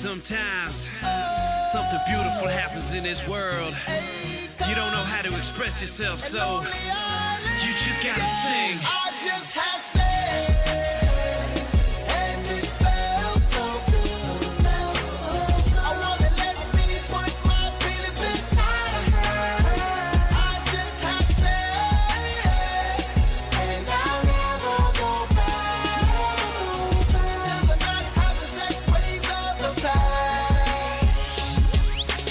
Sometimes something beautiful happens in this world. You don't know how to express yourself, so you just gotta sing. I just had sex, and it felt so good. I wanna let me put my penis inside of her. I just had sex, and I'll never go back. Never not having sex ways of the past.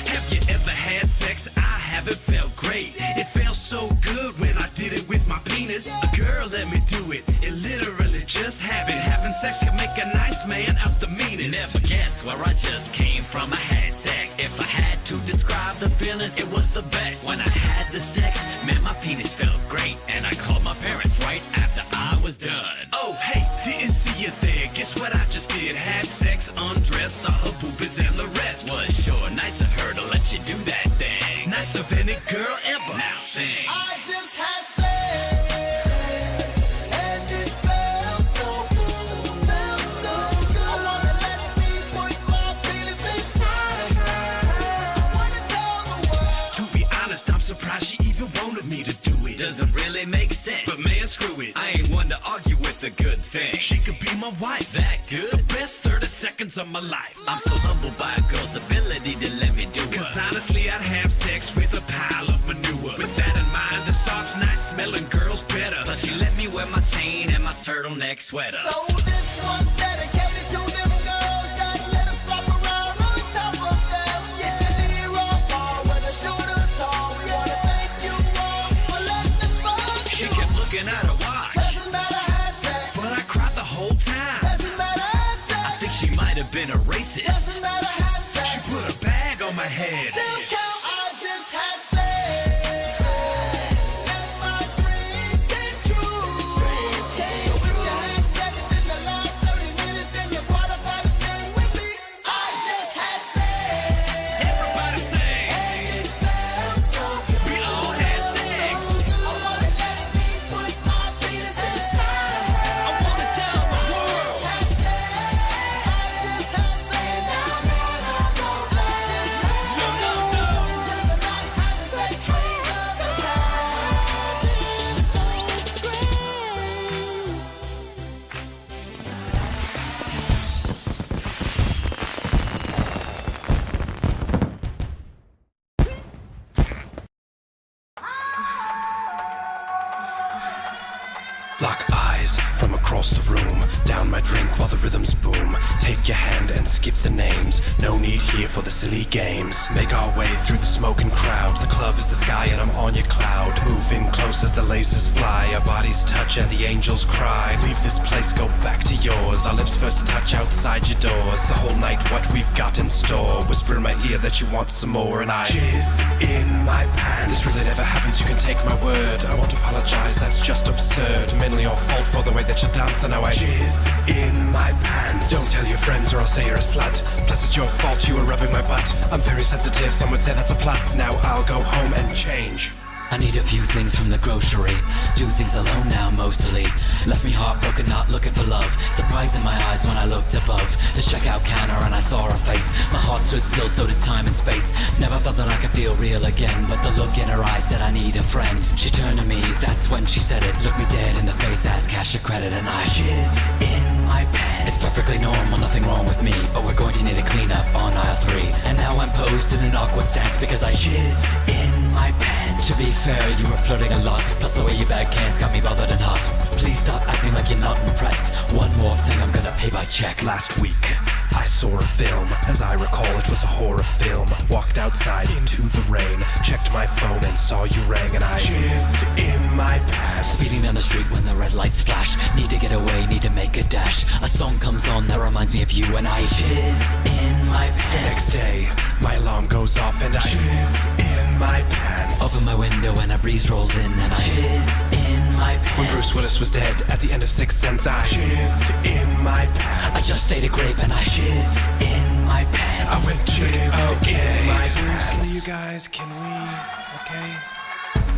Have you ever had sex? I haven't felt great. It felt so good when I did it with my penis. A girl let me do it. It literally just happened. Having sex can make a nice man out the meanest. Never guess where I just came from. I had sex. If I had to describe the feeling, it was the best. When I had the sex, man, my penis felt great. And I called my parents right after I was done. Oh, hey, didn't see you there. Guess what I just did? Had sex, undressed, saw her boobies and the rest. Was sure nice of her to let you do that thing. Nicer than any girl ever. Now sing. I just had sex, and it felt so good. I wanna let me put my penis inside of her. I wanna tell the world. To be honest, I'm surprised she even wanted me to do it. Doesn't really make sense. But man, screw it. I ain't one to argue with a good thing. She could be my wife. That good? The best 30 seconds of my life. I'm so humbled by a girl's ability to let me do it. Cause honestly, I'd have sex with a pile of manure. With that in mind, a soft, nice smelling girl's better. Plus she let me wear my chain and my turtleneck sweater. So this one's dedicated to them girls that let us flop around on top of them. Yeah, the hero ball, whether short or tall. We wanna thank you all for letting us fuck She you. kept looking at her watch, Doesn't matter had sex. but I cried the whole time. Doesn't matter had I sex. think she might have been a racist. Doesn't matter had sex. She put a bag on my head. Still count. I just had sex, and my dreams came true. So if you had sex in the last 30 minutes, then you're qualified to sing with me. I just had sex, Everybody sing. and it felt so good. We all had sex. I wanna let me put my penis inside of her. I wanna tell the world. I just had sex, and I'll never go back. No, no, no. Never not have sex ways of the past. So great. Lock eyes from across the room. Down my drink while the rhythms boom. Take your hand and skip the names. No need here for the silly games. Make our way through the smoking crowd. The club is the sky and I'm on your cloud. Move in close as the lasers fly. Our bodies touch and the angels cry. Leave this place, go back to yours. Our lips first touch outside your doors. The whole night what we've got in store. Whisper in my ear that you want some more. And I jizz in my pants. This really never happens, you can take my word. I won't apologize, that's just absurd. Mainly your fault for the way that you dance. And now I jizz in my pants. Don't tell your friends or I'll say you're a slut. Plus it's your fault you were rubbing my butt. I'm very sensitive, some would say that's a plus. Now I'll go home and change. I need a few things from the grocery. Do things alone now mostly. Left me heartbroken, not looking for love. Surprised in my eyes when I looked above the checkout counter and I saw her face. My heart stood still, so did time and space. Never thought that I could feel real again, but the look in her eyes said I need a friend. She turned to me, that's when she said it. Looked me dead in the face, asked cash or credit, and I jizzed in my pants. It's perfectly normal, nothing wrong with me, but we're going to need a cleanup on aisle 3. And now I'm posed in an awkward stance because I jizzed in my pants. To be fair, you were flirting a lot, plus the way you bag cans got me bothered and hot. Please stop acting like you're not impressed. One more thing, I'm gonna pay by check. Last week, I saw a film. As I recall, it was a horror film. Walked outside into the rain, checked my phone and saw you rang, and I jizzed in my pants. Speeding down the street when the red lights flash. Need to get away, need to make a dash. A song comes on that reminds me of you, and I jizz in my pants. The next day, my alarm goes off and I jizz in my pants. Open my window and a breeze rolls in, and I jizz in my pants. When Bruce Willis was dead at the end of Sixth Sense, I jizzed in my pants. I just ate a grape and I jizzed in my pants. I went jizzed in my pants. Seriously, you guys, can we? Okay.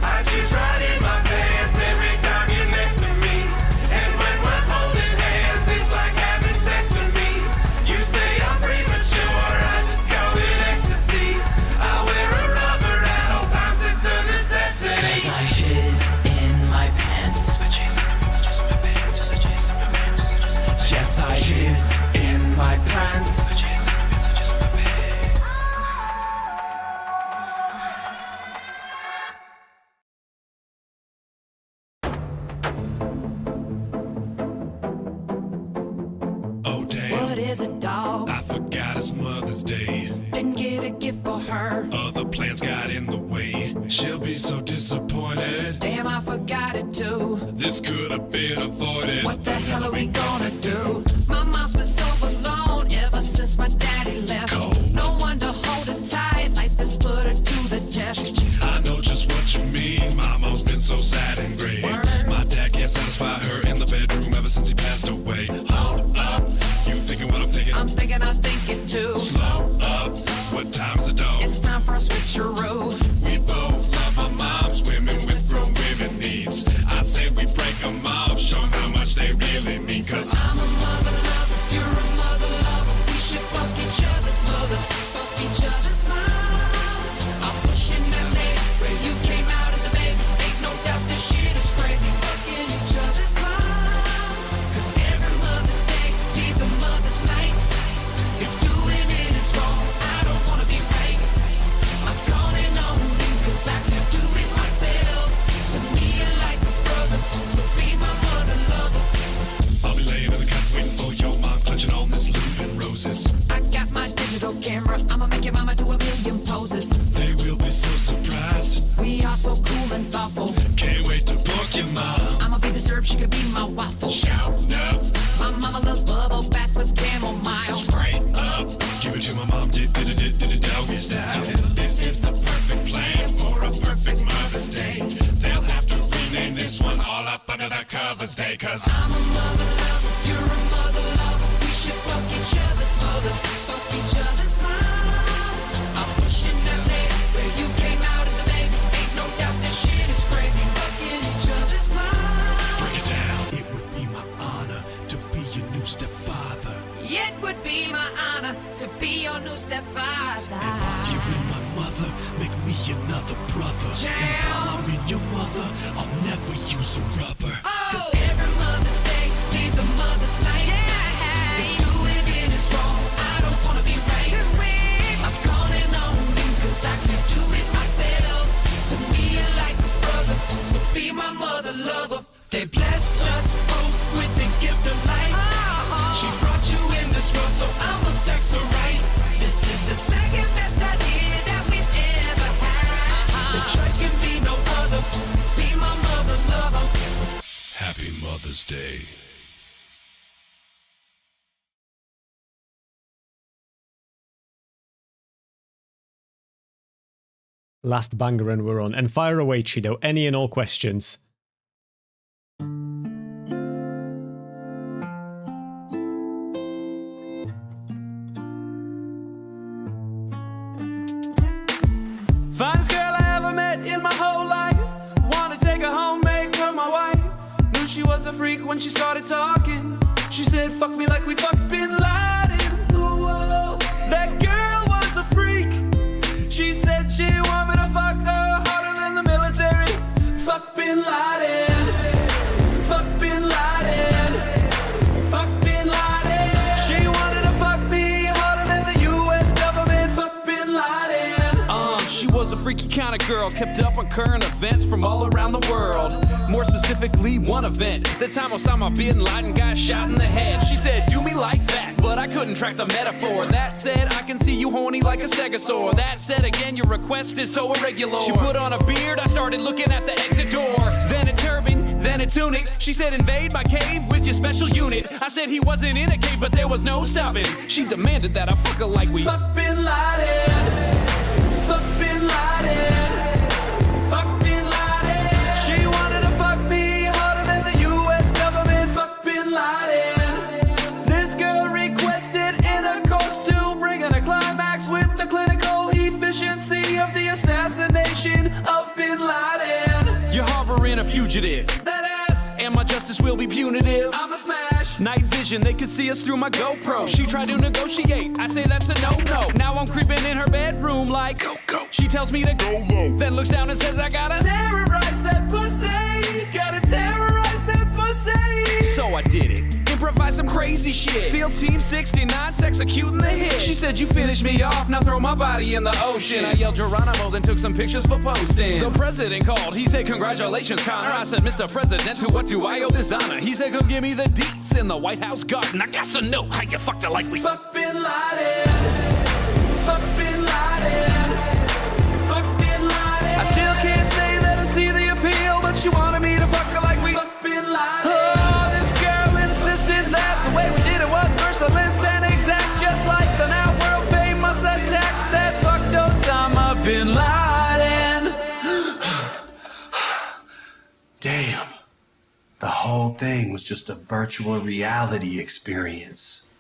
I just ride in my pants every time you're next to me. And when we're holding hands, it's like having sex to me. You say I'm premature. last Mother's Day. Didn't get a gift for her. Other plans got in the way. She'll be so disappointed. Damn, I forgot it too. This could have been avoided. What the hell are we gonna do? My mom's been so alone ever since my daddy left. Cold. No one to hold her tight. Life has put her to the test. I know just what you mean. My mom's been so sad and gray. My dad can't satisfy her in the bedroom ever since he passed away. Hold up, you thinking what I'm thinking? I'm thinking I think it too. Slow up, what time is it, dog? It's time for a switcheroo. We both love our moms, women with grown women needs. I say we break them off, show them how much they really mean. Cause I'm a mother lover, you're a mother lover. We should fuck each other's mothers, fuck each other's moms. I'm pushing that leg where you came out as a baby. Ain't no doubt this shit is crazy, fucking each other's moms. Cause every Mother's Day needs a mother's night. If doing it is wrong, I don't wanna be right. I'm calling on you cause I can't do it myself. To me you're like a brother, so be my mother lover. I'll be laying in the cut waiting for your mom, clutching on this loop and roses. I got my digital camera, I'ma make your mama do a million poses. They will be so surprised. We are so cool and thoughtful. Can't wait to book your mom. I'ma be the syrup, she could be my waffle. Shout enough, My mama loves bubble bath with chamomile. straight up. Give it to my mom, doggy style. This is the perfect plan for a perfect Mother's Day. They'll have to rename this one all up under the covers day. Cause I'm a mother lover, you're a mother lover. We should fuck each other's mothers, fuck each other's moms. I'm pushing that leg where you came out as a baby. Ain't no doubt this shit is crazy, fucking each other's moms. break it down. It would be my honor to be your new stepfather. It would be my honor to be your new stepfather. And while you're in my mother, make me another brother. And while I'm in your mother, I'll never use a rubber. Cause every Mother's Day needs a mother's night. If doing it is wrong, I don't wanna be right. I'm calling on you cause I can't do it myself. To me you're like a brother, so be my mother lover. They blessed us both with the gift of life. She brought you in this world, so I'ma sex her right. This is the second best idea that we've ever had. The choice can be no other. Be my mother lover. Happy Mother's Day. Last banger and we're on. And fire away, Chido. Any and all questions. Finest girl I ever met in my whole life. Wanna take her home, make her my wife. Knew she was a freak when she started talking. She said, fuck me like we fucked Bin Laden. Ooh, oh. That girl was a freak. She said she wanted me to fuck her harder than the military. Fuck Bin Laden. Fuck Bin Laden. Fuck Bin Laden. She wanted to fuck me harder than the US government. Fuck Bin Laden. She was a freaky kind of girl, kept up on current events from all around the world. More specifically, one event, the time Osama Bin Laden got shot in the head. She said, do me like that, but I couldn't track the metaphor. That said, I can see you horny like a stegosaur. That said again, your request is so irregular. She put on a beard, I started looking at the exit door. Then a turban, then a tunic. She said, invade my cave with your special unit. I said he wasn't in a cave, but there was no stopping. She demanded that I fuck her like we fuck Bin Laden. Fuck Bin Laden. Fuck Bin Laden. She wanted to fuck me harder than the US government. Fuck Bin Laden. This girl requested intercourse to bring in a climax with the clinical efficiency of the assassination of Bin Laden. You're harboring a fugitive. That ass. And my justice will be punitive. I'm a smash. Night vision, they could see us through my GoPro. She tried to negotiate, I say that's a no-no. Now I'm creeping in her bedroom like go, go. She tells me to go low, then looks down and says I gotta terrorize that pussy. Gotta terrorize that pussy. So I did it. Improvise some crazy shit. SEAL Team 69's executing the hit. She said you finished me off, now throw my body in the ocean. I yelled Geronimo, then took some pictures for posting. The president called, he said congratulations Connor. I said Mr. President, to what do I owe this honor? He said come give me the deets in the White House garden. I got to know how you fucked her like we fuck Bin Laden. Bin Laden. Damn. The whole thing was just a virtual reality experience.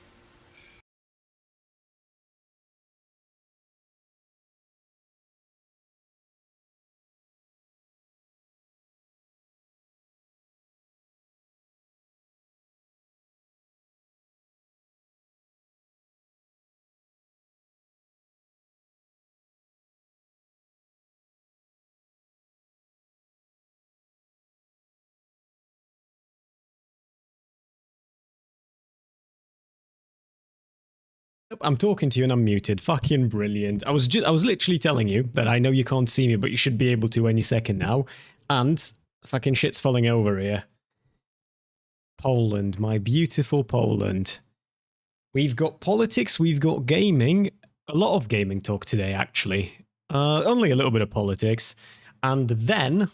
I'm talking to you and I'm muted. Fucking brilliant. I was literally telling you that I know you can't see me, but you should be able to any second now. And fucking shit's falling over here. Poland, my beautiful Poland. We've got politics, we've got gaming. A lot of gaming talk today, actually. Only a little bit of politics. And then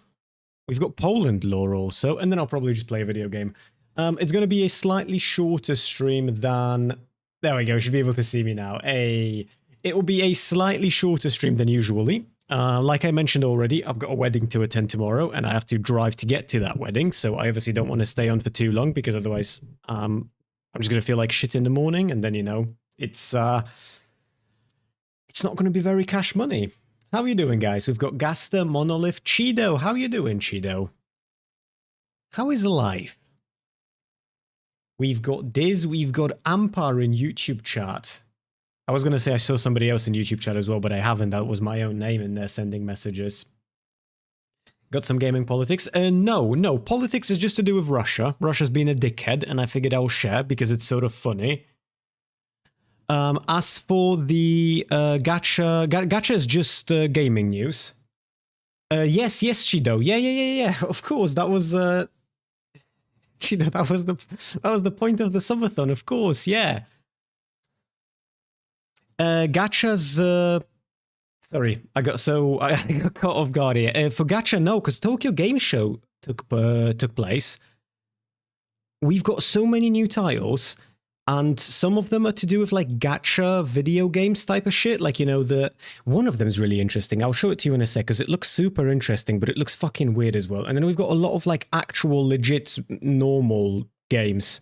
we've got Poland lore also. And then I'll probably just play a video game. It's going to be a slightly shorter stream than... There we go, you should be able to see me now. It will be a slightly shorter stream than usually. Like I mentioned already, I've got a wedding to attend tomorrow, and I have to drive to get to that wedding, so I obviously don't want to stay on for too long, because otherwise I'm just going to feel like shit in the morning, and then, you know, it's not going to be very cash money. How are you doing, guys? We've got Gaster, Monolith, Cheedo. How are you doing, Cheedo? How is life? We've got Diz, we've got Ampar in YouTube chat. I was going to say I saw somebody else in YouTube chat as well, but I haven't. That was my own name in there sending messages. Got some gaming politics? No. Politics is just to do with Russia. Russia's been a dickhead, and I figured I'll share because it's sort of funny. As for the gacha is just gaming news. Yes, Chido. Yeah. Of course, that was... that was the point of the subathon, of course, yeah. Gachas, sorry, I got caught off guard here. For gacha, no, because Tokyo Game Show took place. We've got so many new titles, and some of them are to do with like gacha video games type of shit. Like, you know, one of them is really interesting. I'll show it to you in a sec because it looks super interesting, but it looks fucking weird as well. And then we've got a lot of like actual legit normal games.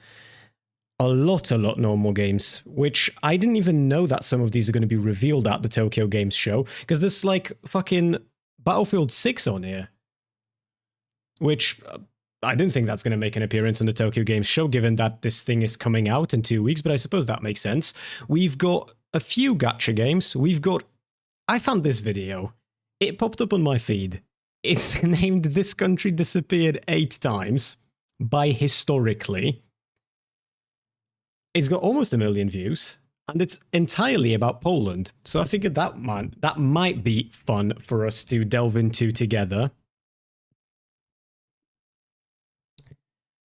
A lot normal games, which I didn't even know that some of these are going to be revealed at the Tokyo Games Show, because there's like fucking Battlefield 6 on here, which I didn't think that's going to make an appearance in the Tokyo Games Show, given that this thing is coming out in 2 weeks, but I suppose that makes sense. We've got a few gacha games. I found this video. It popped up on my feed. It's named This Country Disappeared 8 Times by Historically. It's got almost 1 million views, and it's entirely about Poland. So I figured that might be fun for us to delve into together.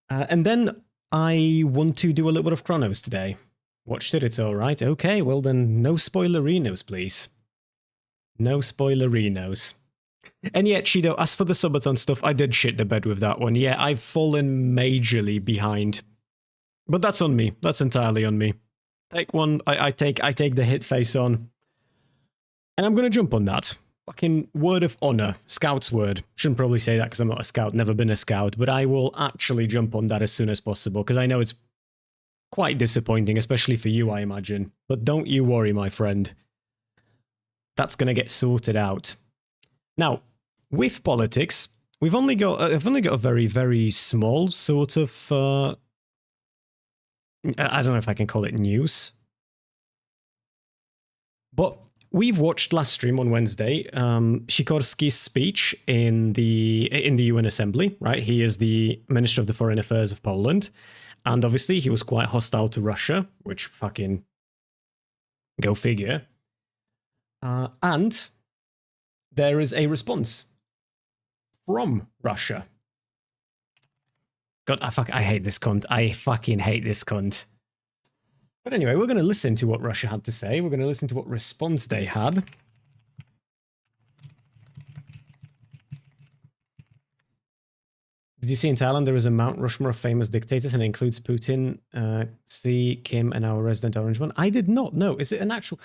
And then I want to do a little bit of Chronos today. Watched it, it's alright. Okay, well then, no spoilerinos, please. No spoilerinos. And yet, Cheeto, as for the subathon stuff, I did shit the bed with that one. Yeah, I've fallen majorly behind. But that's on me. That's entirely on me. Take one. I take the hit face on. And I'm going to jump on that. Fucking word of honor. Scout's word. Shouldn't probably say that because I'm not a scout. Never been a scout. But I will actually jump on that as soon as possible. Because I know it's quite disappointing. Especially for you, I imagine. But don't you worry, my friend. That's going to get sorted out. Now, with politics, I've only got a very, very small sort of... I don't know if I can call it news. But we've watched last stream on Wednesday, Sikorski's speech in the UN Assembly, right? He is the Minister of the Foreign Affairs of Poland. And obviously he was quite hostile to Russia, which fucking go figure. And there is a response from Russia. God, I hate this cunt. I fucking hate this cunt. But anyway, we're going to listen to what Russia had to say. We're going to listen to what response they had. Did you see in Thailand there is a Mount Rushmore of famous dictators and it includes Putin, Xi, Kim, and our resident orange one? I did not know. Is it an actual...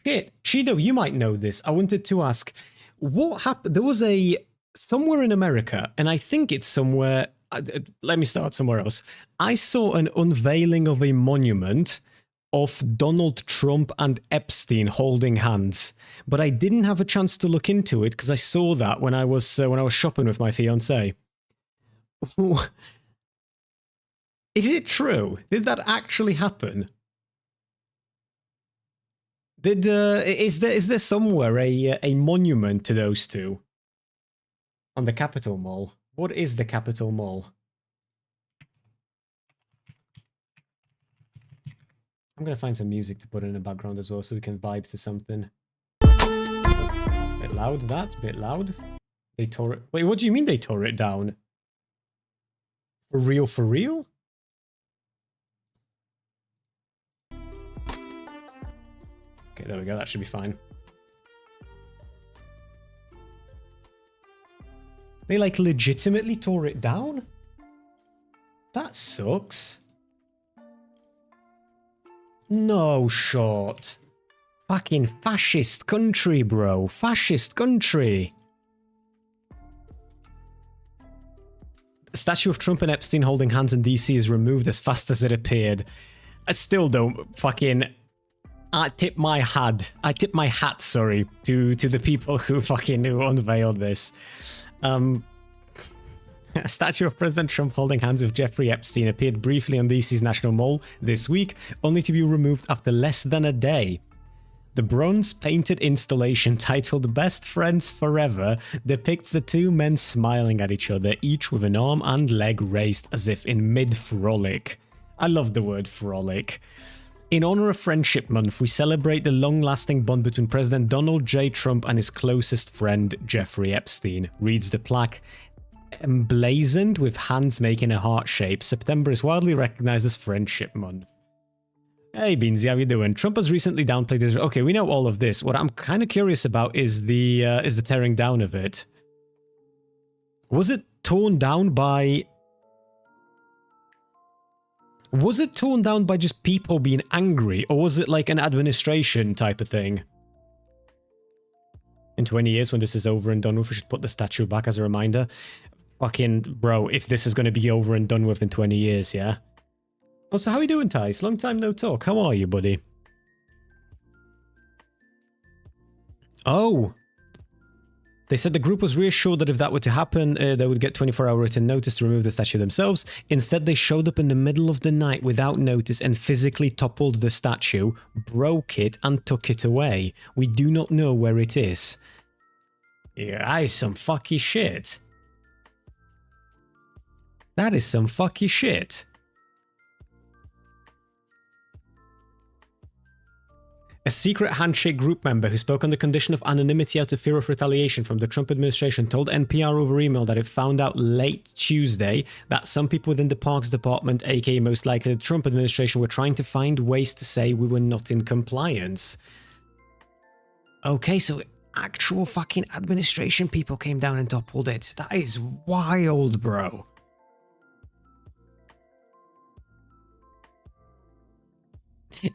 shit. Chido, you might know this. I wanted to ask, what happened? There was somewhere in America, and I think it's somewhere, let me start somewhere else. I saw an unveiling of a monument of Donald Trump and Epstein holding hands, but I didn't have a chance to look into it because I saw that when I was shopping with my fiance. Is it true? Did that actually happen? Is there somewhere a monument to those two on the Capitol Mall? What is the Capitol Mall? I'm gonna find some music to put in the background as well, so we can vibe to something. Bit loud. That bit loud. They tore it. Wait, what do you mean they tore it down? For real? For real? Okay, there we go. That should be fine. They like legitimately tore it down? That sucks. No shot. Fucking fascist country, bro. Fascist country. The statue of Trump and Epstein holding hands in DC is removed as fast as it appeared. I still don't fucking... I tip my hat, sorry, to the people who unveiled this. A statue of President Trump holding hands with Jeffrey Epstein appeared briefly on DC's National Mall this week, only to be removed after less than a day. The bronze-painted installation titled Best Friends Forever depicts the two men smiling at each other, each with an arm and leg raised as if in mid-frolic. I love the word frolic. In honor of Friendship Month, we celebrate the long-lasting bond between President Donald J. Trump and his closest friend, Jeffrey Epstein, reads the plaque. Emblazoned with hands making a heart shape, September is widely recognized as Friendship Month. Hey Beansy, how you doing? Trump has recently downplayed Israel. Okay, we know all of this. What I'm kind of curious about is the tearing down of it. Was it torn down by... Was it torn down by just people being angry, or was it like an administration type of thing? In 20 years, when this is over and done with, we should put the statue back as a reminder. Fucking, bro, if this is going to be over and done with in 20 years, yeah? Also, how you doing, Tice? Long time no talk. How are you, buddy? Oh. They said the group was reassured that if that were to happen, they would get 24-hour written notice to remove the statue themselves. Instead, they showed up in the middle of the night without notice and physically toppled the statue, broke it, and took it away. We do not know where it is. Yeah, that is some fucky shit. That is some fucky shit. A secret handshake group member who spoke on the condition of anonymity out of fear of retaliation from the Trump administration told NPR over email that it found out late Tuesday that some people within the Parks Department, aka most likely the Trump administration, were trying to find ways to say we were not in compliance. Okay, so actual fucking administration people came down and toppled it. That is wild, bro.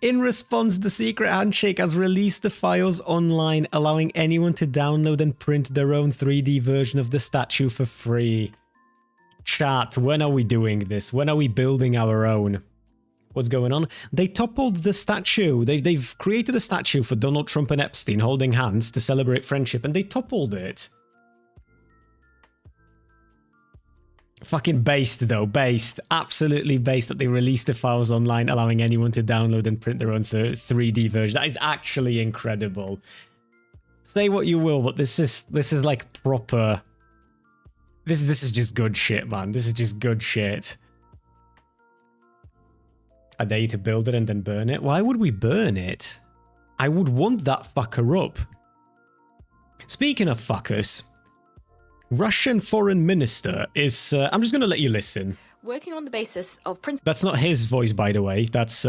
In response, the secret handshake has released the files online, allowing anyone to download and print their own 3D version of the statue for free. Chat, when are we doing this? When are we building our own? What's going on? They toppled the statue. They've created a statue for Donald Trump and Epstein holding hands to celebrate friendship, and they toppled it. Fucking based, though. Based. Absolutely based that they released the files online, allowing anyone to download and print their own 3D version. That is actually incredible. Say what you will, but this is like proper... This is just good shit, man. This is just good shit. Are they to build it and then burn it? Why would we burn it? I would want that fucker up. Speaking of fuckers... Russian foreign minister is... I'm just going to let you listen. Working on the basis of principles... That's not his voice, by the way. That's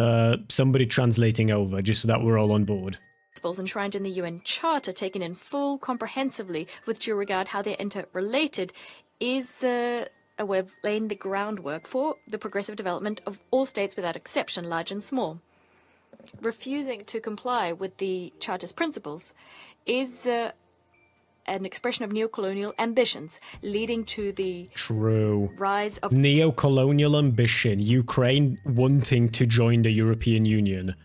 somebody translating over, just so that we're all on board. Enshrined in the UN Charter, taken in full, comprehensively, with due regard how they're interrelated, is a way of laying the groundwork for the progressive development of all states without exception, large and small. refusing to comply with the Charter's principles is an expression of neocolonial ambitions, leading to the True. rise of Neo-colonial ambition. Ukraine wanting to join the European Union.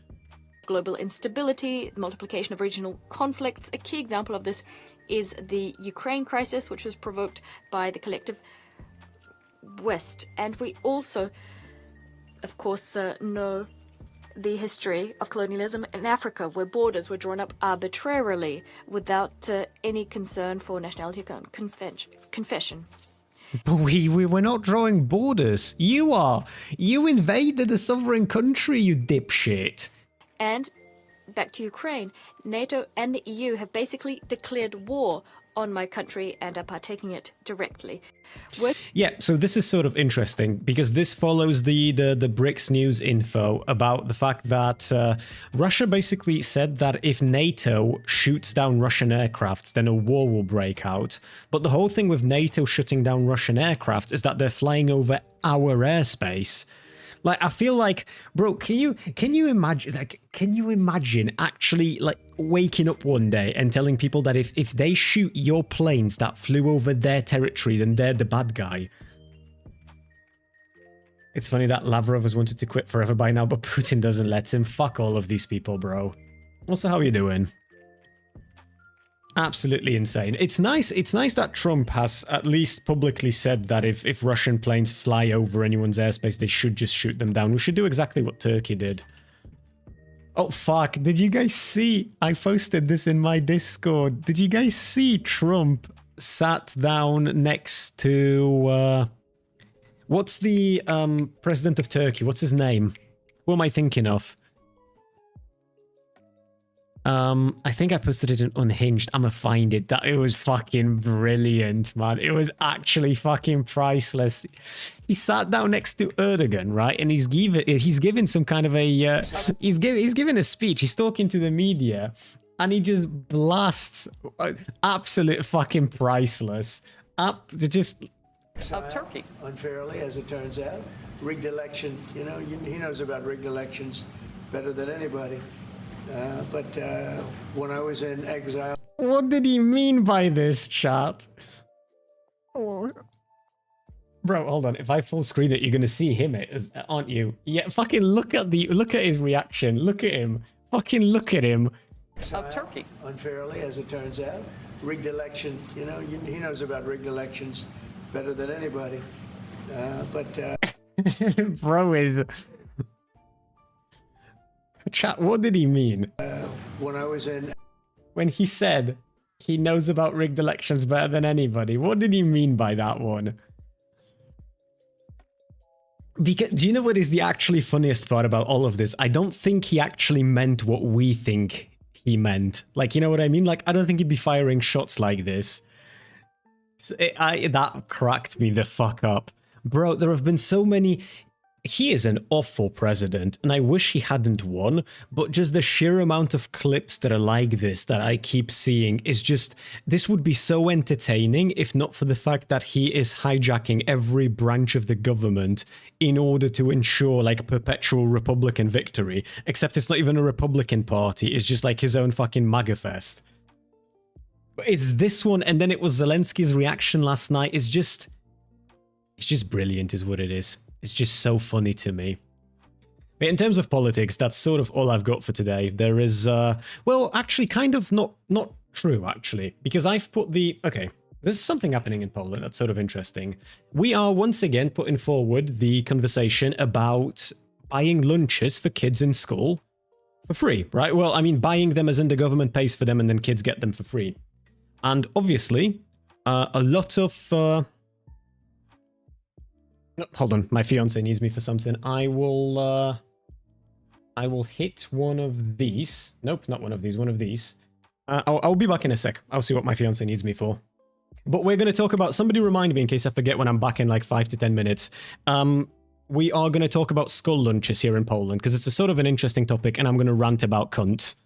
global instability, multiplication of regional conflicts. A key example of this is the Ukraine crisis, which was provoked by the collective West. And we also, of course, know the history of colonialism in Africa, where borders were drawn up arbitrarily without any concern for nationality confession. But we were not drawing borders. You are. You invaded a sovereign country, you dipshit. And back to Ukraine, NATO and the EU have basically declared war on my country and are partaking it directly. Yeah, so this is sort of interesting because this follows the BRICS news info about the fact that Russia basically said that if NATO shoots down Russian aircrafts, then a war will break out. But the whole thing with NATO shutting down Russian aircraft is that they're flying over our airspace. Like, I feel like, bro, can you imagine actually like waking up one day and telling people that if they shoot your planes that flew over their territory, then they're the bad guy? It's funny that Lavrov has wanted to quit forever by now, but Putin doesn't let him. Fuck all of these people, bro. Also, how you doing? Absolutely insane. It's nice that Trump has at least publicly said that if Russian planes fly over anyone's airspace, they should just shoot them down. We should do exactly what Turkey did. Oh, fuck. Did you guys see? I posted this in my Discord. Did you guys see Trump sat down next to... what's the president of Turkey? What's his name? Who am I thinking of? I think I posted it in Unhinged. I'ma find it. That it was fucking brilliant, man. It was actually fucking priceless. He sat down next to Erdogan, right? And he's giving some kind of a he's giving a speech. He's talking to the media, and he just blasts absolute fucking priceless. Just Of Turkey. Unfairly, as it turns out. Rigged election, you know, he knows about rigged elections better than anybody. But when I was in exile... What did he mean by this, chat? Oh. Bro, hold on. If I full screen it, you're gonna see him, aren't you? Yeah, fucking look at his reaction. Look at him. Fucking look at him. Of Turkey. Unfairly, as it turns out. Rigged election, you know, he knows about rigged elections better than anybody. Bro is... Chat, what did he mean? When I was in... When he said he knows about rigged elections better than anybody, what did he mean by that one? Because, do you know what is the actually funniest part about all of this? I don't think he actually meant what we think he meant. Like, you know what I mean? Like, I don't think he'd be firing shots like this. So that cracked me the fuck up. Bro, there have been so many... He is an awful president, and I wish he hadn't won, but just the sheer amount of clips that are like this that I keep seeing is just... This would be so entertaining if not for the fact that he is hijacking every branch of the government in order to ensure, like, perpetual Republican victory. Except it's not even a Republican party, it's just like his own fucking MAGA fest. But it's this one, and then it was Zelensky's reaction last night. It's just brilliant is what it is. It's just so funny to me. But in terms of politics, that's sort of all I've got for today. There is, well, actually kind of not true, actually. Because I've put okay, there's something happening in Poland that's sort of interesting. We are once again putting forward the conversation about buying lunches for kids in school for free, right? Well, I mean, buying them as in the government pays for them and then kids get them for free. And obviously, a lot of... Hold on, my fiance needs me for something. I will hit one of these. Nope, not one of these, one of these. I'll be back in a sec. I'll see what my fiance needs me for. But we're going to talk about... Somebody remind me in case I forget when I'm back in like 5 to 10 minutes. We are going to talk about school lunches here in Poland, because it's a sort of an interesting topic, and I'm going to rant about cunts.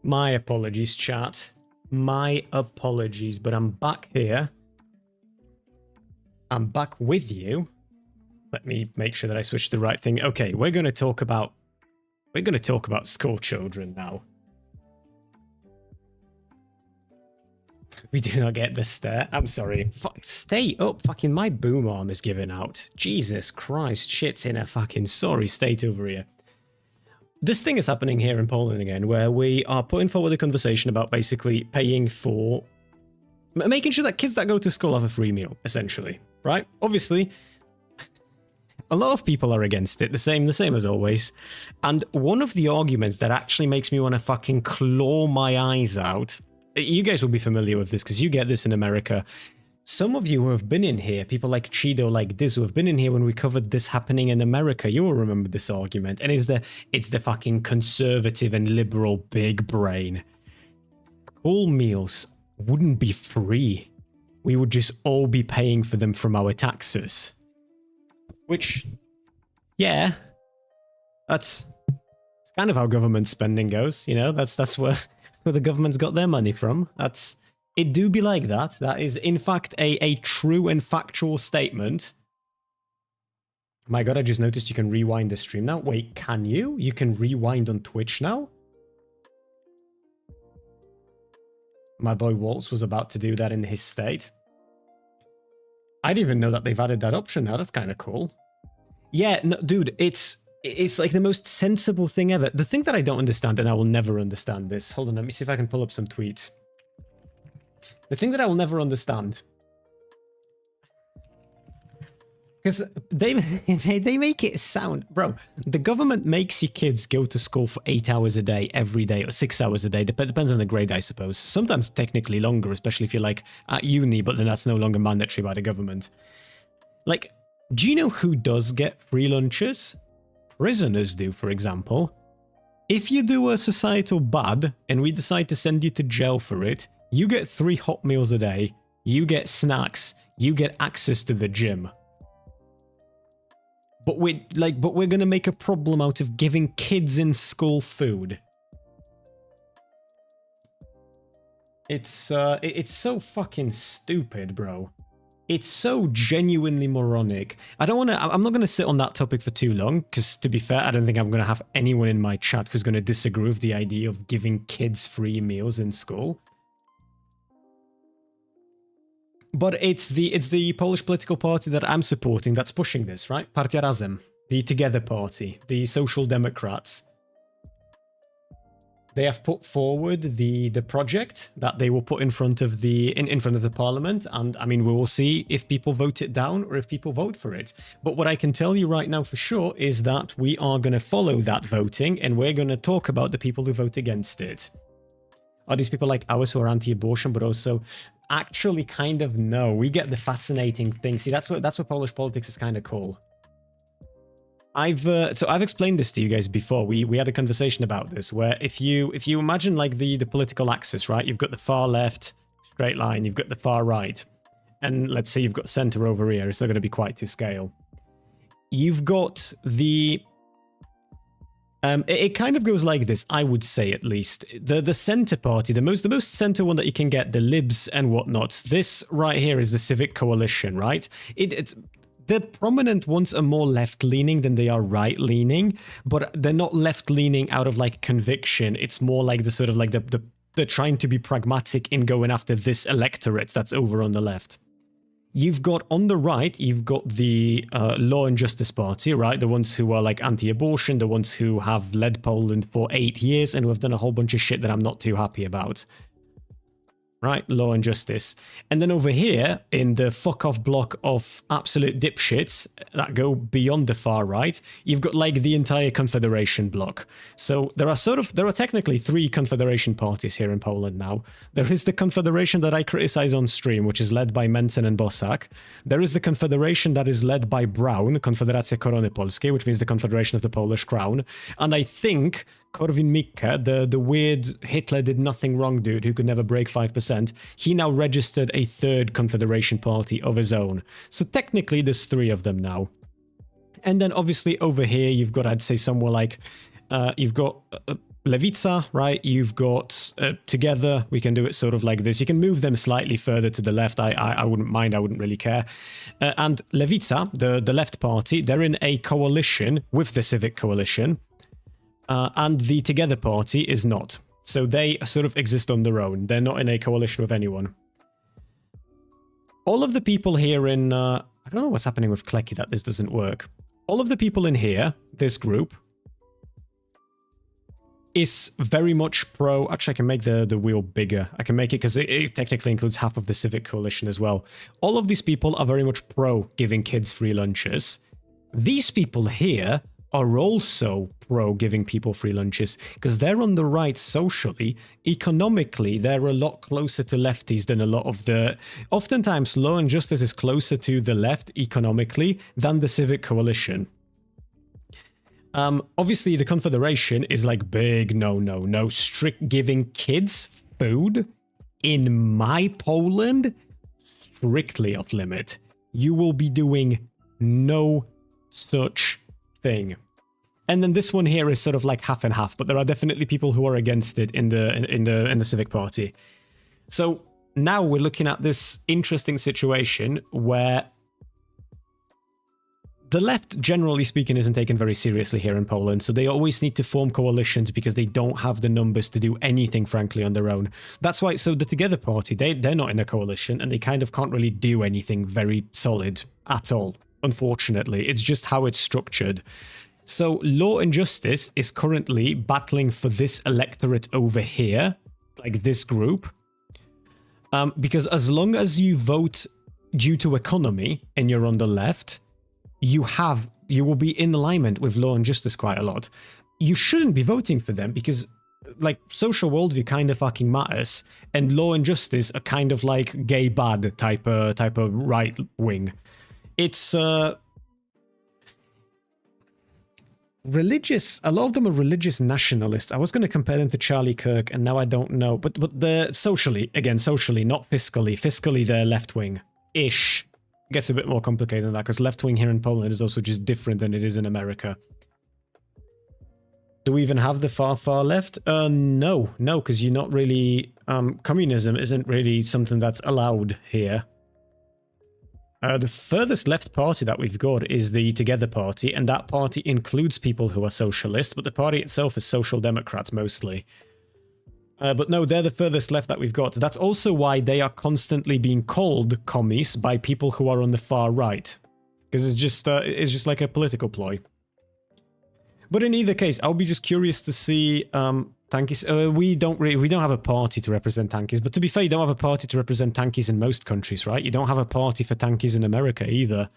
My apologies, chat. My apologies, but I'm back here. I'm back with you. Let me make sure that I switch the right thing. Okay, we're going to talk about school children now. We do not get this stare. I'm sorry. Stay up. Fucking my boom arm is giving out. Jesus Christ. Shit's in a fucking sorry state over here. This thing is happening here in Poland again, where we are putting forward a conversation about basically paying for... making sure that kids that go to school have a free meal, essentially. Right? Obviously, a lot of people are against it, the same as always. And one of the arguments that actually makes me want to fucking claw my eyes out... You guys will be familiar with this because you get this in America. Some of you who have been in here, people like Cheeto, like this, who have been in here when we covered this happening in America, you will remember this argument. And it's the fucking conservative and liberal big brain. School meals wouldn't be free. We would just all be paying for them from our taxes. Which, yeah, it's kind of how government spending goes. You know, that's where the government's got their money from. It do be like that. That is, in fact, a true and factual statement. My god, I just noticed you can rewind the stream now. Wait, can you? You can rewind on Twitch now? My boy Waltz was about to do that in his state. I didn't even know that they've added that option now. That's kind of cool. Yeah, no, dude, it's like the most sensible thing ever. The thing that I don't understand, and I will never understand this. Hold on, let me see if I can pull up some tweets. The thing that I will never understand, because they make it sound, bro, the government makes your kids go to school for 8 hours a day, every day, or 6 hours a day. Depends on the grade, I suppose. Sometimes technically longer, especially if you're like at uni, but then that's no longer mandatory by the government. Like, do you know who does get free lunches? Prisoners do, for example. If you do a societal bad and we decide to send you to jail for it, you get 3 hot meals a day, you get snacks, you get access to the gym. But we're gonna make a problem out of giving kids in school food. It's so fucking stupid, bro. It's so genuinely moronic. I'm not going to sit on that topic for too long, because to be fair, I don't think I'm going to have anyone in my chat who's going to disagree with the idea of giving kids free meals in school. But it's the Polish political party that I'm supporting that's pushing this, right? Partia Razem, the Together Party, the Social Democrats. They have put forward the project that they will put in front of the parliament, and I mean, we will see if people vote it down or if people vote for it. But what I can tell you right now for sure is that we are going to follow that voting, and we're going to talk about the people who vote against it. Are these people like ours who are anti-abortion, but also actually kind of no? We get the fascinating thing. See, that's what Polish politics is kind of cool. I've explained this to you guys before. We had a conversation about this where if you imagine like the political axis, right? You've got the far left straight line, you've got the far right, and let's say you've got center over here. It's not going to be quite to scale. You've got the it kind of goes like this, I would say, at least. The center party, the most center one that you can get, the libs and whatnot. This right here is the Civic Coalition, right? It's the prominent ones are more left-leaning than they are right-leaning, but they're not left-leaning out of like conviction. It's more like the sort of like they're trying to be pragmatic in going after this electorate that's over on the left. You've got on the right, you've got the Law and Justice Party, right? The ones who are like anti-abortion, the ones who have led Poland for 8 years and who have done a whole bunch of shit that I'm not too happy about. Right? Law and Justice. And then over here, in the fuck-off block of absolute dipshits that go beyond the far right, you've got like the entire Confederation block. So there are technically 3 Confederation parties here in Poland now. There is the Confederation that I criticize on stream, which is led by Mencen and Bosak. There is the Confederation that is led by Braun, Konfederacja Korony Polskiej, which means the Confederation of the Polish Crown. And I think Korwin-Mikke, the weird Hitler did nothing wrong dude who could never break 5%, he now registered a 3rd Confederation party of his own. So technically there's 3 of them now. And then obviously over here you've got, I'd say somewhere like, you've got Levica, right? You've got Together. We can do it sort of like this. You can move them slightly further to the left. I wouldn't mind. I wouldn't really care. And Levica, the left party, they're in a coalition with the Civic Coalition. And the Together party is not. So they sort of exist on their own. They're not in a coalition with anyone. All of the people here in... I don't know what's happening with Klecky that this doesn't work. All of the people in here, this group, is very much pro... Actually, I can make the wheel bigger. I can make it because it technically includes half of the Civic Coalition as well. All of these people are very much pro giving kids free lunches. These people here are also pro giving people free lunches because they're on the right socially. Economically, they're a lot closer to lefties than a lot of the... Oftentimes, Law and Justice is closer to the left economically than the Civic Coalition. Obviously, the Confederation is like big no, strict giving kids food in my Poland, strictly off limit. You will be doing no such thing. And then this one here is sort of like half and half, but there are definitely people who are against it in the Civic Party. So now we're looking at this interesting situation where the left, generally speaking, isn't taken very seriously here in Poland, so they always need to form coalitions because they don't have the numbers to do anything, frankly, on their own. That's why, so the Together Party, they're not in a coalition, and they kind of can't really do anything very solid at all, unfortunately. It's just how it's structured. So Law and Justice is currently battling for this electorate over here, like this group, because as long as you vote due to economy and you're on the left, you will be in alignment with Law and Justice quite a lot. You shouldn't be voting for them because, like, social worldview kind of fucking matters, and Law and Justice are kind of like gay bad type of right wing. It's religious. A lot of them are religious nationalists. I was going to compare them to Charlie Kirk, and now I don't know. But they're socially, not fiscally. Fiscally, they're left wing ish. Gets a bit more complicated than that because left wing here in Poland is also just different than it is in America. Do we even have the far left? No, because you're not really... communism isn't really something that's allowed here. The furthest left party that we've got is the Together Party, and that party includes people who are socialists, but the party itself is social democrats mostly. But no, they're the furthest left that we've got. That's also why they are constantly being called commies by people who are on the far right. Because it's just like a political ploy. But in either case, I'll be just curious to see tankies. We don't have a party to represent tankies. But to be fair, you don't have a party to represent tankies in most countries, right? You don't have a party for tankies in America either.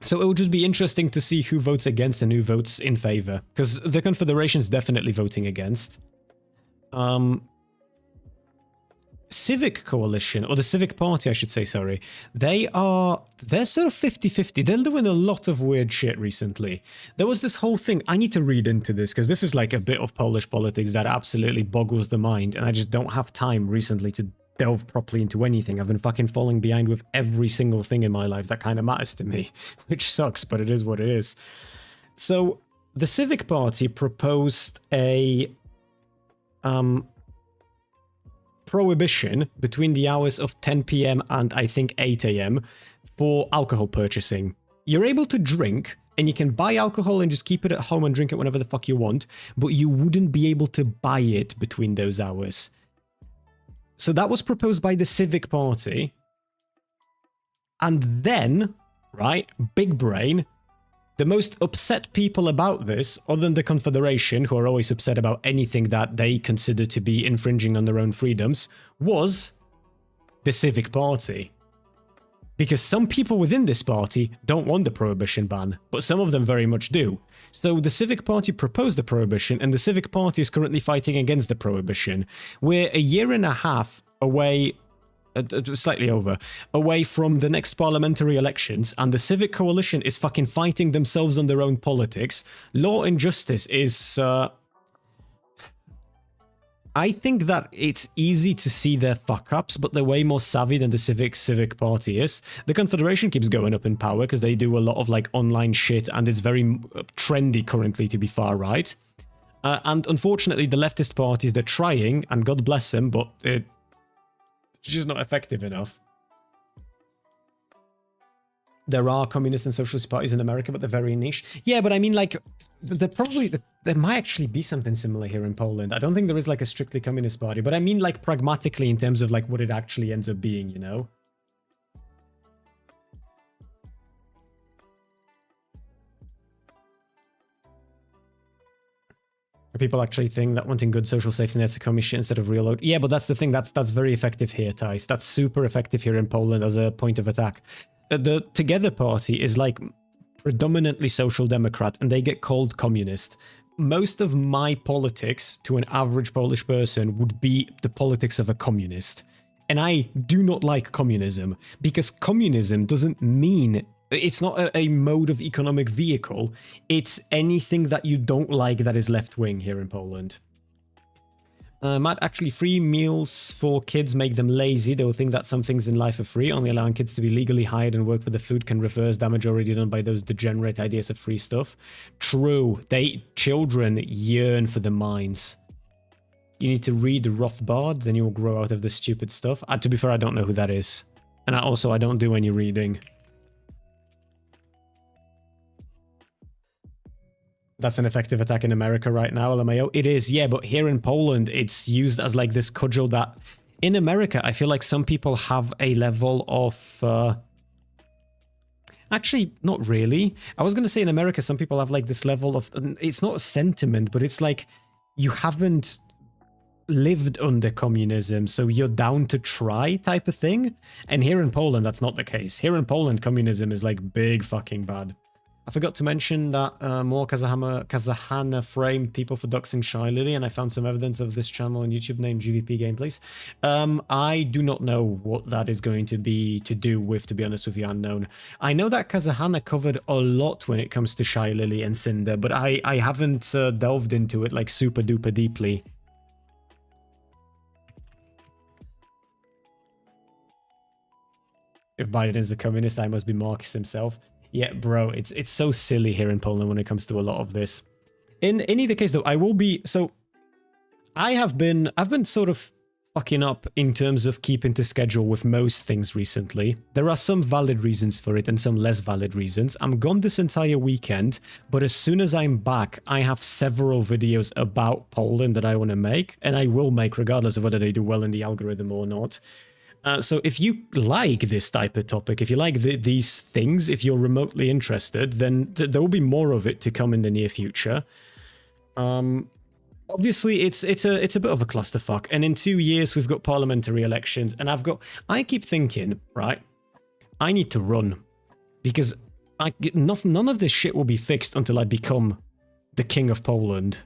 So it will just be interesting to see who votes against and who votes in favor. Because the Confederation's definitely voting against. Civic Coalition, or the Civic Party, I should say, sorry. They're sort of 50-50. They're doing a lot of weird shit recently. There was this whole thing, I need to read into this, because this is like a bit of Polish politics that absolutely boggles the mind, and I just don't have time recently to delve properly into anything. I've been fucking falling behind with every single thing in my life that kind of matters to me, which sucks, but it is what it is. So, the Civic Party proposed a prohibition between the hours of 10 p.m. and I think 8 a.m. for alcohol purchasing. You're able to drink, and you can buy alcohol and just keep it at home and drink it whenever the fuck you want, but you wouldn't be able to buy it between those hours. So that was proposed by the Civic Party. And then, right, big brain, the most upset people about this, other than the Confederation, who are always upset about anything that they consider to be infringing on their own freedoms, was the Civic Party. Because some people within this party don't want the prohibition ban, but some of them very much do. So the Civic Party proposed the prohibition, and the Civic Party is currently fighting against the prohibition. We're a year and a half away, slightly over, away from the next parliamentary elections, and the Civic Coalition is fucking fighting themselves on their own politics. Law and Justice is... I think that it's easy to see their fuck-ups, but they're way more savvy than the Civic Party is. The Confederation keeps going up in power because they do a lot of like online shit, and it's very trendy currently to be far right. And unfortunately, the leftist parties, they're trying, and God bless them, but it's just not effective enough. There are communist and socialist parties in America, but they're very niche. Yeah, but I mean, like, there might actually be something similar here in Poland. I don't think there is, like, a strictly communist party, but I mean, like, pragmatically in terms of, like, what it actually ends up being, you know? People actually think that wanting good social safety nets to come is shit instead of real load. Yeah, but that's the thing. That's very effective here, Thijs. That's super effective here in Poland as a point of attack. The Together Party is like predominantly social democrat, and they get called communist. Most of my politics to an average Polish person would be the politics of a communist. And I do not like communism, because communism doesn't mean... It's not a mode of economic vehicle. It's anything that you don't like that is left-wing here in Poland. Matt, actually, free meals for kids make them lazy. They will think that some things in life are free. Only allowing kids to be legally hired and work for the food can reverse damage already done by those degenerate ideas of free stuff. True. Children yearn for the mines. You need to read Rothbard, then you will grow out of this stupid stuff. To be fair, I don't know who that is. And I don't do any reading. That's an effective attack in America right now, LMAO. It is, yeah, but here in Poland, it's used as like this cudgel that... In America, I feel like some people have a level of... Actually, not really. I was going to say in America, some people have like this level of... It's not a sentiment, but it's like you haven't lived under communism, so you're down to try type of thing. And here in Poland, that's not the case. Here in Poland, communism is like big fucking bad. I forgot to mention that more Kazahana framed people for doxing Shy Lily, and I found some evidence of this channel on YouTube named GVP Gameplays. I do not know what that is going to be to do with, to be honest with you, unknown. I know that Kazahana covered a lot when it comes to Shy Lily and Cinder, but I haven't delved into it like super duper deeply. If Biden is a communist, I must be Marcus himself. Yeah, bro, it's so silly here in Poland when it comes to a lot of this. In either case, though, I will be... So, I've been sort of fucking up in terms of keeping to schedule with most things recently. There are some valid reasons for it and some less valid reasons. I'm gone this entire weekend, but as soon as I'm back, I have several videos about Poland that I want to make, and I will make regardless of whether they do well in the algorithm or not. So if you like this type of topic, if you like these things, if you're remotely interested, then there will be more of it to come in the near future. Obviously, it's a bit of a clusterfuck, and in 2 years we've got parliamentary elections, and I keep thinking, right, I need to run, because none of this shit will be fixed until I become the king of Poland.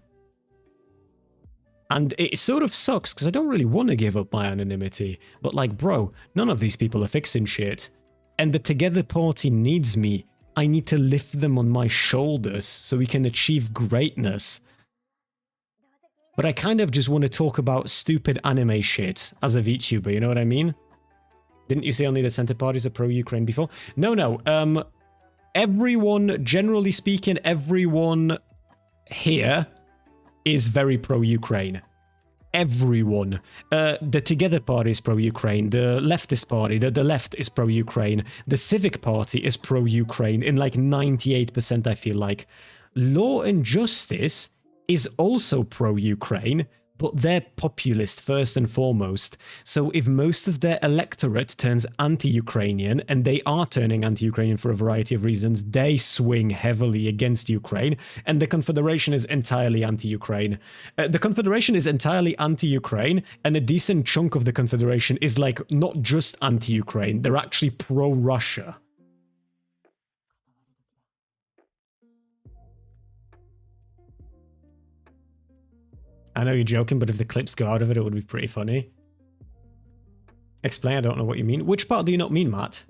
And it sort of sucks, because I don't really want to give up my anonymity. But like, bro, none of these people are fixing shit. And the Together Party needs me. I need to lift them on my shoulders so we can achieve greatness. But I kind of just want to talk about stupid anime shit as a VTuber, you know what I mean? Didn't you say only the center parties are pro-Ukraine before? No. Everyone, generally speaking, everyone here is very pro-Ukraine. Everyone. The Together Party is pro-Ukraine. The leftist party, the left is pro-Ukraine. The Civic Party is pro-Ukraine in like 98%, I feel like. Law and Justice is also pro-Ukraine, but they're populist first and foremost. So if most of their electorate turns anti-Ukrainian, and they are turning anti-Ukrainian for a variety of reasons, they swing heavily against Ukraine, and the Confederation is entirely anti-Ukraine. The Confederation is entirely anti-Ukraine, and a decent chunk of the Confederation is like not just anti-Ukraine, they're actually pro-Russia. I know you're joking, but if the clips go out of it, it would be pretty funny. Explain, I don't know what you mean. Which part do you not mean, Matt?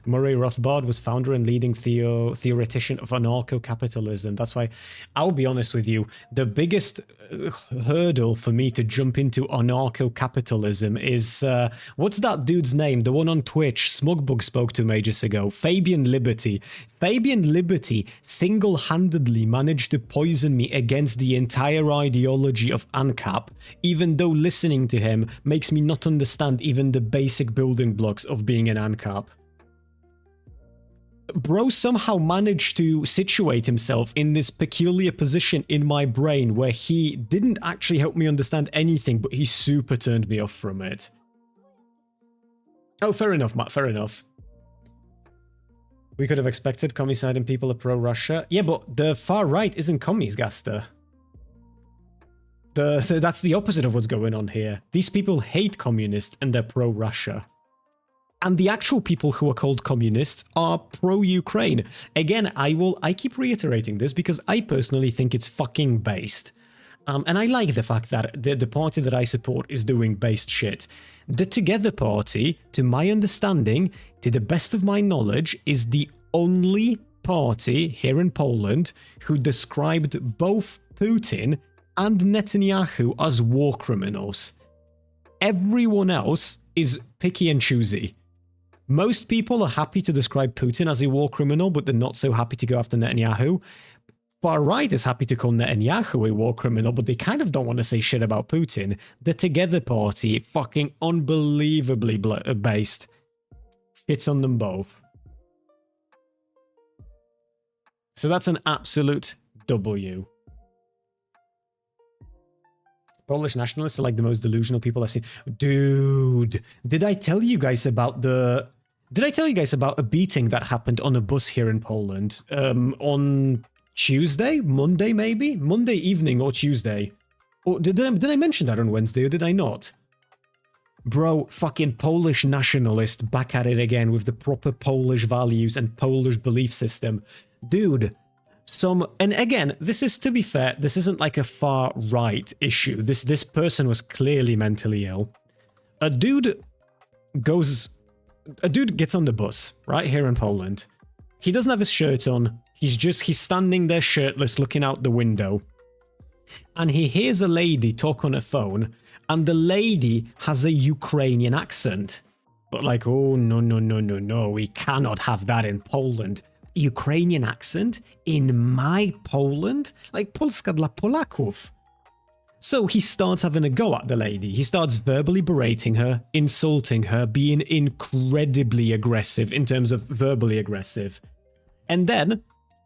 Murray Rothbard was founder and leading theoretician of anarcho-capitalism. That's why, I'll be honest with you, the biggest hurdle for me to jump into anarcho-capitalism is, what's that dude's name? The one on Twitch, Smugbug spoke to him ages ago, Fabian Liberty. Fabian Liberty single-handedly managed to poison me against the entire ideology of ANCAP, even though listening to him makes me not understand even the basic building blocks of being an ANCAP. Bro somehow managed to situate himself in this peculiar position in my brain where he didn't actually help me understand anything, but he super turned me off from it. Oh, fair enough, Matt, fair enough. We could have expected commie-side and people are pro-Russia. Yeah, but the far right isn't commies, Gaster. So that's the opposite of what's going on here. These people hate communists and they're pro-Russia. And the actual people who are called communists are pro-Ukraine. Again, I keep reiterating this because I personally think it's fucking based. And I like the fact that the party that I support is doing based shit. The Together Party, to my understanding, to the best of my knowledge, is the only party here in Poland who described both Putin and Netanyahu as war criminals. Everyone else is picky and choosy. Most people are happy to describe Putin as a war criminal, but they're not so happy to go after Netanyahu. Far right is happy to call Netanyahu a war criminal, but they kind of don't want to say shit about Putin. The Together Party, fucking unbelievably based. It's on them both. So that's an absolute W. Polish nationalists are like the most delusional people I've seen. Dude, did I tell you guys about a beating that happened on a bus here in Poland on Tuesday? Monday, maybe? Monday evening or Tuesday. Or did I mention that on Wednesday or did I not? Bro, fucking Polish nationalist back at it again with the proper Polish values and Polish belief system. Dude, and again, this is, to be fair, this isn't like a far right issue. This person was clearly mentally ill. A dude gets on the bus right here in Poland. He doesn't have his shirt on. He's standing there shirtless looking out the window. And he hears a lady talk on a phone, and the lady has a Ukrainian accent. But like, oh, no, we cannot have that in Poland. Ukrainian accent in my Poland? Like Polska dla Polaków. So he starts having a go at the lady. He starts verbally berating her, insulting her, being incredibly aggressive in terms of verbally aggressive. And then,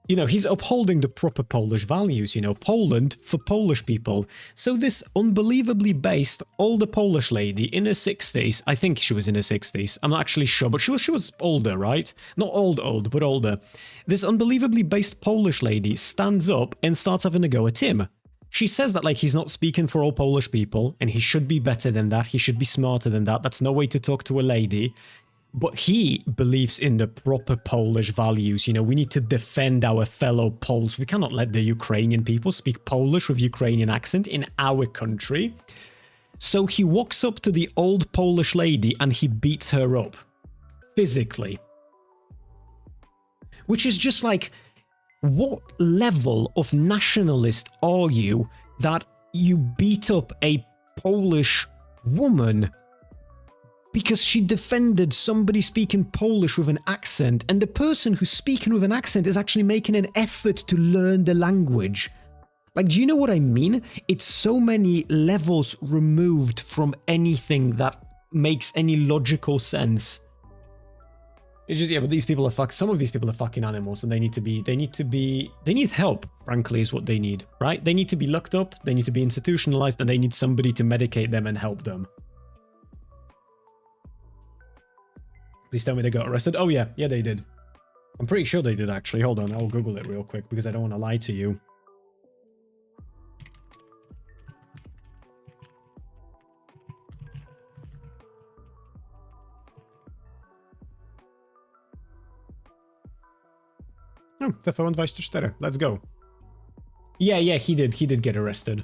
you know, he's upholding the proper Polish values, you know, Poland for Polish people. So this unbelievably based older Polish lady in her 60s, I think she was in her 60s, I'm not actually sure, but she was older, right? Not old, but older. This unbelievably based Polish lady stands up and starts having a go at him. She says that, like, he's not speaking for all Polish people, and he should be better than that, he should be smarter than that, that's no way to talk to a lady. But he believes in the proper Polish values. You know, we need to defend our fellow Poles. We cannot let the Ukrainian people speak Polish with Ukrainian accent in our country. So he walks up to the old Polish lady and he beats her up. Physically. Which is just like, what level of nationalist are you that you beat up a Polish woman because she defended somebody speaking Polish with an accent, and the person who's speaking with an accent is actually making an effort to learn the language? Like, do you know what I mean? It's so many levels removed from anything that makes any logical sense. It's just, yeah, but these people are some of these people are fucking animals, and they need help, frankly, is what they need, right? They need to be looked up, they need to be institutionalized, and they need somebody to medicate them and help them. Please tell me they got arrested. Oh yeah, they did. I'm pretty sure they did, actually. Hold on, I'll Google it real quick because I don't want to lie to you. Oh, TVN24. Let's go. Yeah, he did get arrested.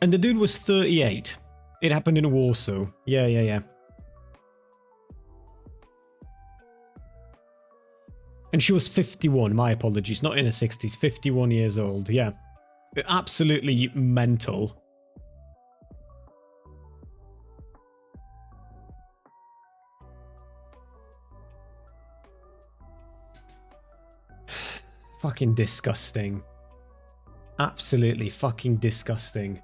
And the dude was 38. It happened in Warsaw. Yeah. And she was 51, my apologies, not in her 60s, 51 years old, yeah. Absolutely mental. Fucking disgusting. Absolutely fucking disgusting.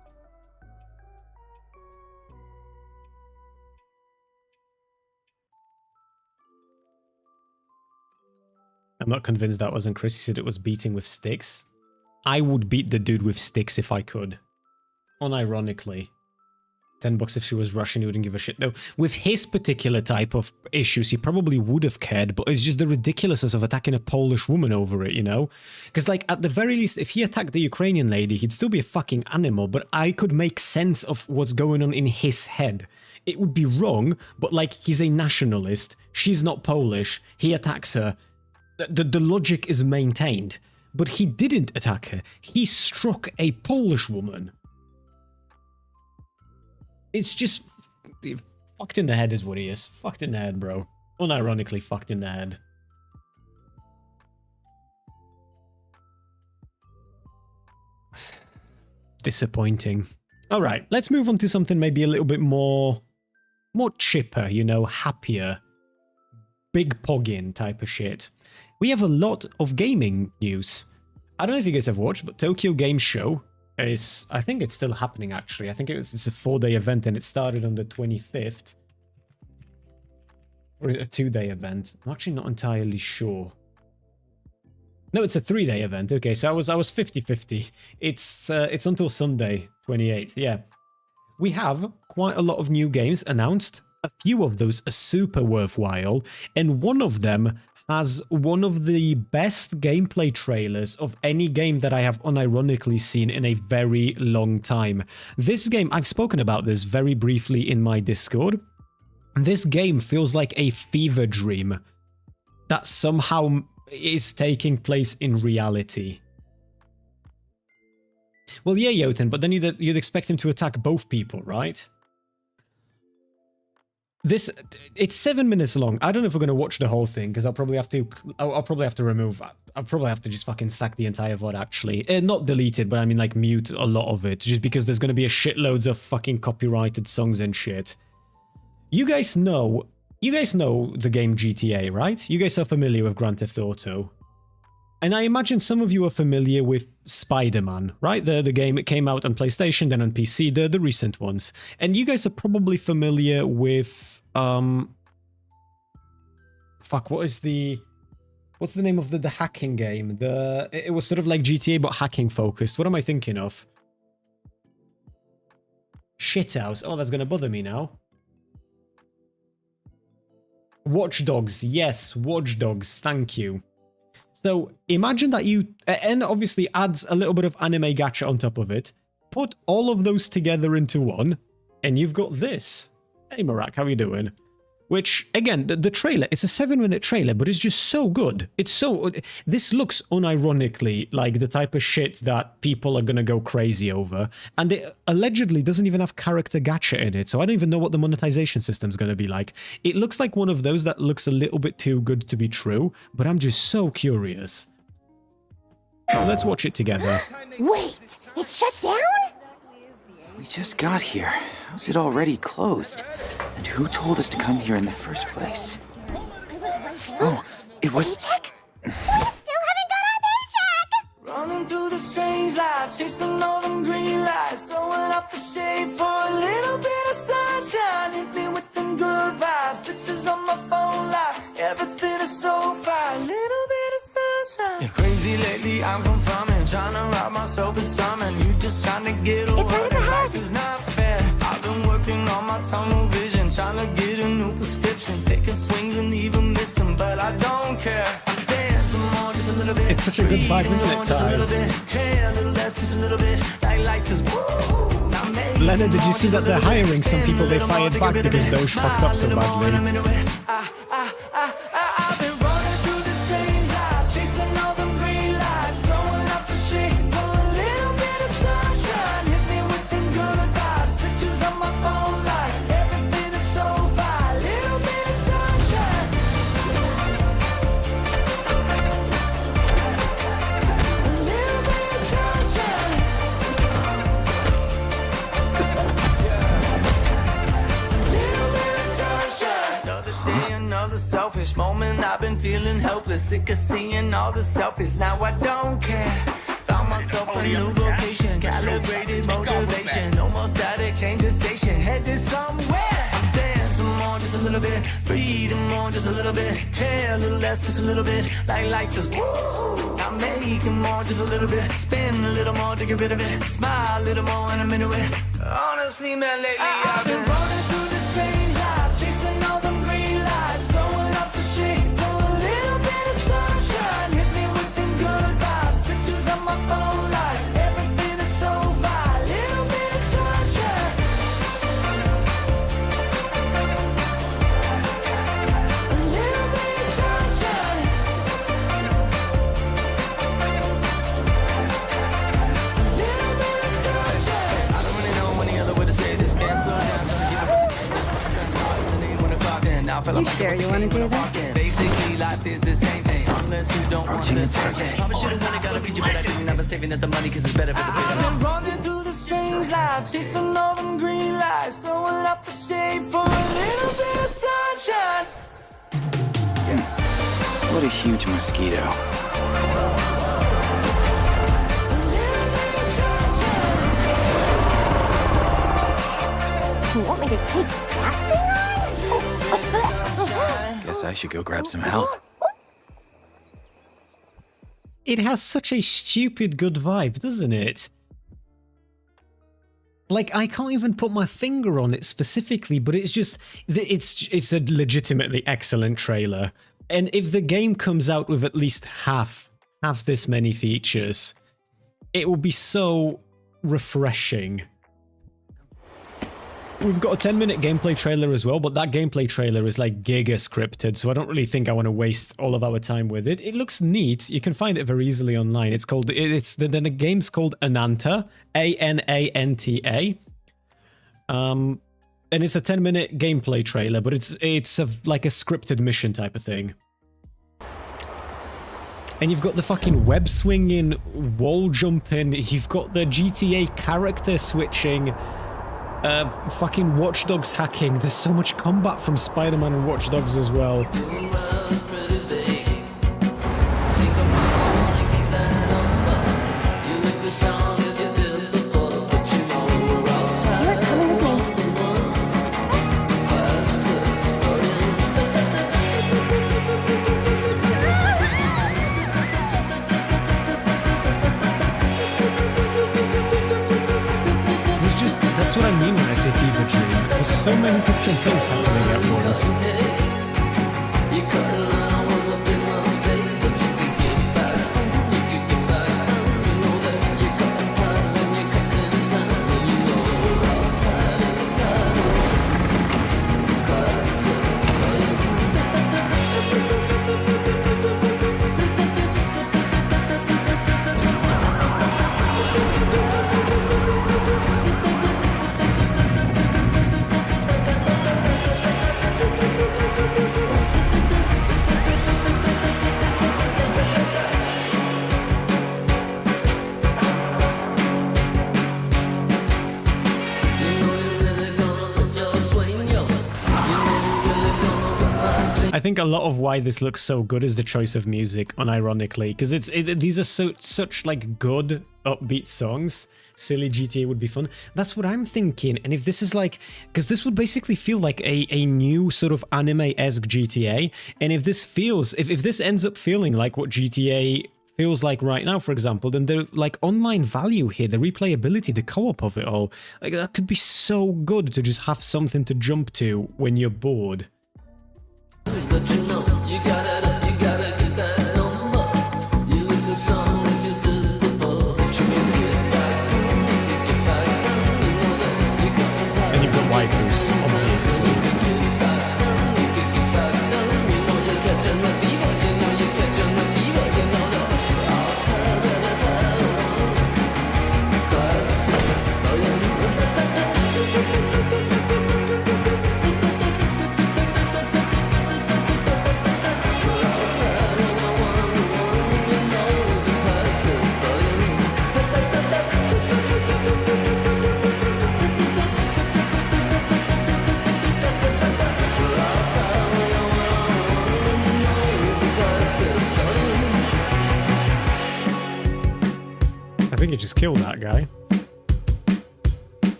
I'm not convinced that wasn't Chris. He said it was beating with sticks. I would beat the dude with sticks if I could. Unironically. $10 if she was Russian, he wouldn't give a shit. No, with his particular type of issues, he probably would have cared, but it's just the ridiculousness of attacking a Polish woman over it, you know? Because, like, at the very least, if he attacked the Ukrainian lady, he'd still be a fucking animal, but I could make sense of what's going on in his head. It would be wrong, but, like, he's a nationalist, she's not Polish, he attacks her. The logic is maintained. But he didn't attack her. He struck a Polish woman. It's just... fucked in the head is what he is. Fucked in the head, bro. Unironically fucked in the head. Disappointing. Alright, let's move on to something maybe a little bit more chipper, you know, happier. Big poggin type of shit. We have a lot of gaming news. I don't know if you guys have watched, but Tokyo Game Show is, I think it's still happening actually. I think it's a 4-day event and it started on the 25th. Or is it a 2-day event? I'm actually not entirely sure. No, it's a 3-day event. Okay, so I was 50-50. It's until Sunday, 28th. Yeah. We have quite a lot of new games announced. A few of those are super worthwhile, and one of them has one of the best gameplay trailers of any game that I have unironically seen in a very long time. This game, I've spoken about this very briefly in my Discord. This game feels like a fever dream that somehow is taking place in reality. Well, yeah, Jotun, but then you'd expect him to attack both people, right? It's 7 minutes long. I don't know if we're going to watch the whole thing, because I'll probably have to just fucking sack the entire VOD, actually. Not delete it, but I mean, like, mute a lot of it, just because there's going to be a shitloads of fucking copyrighted songs and shit. You guys know the game GTA, right? You guys are familiar with Grand Theft Auto. And I imagine some of you are familiar with Spider-Man, right? The game, it came out on PlayStation, then on PC, the recent ones. And you guys are probably familiar with... Fuck, what's the name of the hacking game? It was sort of like GTA, but hacking focused. What am I thinking of? Shithouse. Oh, that's gonna bother me now. Watch Dogs. Yes, Watch Dogs. Thank you. So imagine that and obviously adds a little bit of anime gacha on top of it. Put all of those together into one, and you've got this. Hey Marak, how you doing? Which, again, the trailer, it's a 7-minute trailer, but it's just so good. This looks unironically like the type of shit that people are gonna go crazy over. And it allegedly doesn't even have character gacha in it, so I don't even know what the monetization system's gonna be like. It looks like one of those that looks a little bit too good to be true, but I'm just so curious. So let's watch it together. Wait, it's shut down? We just got here. How's it already closed? And who told us to come here in the first place? Oh, it was... Paycheck? We still haven't got our paycheck! Running through the strange life, chasing all them green lights, throwing up the shade for a little bit of sunshine. Hit me with them good vibes, pictures on my phone lights, everything is so fine. Little bit of sunshine. You're crazy lately, I'm confirming, trying to rob myself of something. You just trying to get over it. Life is not fair. I've been working on my tunnel vision, trying to get a new prescription, taking swings and even missing, but I don't care. I'm dancing more, just a little bit. It's such a good vibe, isn't it, Taz? Care a little less, just a little bit. Like life is woo. Leonard, did you see that they're hiring some people they fired back because Doge fucked up so badly? I've been running through the strange life, chasing all them green lights, throwing up the shade for a little bit of sunshine. Hit me with them good vibes, pictures on my phone feeling helpless, sick of seeing all the selfies. Now I don't care. Found myself a new vocation, calibrated motivation. No more static, change the station, headed somewhere. I'm dancing more, just a little bit, breathing more, just a little bit, care a little less, just a little bit, like life is woo. I'm making more, just a little bit, spin a little more to get rid of it, smile a little more and I'm into it. Honestly, man, lately I've been running through this strange life, chasing all them green lights, throwing up the shade for a little bit of sunshine. Hit me with them good vibes, pictures on my phone light, everything is so fine. Little bit of sunshine, a little bit of sunshine, a little bit of sunshine. I don't really know any other way to say this. Can't slow down, You sure you want to do this? Basically, life is the same thing, unless you don't want the same thing. Probably should've won it, got a feature, but I didn't. I've been saving up the money, cause it's better for the business. I've been running through the strange life, chasing all them green lights, throwing up the shade for a little bit of sunshine. What a huge mosquito. You want me to take that thing on? Guess I should go grab some help. It has such a stupid good vibe, doesn't it? Like, I can't even put my finger on it specifically, but it's just, it's a legitimately excellent trailer. And if the game comes out with at least half this many features, it will be so refreshing. We've got a 10-minute gameplay trailer as well, but that gameplay trailer is like giga scripted, so I don't really think I want to waste all of our time with it. It looks neat. You can find it very easily online. It's called, the game's called Ananta, A-N-A-N-T-A. And it's a 10-minute gameplay trailer, but it's like a scripted mission type of thing. And you've got the fucking web swinging, wall jumping, you've got the GTA character switching, fucking Watch Dogs hacking. There's so much combat from Spider-Man and Watch Dogs as well. You're coming with me. That's what I mean when I say fever dream. There's so many different things happening at once. I think a lot of why this looks so good is the choice of music, unironically, because these are such like good upbeat songs. Silly GTA would be fun. That's what I'm thinking. And if this is like, because this would basically feel like a new sort of anime-esque GTA. And if this feels, if this ends up feeling like what GTA feels like right now, for example, then the like online value here, the replayability, the co-op of it all, like that could be so good to just have something to jump to when you're bored. But you know, you gotta get that number. You look the song as you did before, but you can get back, you know that you got time. And you've got waifus, obviously. You can get back down, you can get back down. You know you're catching the fever, you know you're catching the fever, you know that I'll tell you the time. 'Cause estoy en think he just killed that guy.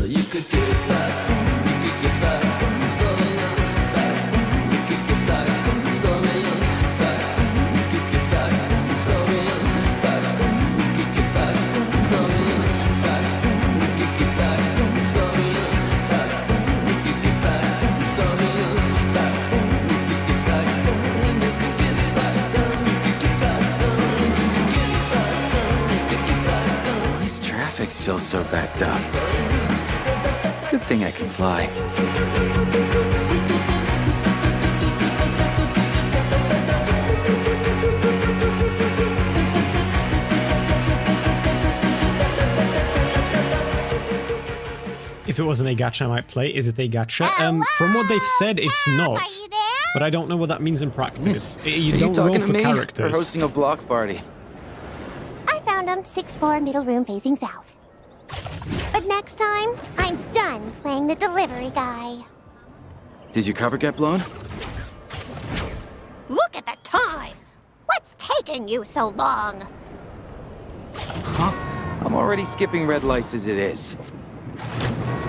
You could get back, you could get back, slowly on back, you could get back, slowly on back, you could get back, slowly on back, you could get back, slowly on back, you could get back, slowly on back, you could get back, slowly on back, you could get back, and you could get back down, you could get back down, you could get back down, you could get back down. Why is traffic still so backed up? Good thing I can fly. If it wasn't a gacha, I might play. Is it a gacha? From what they've said, it's not. Are you there? But I don't know what that means in practice. You Are don't you talking roll to for me? We're characters. hosting a block party. I found him, 6th floor, middle room facing south. But next time, I'm done playing the delivery guy. Did your cover get blown? Look at the time! What's taking you so long? Huh? I'm already skipping red lights as it is.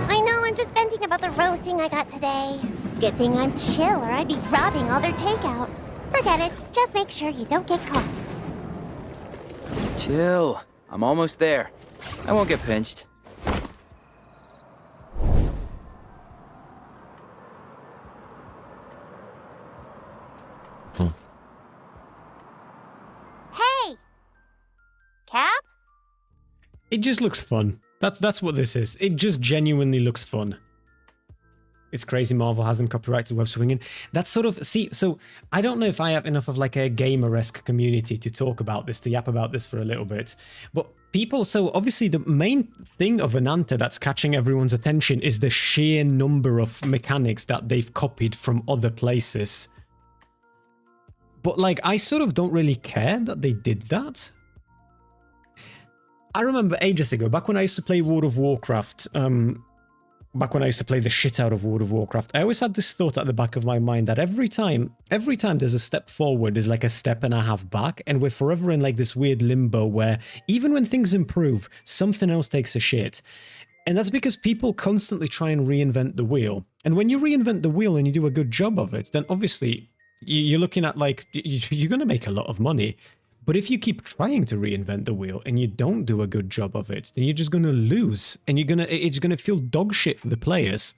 I know, I'm just venting about the roasting I got today. Good thing I'm chill or I'd be robbing all their takeout. Forget it, just make sure you don't get caught. Chill. I'm almost there. I won't get pinched. Hey! Cap? It just looks fun. That's what this is. It just genuinely looks fun. It's crazy Marvel has them copyrighted web swinging. That's sort of, see, so I don't know if I have enough of like a gamer-esque community to talk about this, to yap about this for a little bit. But people, so obviously the main thing of Ananta that's catching everyone's attention is the sheer number of mechanics that they've copied from other places. But like, I sort of don't really care that they did that. I remember ages ago, back when I used to play World of Warcraft, back when I used to play the shit out of World of Warcraft, I always had this thought at the back of my mind that every time there's a step forward, there's like a step and a half back, and we're forever in like this weird limbo where even when things improve, something else takes a shit. And that's because people constantly try and reinvent the wheel. And when you reinvent the wheel and you do a good job of it, then obviously you're looking at like, you're going to make a lot of money. But if you keep trying to reinvent the wheel and you don't do a good job of it, then you're just going to lose, and it's going to feel dog shit for the players.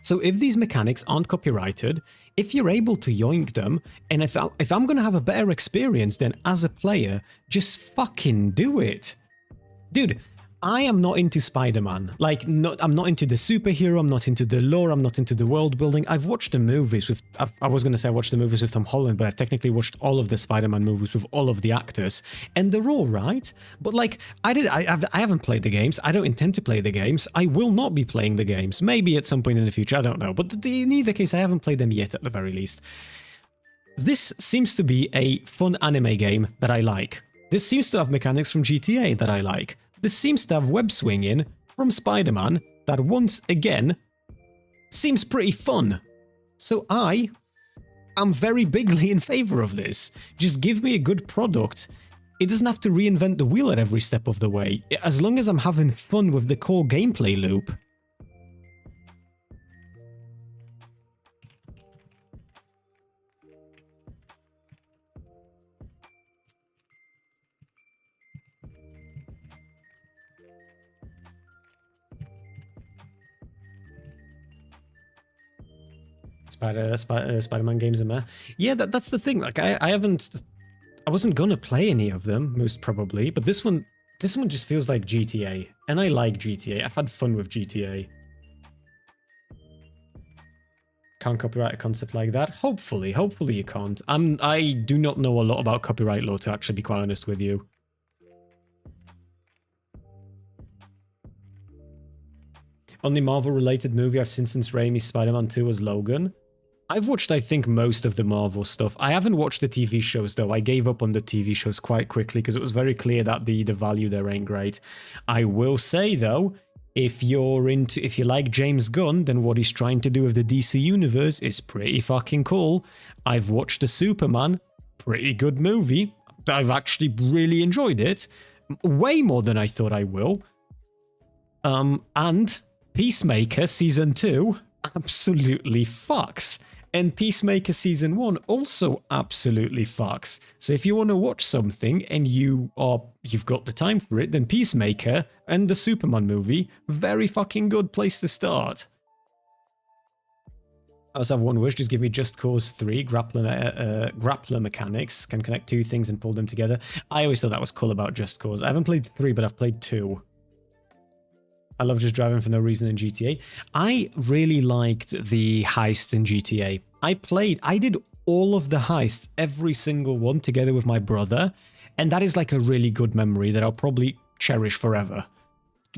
So if these mechanics aren't copyrighted, if you're able to yoink them, and if I'm going to have a better experience, then as a player, just fucking do it. Dude, I am not into Spider-Man. Like, I'm not into the superhero, I'm not into the lore, I'm not into the world building. I've watched the movies with... I was going to say I watched the movies with Tom Holland, but I've technically watched all of the Spider-Man movies with all of the actors, and they're all right. But like, I haven't played the games, I don't intend to play the games, I will not be playing the games. Maybe at some point in the future, I don't know. But in either case, I haven't played them yet at the very least. This seems to be a fun anime game that I like. This seems to have mechanics from GTA that I like. This seems to have web swinging from Spider-Man that once again seems pretty fun. So I am very bigly in favor of this. Just give me a good product. It doesn't have to reinvent the wheel at every step of the way. As long as I'm having fun with the core gameplay loop. Spider-Man games are meh. Yeah, that's the thing. Like, I wasn't gonna play any of them, most probably, but this one just feels like GTA, and I like GTA. I've had fun with GTA. Can't copyright a concept like that. Hopefully you can't. I do not know a lot about copyright law, to actually be quite honest with you. Only Marvel-related movie I've seen since Raimi's Spider-Man 2 was Logan. I've watched, I think, most of the Marvel stuff. I haven't watched the TV shows, though. I gave up on the TV shows quite quickly because it was very clear that the value there ain't great. I will say, though, if you like James Gunn, then what he's trying to do with the DC universe is pretty fucking cool. I've watched the Superman, pretty good movie. I've actually really enjoyed it. way more than I thought I will. And Peacemaker Season 2 absolutely fucks. And Peacemaker Season 1 also absolutely fucks. So if you want to watch something and you've got the time for it, then Peacemaker and the Superman movie, very fucking good place to start. I also have one wish, just give me Just Cause 3, grappler mechanics, can connect two things and pull them together. I always thought that was cool about Just Cause. I haven't played 3, but I've played 2. I love just driving for no reason in GTA. I really liked the heists in GTA. I did all of the heists, every single one, together with my brother, and that is like a really good memory that I'll probably cherish forever.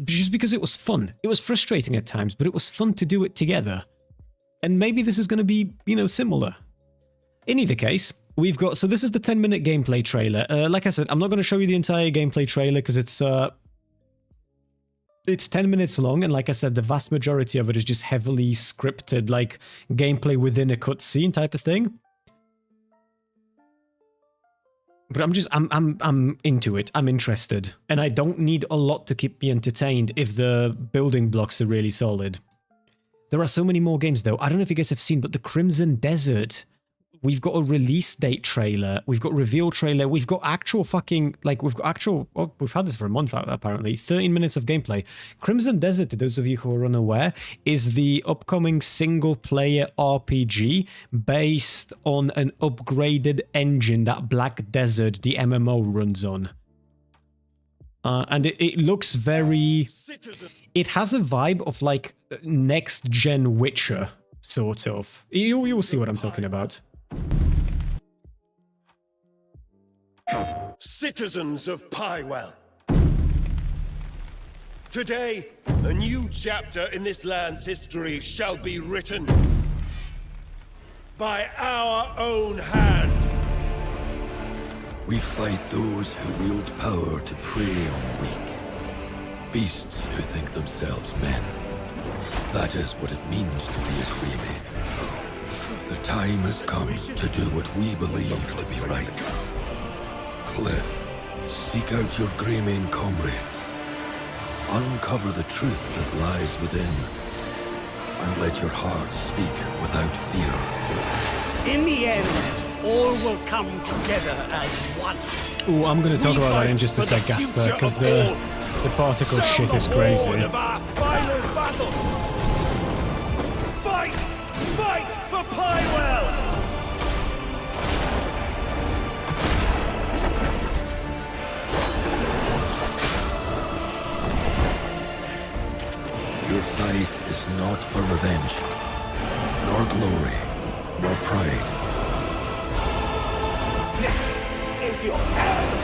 Just because it was fun. It was frustrating at times, but it was fun to do it together. And maybe this is going to be, similar. In either case, we've got... So this is the 10-minute gameplay trailer. Like I said, I'm not going to show you the entire gameplay trailer because it's 10 minutes long, and like I said, the vast majority of it is just heavily scripted, like gameplay within a cutscene type of thing. But I'm into it. I'm interested. And I don't need a lot to keep me entertained if the building blocks are really solid. There are so many more games, though. I don't know if you guys have seen, but the Crimson Desert, we've got a release date trailer, we've got reveal trailer, we've got actual fucking, we've had this for a month, apparently, 13 minutes of gameplay. Crimson Desert, to those of you who are unaware, is the upcoming single-player RPG based on an upgraded engine that Black Desert, the MMO, runs on. And it looks very... It has a vibe of, like, next-gen Witcher, sort of. You'll see what I'm talking about. Citizens of Pywell. Today, a new chapter in this land's history shall be written by our own hand. We fight those who wield power to prey on the weak. Beasts who think themselves men. That is what it means to be a Greyman. The time has come to do what we believe to be right. Cliff, seek out your Greyman comrades. Uncover the truth that lies within. And let your heart speak without fear. In the end, all will come together as one. Ooh, I'm going to talk about that in just a sec, Gaster, because the particle shit is crazy. Of our final battle. Fight! Fight for Pywell! Your fight is not for revenge, nor glory, nor pride. This is your hand.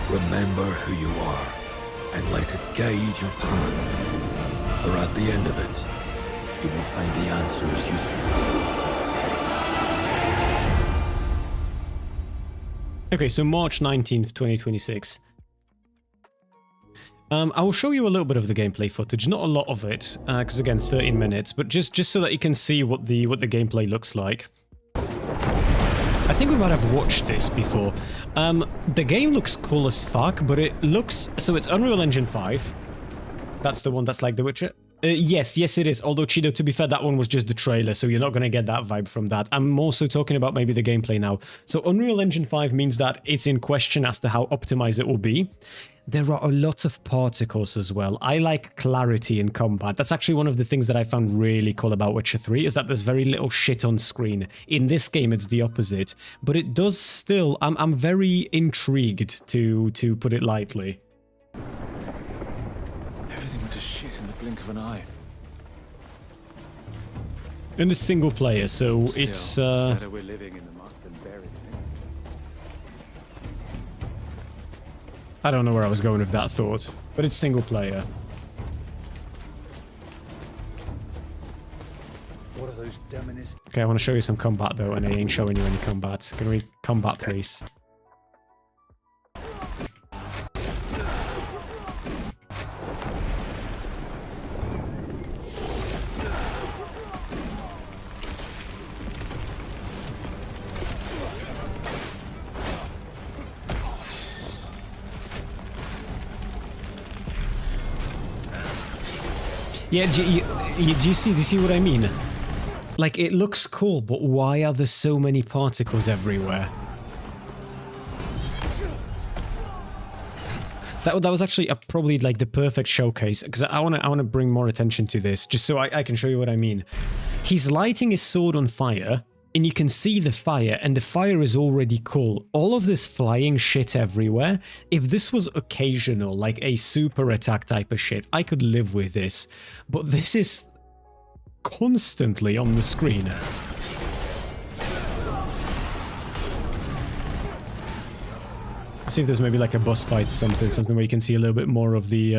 Remember who you are, and let it guide your path. For at the end of it, you will find the answers you seek. Okay, so March 19th, 2026. I will show you a little bit of the gameplay footage, not a lot of it, because again, 13 minutes, but just so that you can see what the gameplay looks like. I think we might have watched this before. The game looks cool as fuck, but it looks... So it's Unreal Engine 5. That's the one that's like The Witcher. Yes, it is. Although, Cheeto, to be fair, that one was just the trailer, so you're not going to get that vibe from that. I'm also talking about maybe the gameplay now. So Unreal Engine 5 means that it's in question as to how optimized it will be. There are a lot of particles as well. I like clarity in combat. That's actually one of the things that I found really cool about Witcher 3, is that there's very little shit on screen. In this game, it's the opposite. But it does still... I'm very intrigued, to put it lightly. Everything went to shit in the blink of an eye. And it's single player, so Still, it's... better we're living in the muck than buried in it. I don't know where I was going with that thought, but it's single player. What are those demonists? Okay, I want to show you some combat though, and I ain't showing you any combat. Can we combat, please? Yeah, do you see what I mean? Like, it looks cool, but why are there so many particles everywhere? That was actually probably like the perfect showcase, because I want to bring more attention to this, just so I can show you what I mean. He's lighting his sword on fire, and you can see the fire, and the fire is already cool. All of this flying shit everywhere, if this was occasional, like a super attack type of shit, I could live with this. But this is constantly on the screen. See if there's maybe like a boss fight or something where you can see a little bit more of the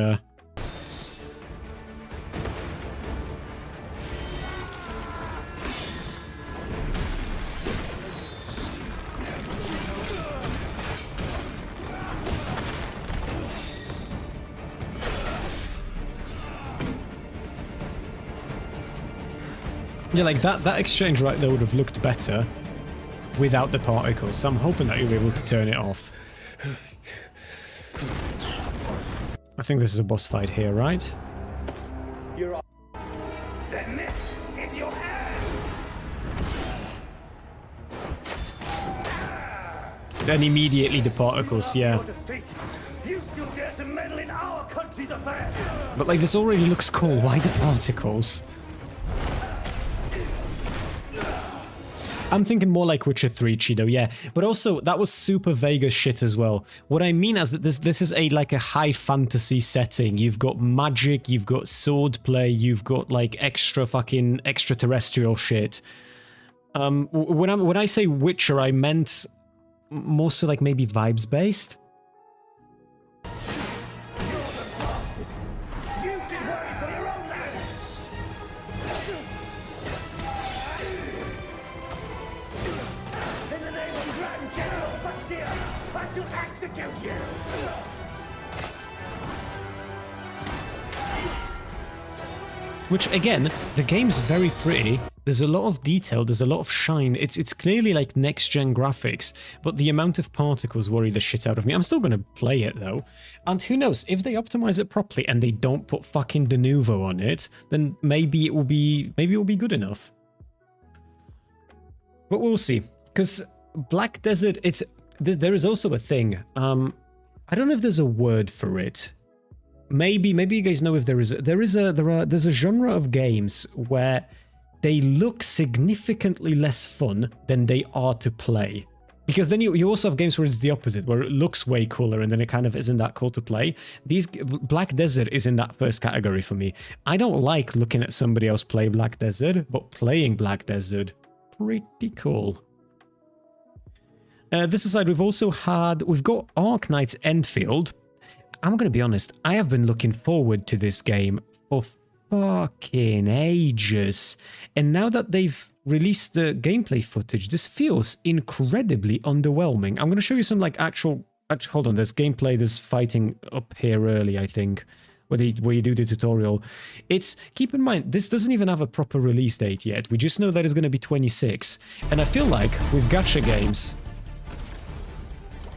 yeah, like that exchange right there would have looked better without the particles, so I'm hoping that you'll be able to turn it off. I think this is a boss fight here, right? You're all. Then this is your hand. Then immediately the particles, yeah. You still dare to meddle in our country's affairs? But like, this already looks cool. Why the particles? I'm thinking more like Witcher 3 Cheeto, yeah. But also, that was super Vegas shit as well. What I mean is that this is like a high fantasy setting. You've got magic, you've got sword play, you've got like extra fucking extraterrestrial shit. When I say Witcher, I meant more so like maybe vibes based. Which, again, the game's very pretty. There's a lot of detail, there's a lot of shine. It's clearly like next-gen graphics, but the amount of particles worry the shit out of me. I'm still going to play it, though. And who knows, if they optimize it properly and they don't put fucking de novo on it, then maybe it will be good enough. But we'll see. Because Black Desert, there is also a thing. I don't know if there's a word for it. Maybe you guys know if there's a genre of games where they look significantly less fun than they are to play. Because then you also have games where it's the opposite, where it looks way cooler and then it kind of isn't that cool to play. Black Desert is in that first category for me. I don't like looking at somebody else play Black Desert, but playing Black Desert, pretty cool. This aside, we've got Arknight's Enfield. I'm going to be honest, I have been looking forward to this game for fucking ages. And now that they've released the gameplay footage, this feels incredibly underwhelming. I'm going to show you some like actual hold on, there's gameplay, there's fighting up here early, I think, where you do the tutorial. Keep in mind, this doesn't even have a proper release date yet. We just know that it's going to be 26. And I feel like with gacha games,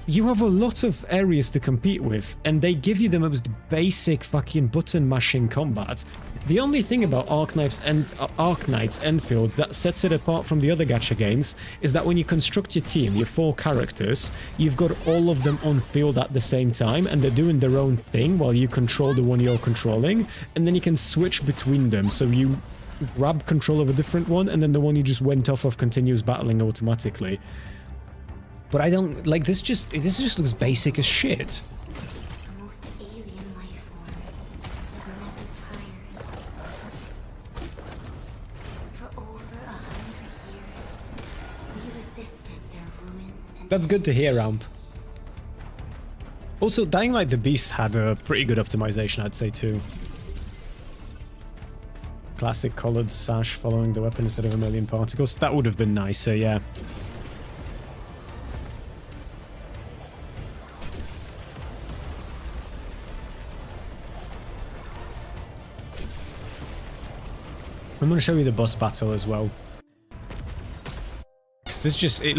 you have a lot of areas to compete with, and they give you the most basic fucking button mashing combat. The only thing about Arknight's Enfield that sets it apart from the other gacha games is that when you construct your team, your 4 characters, you've got all of them on field at the same time, and they're doing their own thing while you control the one you're controlling, and then you can switch between them, so you grab control of a different one, and then the one you just went off of continues battling automatically. But I don't like this. This just looks basic as shit. The most alien life form that never tires. For over 100 years, we resisted their ruin. That's good to hear, Amp. Also, Dying Light the Beast had a pretty good optimization, I'd say, too. Classic colored sash following the weapon instead of a million particles. That would have been nicer, yeah. I'm going to show you the boss battle as well. Because it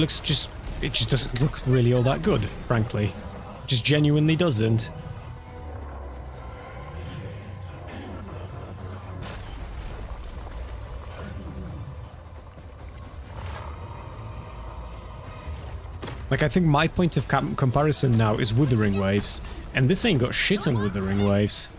just doesn't look really all that good, frankly. It just genuinely doesn't. Like, I think my point of comparison now is Wuthering Waves, and this ain't got shit on Wuthering Waves.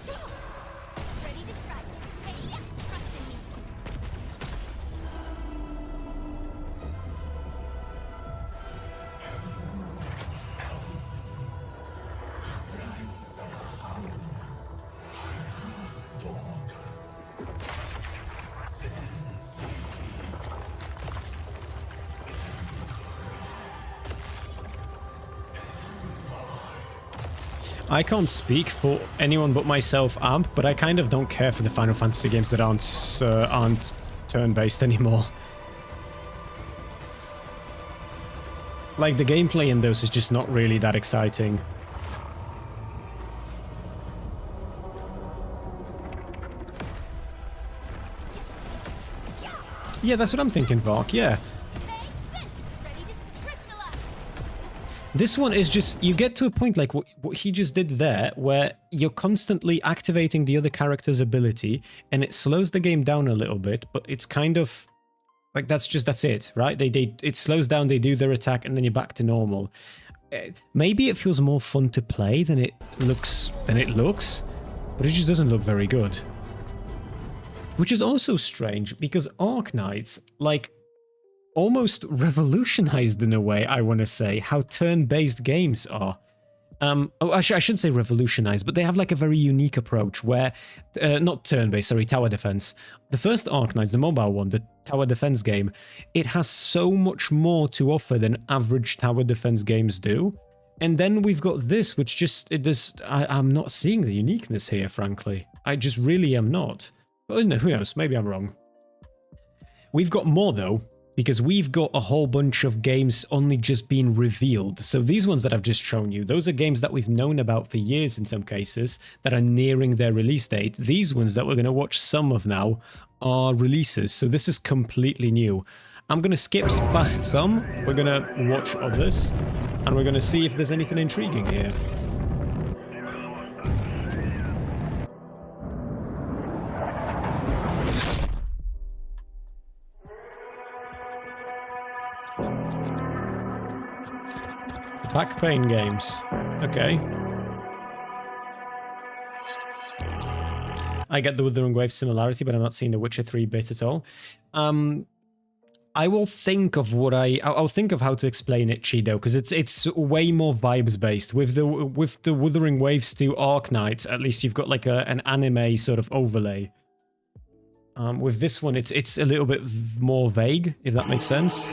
I can't speak for anyone but myself, Amp, but I kind of don't care for the Final Fantasy games that aren't turn-based anymore. Like, the gameplay in those is just not really that exciting. Yeah, that's what I'm thinking, Vark, yeah. This one is just, you get to a point like what he just did there, where you're constantly activating the other character's ability, and it slows the game down a little bit, but it's kind of, like, that's it, right? It slows down, they do their attack, and then you're back to normal. Maybe it feels more fun to play than it looks, but it just doesn't look very good. Which is also strange, because Arknights, like, almost revolutionized in a way, I want to say, how turn-based games are. I shouldn't say revolutionized, but they have like a very unique approach where, not turn-based, sorry, tower defense. The first Arknights, the mobile one, the tower defense game, it has so much more to offer than average tower defense games do. And then we've got this, which just, I'm not seeing the uniqueness here, frankly. I just really am not. But who knows, maybe I'm wrong. We've got more though, because we've got a whole bunch of games only just being revealed. So these ones that I've just shown you, those are games that we've known about for years in some cases, that are nearing their release date. These ones that we're going to watch some of now are releases, so this is completely new. I'm going to skip past some, we're going to watch others, and we're going to see if there's anything intriguing here. Back pain games. Okay. I get the Wuthering Waves similarity, but I'm not seeing the Witcher 3 bit at all. I will think of I'll think of how to explain it, Chido, because it's way more vibes based. With the Wuthering Waves to Arknights, at least you've got like an anime sort of overlay. With this one, it's a little bit more vague, if that makes sense.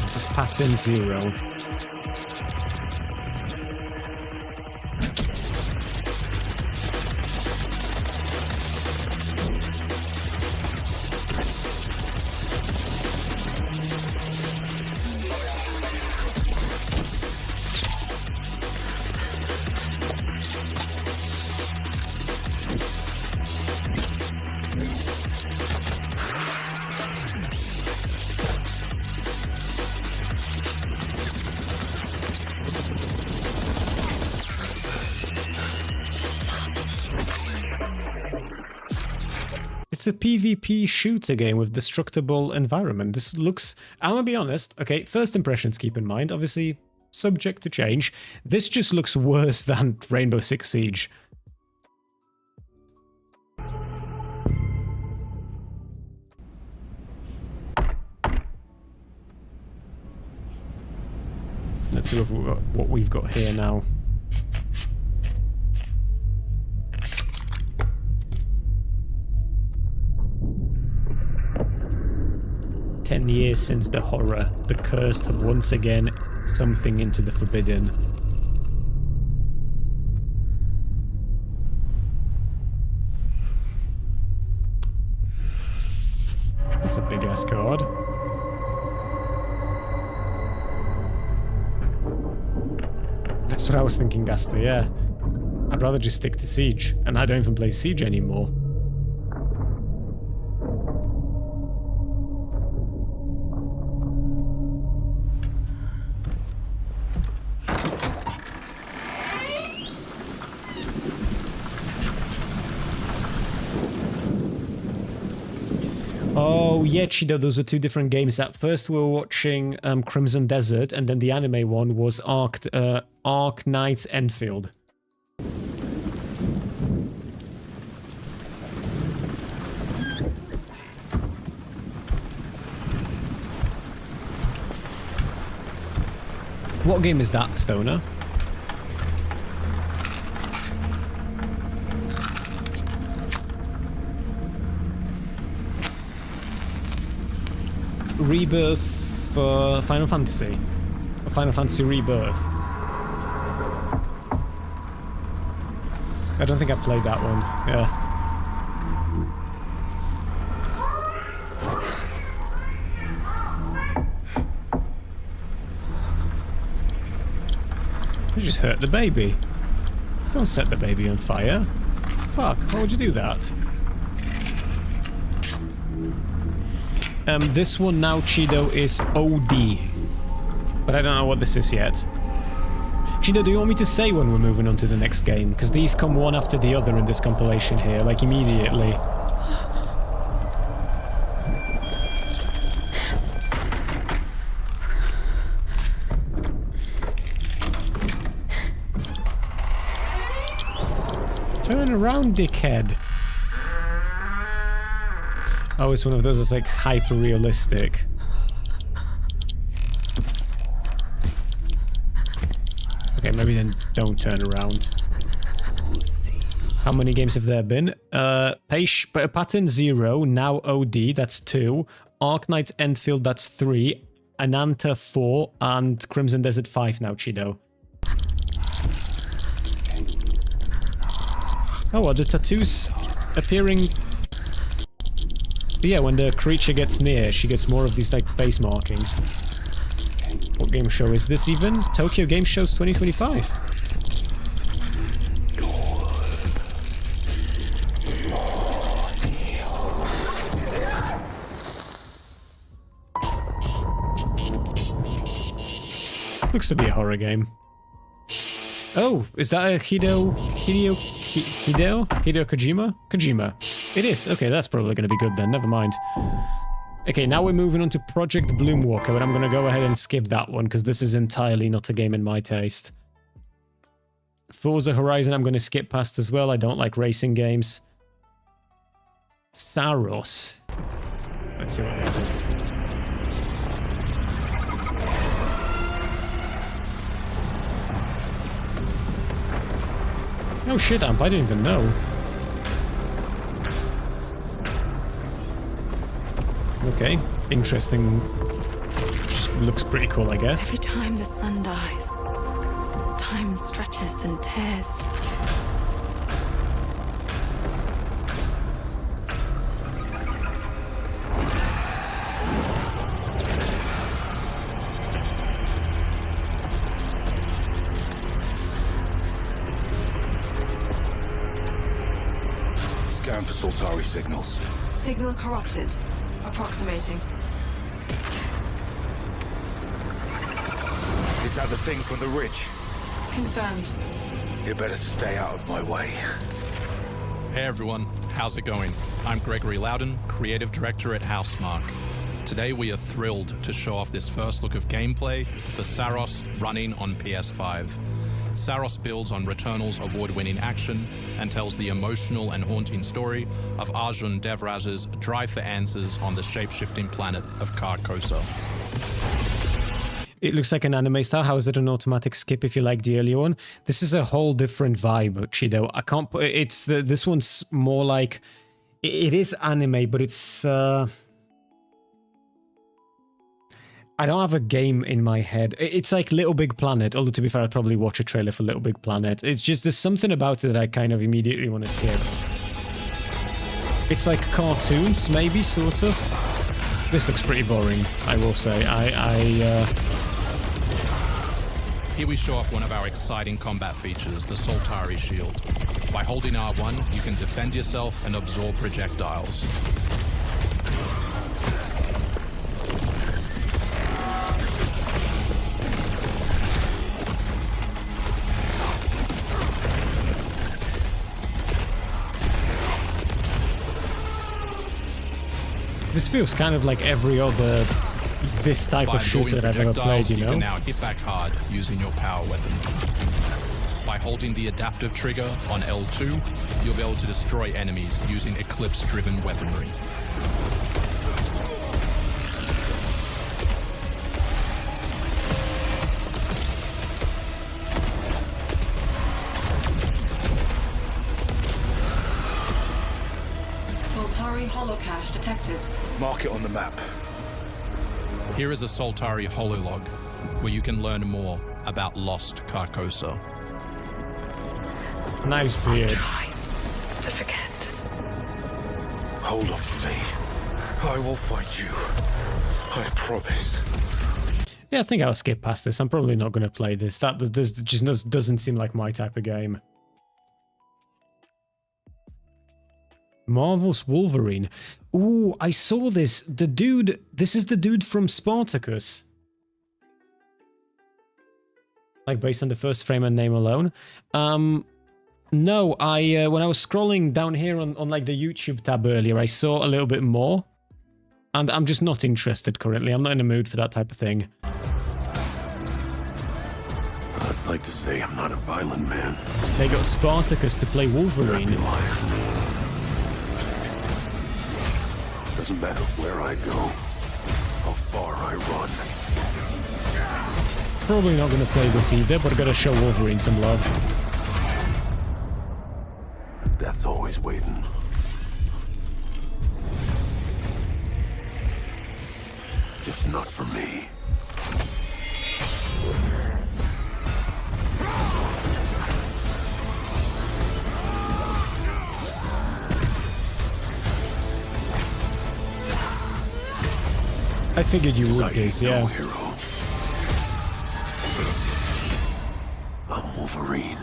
This is Pattern 0. It's a PvP shooter game with destructible environment. This looks, I'm gonna be honest, okay, first impressions keep in mind, obviously subject to change. This just looks worse than Rainbow Six Siege. Let's see what we've got here now. "10 years since the horror, the cursed have once again something into the forbidden." That's a big ass card. That's what I was thinking, Gaster, yeah. I'd rather just stick to Siege, and I don't even play Siege anymore. Oh, yeah, Chido, those were two different games. At first we were watching Crimson Desert, and then the anime one was Ark Knights Enfield. What game is that, Stoner? Rebirth for Final Fantasy. Or Final Fantasy Rebirth. I don't think I played that one. Yeah. You just hurt the baby. Don't set the baby on fire. Fuck, why would you do that? This one now, Chido, is OD. But I don't know what this is yet. Chido, do you want me to say when we're moving on to the next game? Because these come one after the other in this compilation here, like immediately. Turn around, dickhead. Oh, it's one of those that's like hyper-realistic. Okay, maybe then don't turn around. How many games have there been? Pattern 0, now OD, that's 2. Ark Knight Enfield, that's 3. Ananta 4, and Crimson Desert 5 now, Chido. Oh, are the tattoos appearing? Yeah, when the creature gets near, she gets more of these like face markings. What game show is this even? Tokyo Game Shows 2025. Looks to be a horror game. Oh, is that a Hideo Kojima? Kojima. It is. Okay, that's probably going to be good then. Never mind. Okay, now we're moving on to Project Bloomwalker, but I'm going to go ahead and skip that one because this is entirely not a game in my taste. Forza Horizon I'm going to skip past as well. I don't like racing games. Saros. Let's see what this is. Oh shit, Amp, I didn't even know. Okay, interesting. Just looks pretty cool, I guess. Every time the sun dies, time stretches and tears. Scan for Soltari signals. Signal corrupted. Approximating. Is that the thing from the ridge? Confirmed. You better stay out of my way. Hey everyone, how's it going? I'm Gregory Loudon, Creative Director at Housemarque. Today we are thrilled to show off this first look of gameplay for Saros running on PS5. Saros builds on Returnal's award-winning action and tells the emotional and haunting story of Arjun Devraj's drive for answers on the shape-shifting planet of Carcosa. It looks like an anime style. How is it an automatic skip if you like the earlier one? This is a whole different vibe, Chido. I can't put it's this one's more like it is anime, but it's I don't have a game in my head. It's like Little Big Planet, although to be fair, I'd probably watch a trailer for Little Big Planet. It's just, there's something about it that I kind of immediately want to skip. It's like cartoons, maybe, sort of. This looks pretty boring, I will say. Here we show off one of our exciting combat features, the Soltari Shield. By holding R1, you can defend yourself and absorb projectiles. This feels kind of like every other this type By of shooter that I've ever projectiles, played, you you know? can now hit back hard using your power weapon. By holding the adaptive trigger on L2, you'll be able to destroy enemies using eclipse-driven weaponry. Soltari holocache detected. Mark it on the map. Here is a Soltari hololog, where you can learn more about lost Carcosa. Nice beard. To forget. Hold on for me. I will find you. I promise. Yeah, I think I'll skip past this. I'm probably not going to play this. This just doesn't seem like my type of game. Marvel's Wolverine. Ooh, I saw this. The dude... This is the dude from Spartacus. Like, based on the first frame and name alone. No, when I was scrolling down here on like the YouTube tab earlier, I saw a little bit more. And I'm just not interested currently. I'm not in the mood for that type of thing. I'd like to say I'm not a violent man. They got Spartacus to play Wolverine. Doesn't matter where I go, how far I run. Probably not going to play this either, but I gotta show Wolverine some love. Death's always waiting. Just not for me. I figured you would, Diz, yeah. No hero. I'm Wolverine.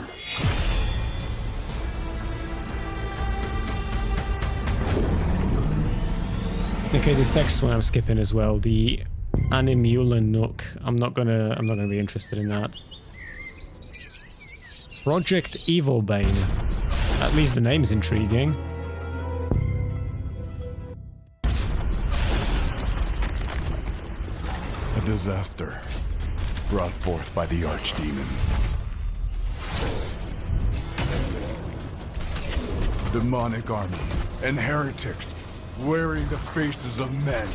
Okay, this next one I'm skipping as well. The Animula Nook. I'm not gonna be interested in that. Project Evilbane. At least the name's intriguing. A disaster brought forth by the Archdemon. Demonic armies and heretics wearing the faces of men.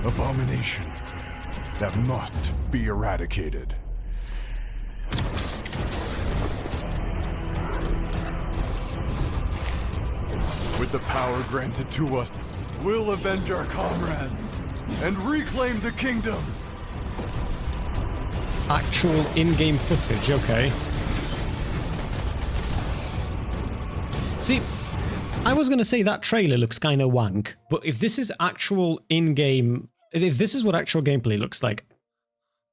Abominations that must be eradicated. With the power granted to us, we'll avenge our comrades and reclaim the kingdom. Actual in-game footage, okay. See, I was gonna say that trailer looks kind of wank, but if this is actual in-game, if this is what actual gameplay looks like,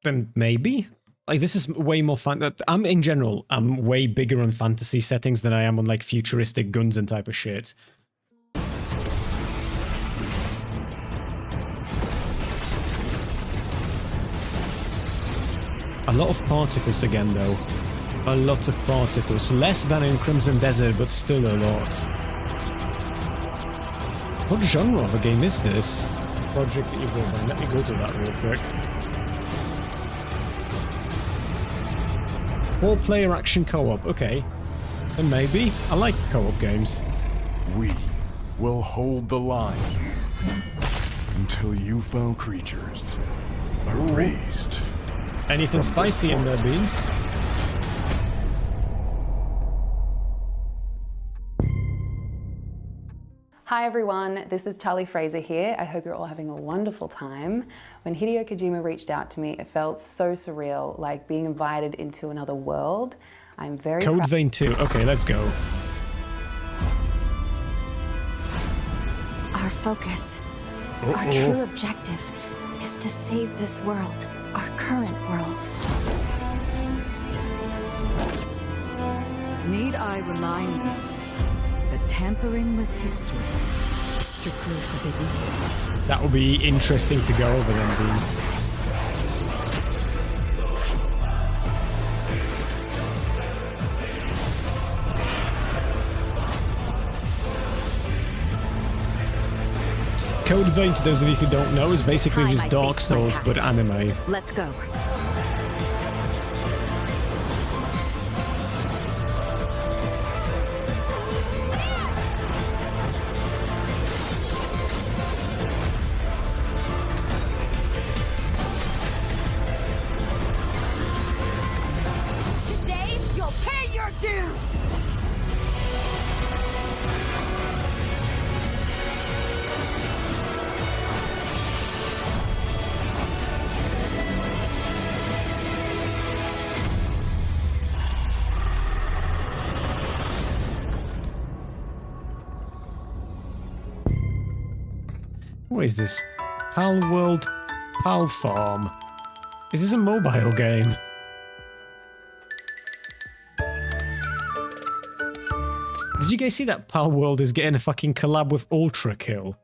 then maybe? Like, this is way more fun. I'm way bigger on fantasy settings than I am on, like, futuristic guns and type of shit. A lot of particles again, though. A lot of particles. Less than in Crimson Desert, but still a lot. What genre of a game is this? Project Evilbane. Let me go to that real quick. 4-player action co-op. Okay. Then maybe. I like co-op games. We will hold the line until you foul creatures are raised. Anything spicy in there, Beans? Hi everyone, this is Charlie Fraser here. I hope you're all having a wonderful time. When Hideo Kojima reached out to me, it felt so surreal, like being invited into another world. I'm very Code Vein 2. Okay, let's go. Our focus, our true objective, is to save this world, our current world. Need I remind you that tampering with history is strictly forbidden? That will be interesting to go over then, Beans. Code Vein, to those of you who don't know, is basically Time just I Dark face my Souls, but past. anime. Let's go. Today, you'll pay your dues! What is this? Pal World Pal Farm. Is this a mobile game? Did you guys see that Pal World is getting a fucking collab with Ultra Kill?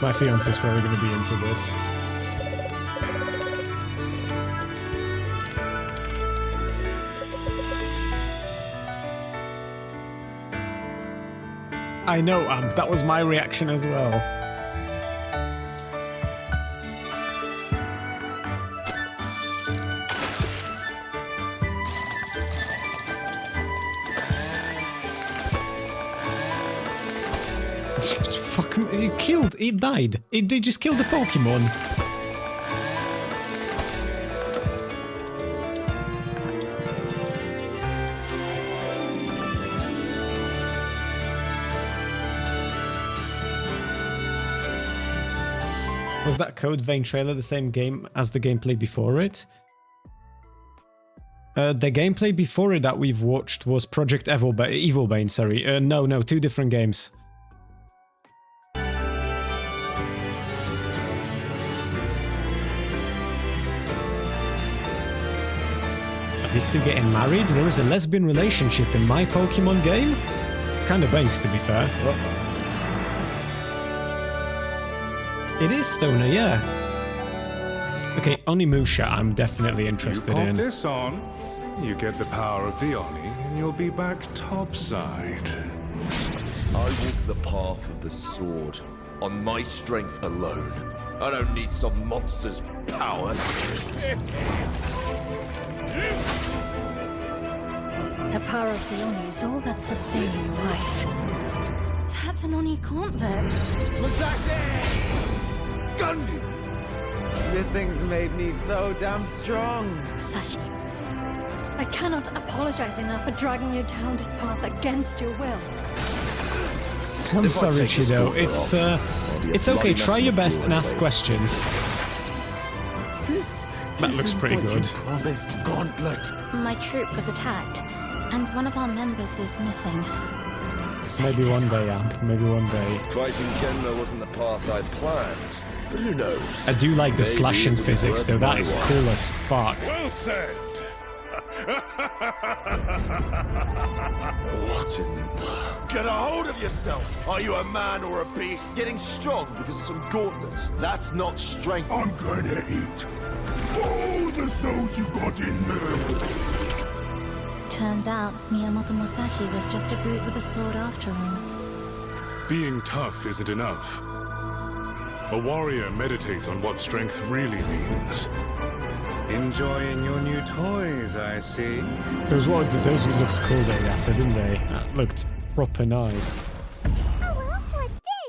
My fiance's probably going to be into this. I know, that was my reaction as well. Fuck, he died. He just killed the Pokemon. Was that Code Vein trailer the same game as the gameplay before it? The gameplay before it that we've watched was Project Evil Bane, sorry. No, two different games. Are they still getting married? There was a lesbian relationship in my Pokemon game? Kinda based, to be fair. It is Stoner, yeah. Okay, Onimusha I'm definitely interested You pop in. this on, you get the power of the Oni, and you'll be back topside. I walk the path of the sword on my strength alone. I don't need some monster's power. The power of the Oni is all that's sustaining life. That's an Oni gauntlet. Gundy! This thing's made me so damn strong. Sashi, I cannot apologize enough for dragging you down this path against your will. I'm sorry, Chido. It's okay. Try your best and ask questions. That looks pretty good. Promised gauntlet. My troop was attacked, and one of our members is missing. Maybe one day, Ant. Maybe one day. Fighting Genma wasn't the path I planned, but who knows? I do like the Maybe slashing it'll be physics, worth though. That my is while. cool as fuck. Well said. What in the... Get a hold of yourself! Are you a man or a beast? Getting strong because of some gauntlet. That's not strength. I'm gonna eat all the souls you got in there. Turns out, Miyamoto Musashi was just a brute with a sword after all. Being tough isn't enough. A warrior meditates on what strength really means. Enjoying your new toys, I see. Those looked cool though, yes, didn't they? That looked proper nice.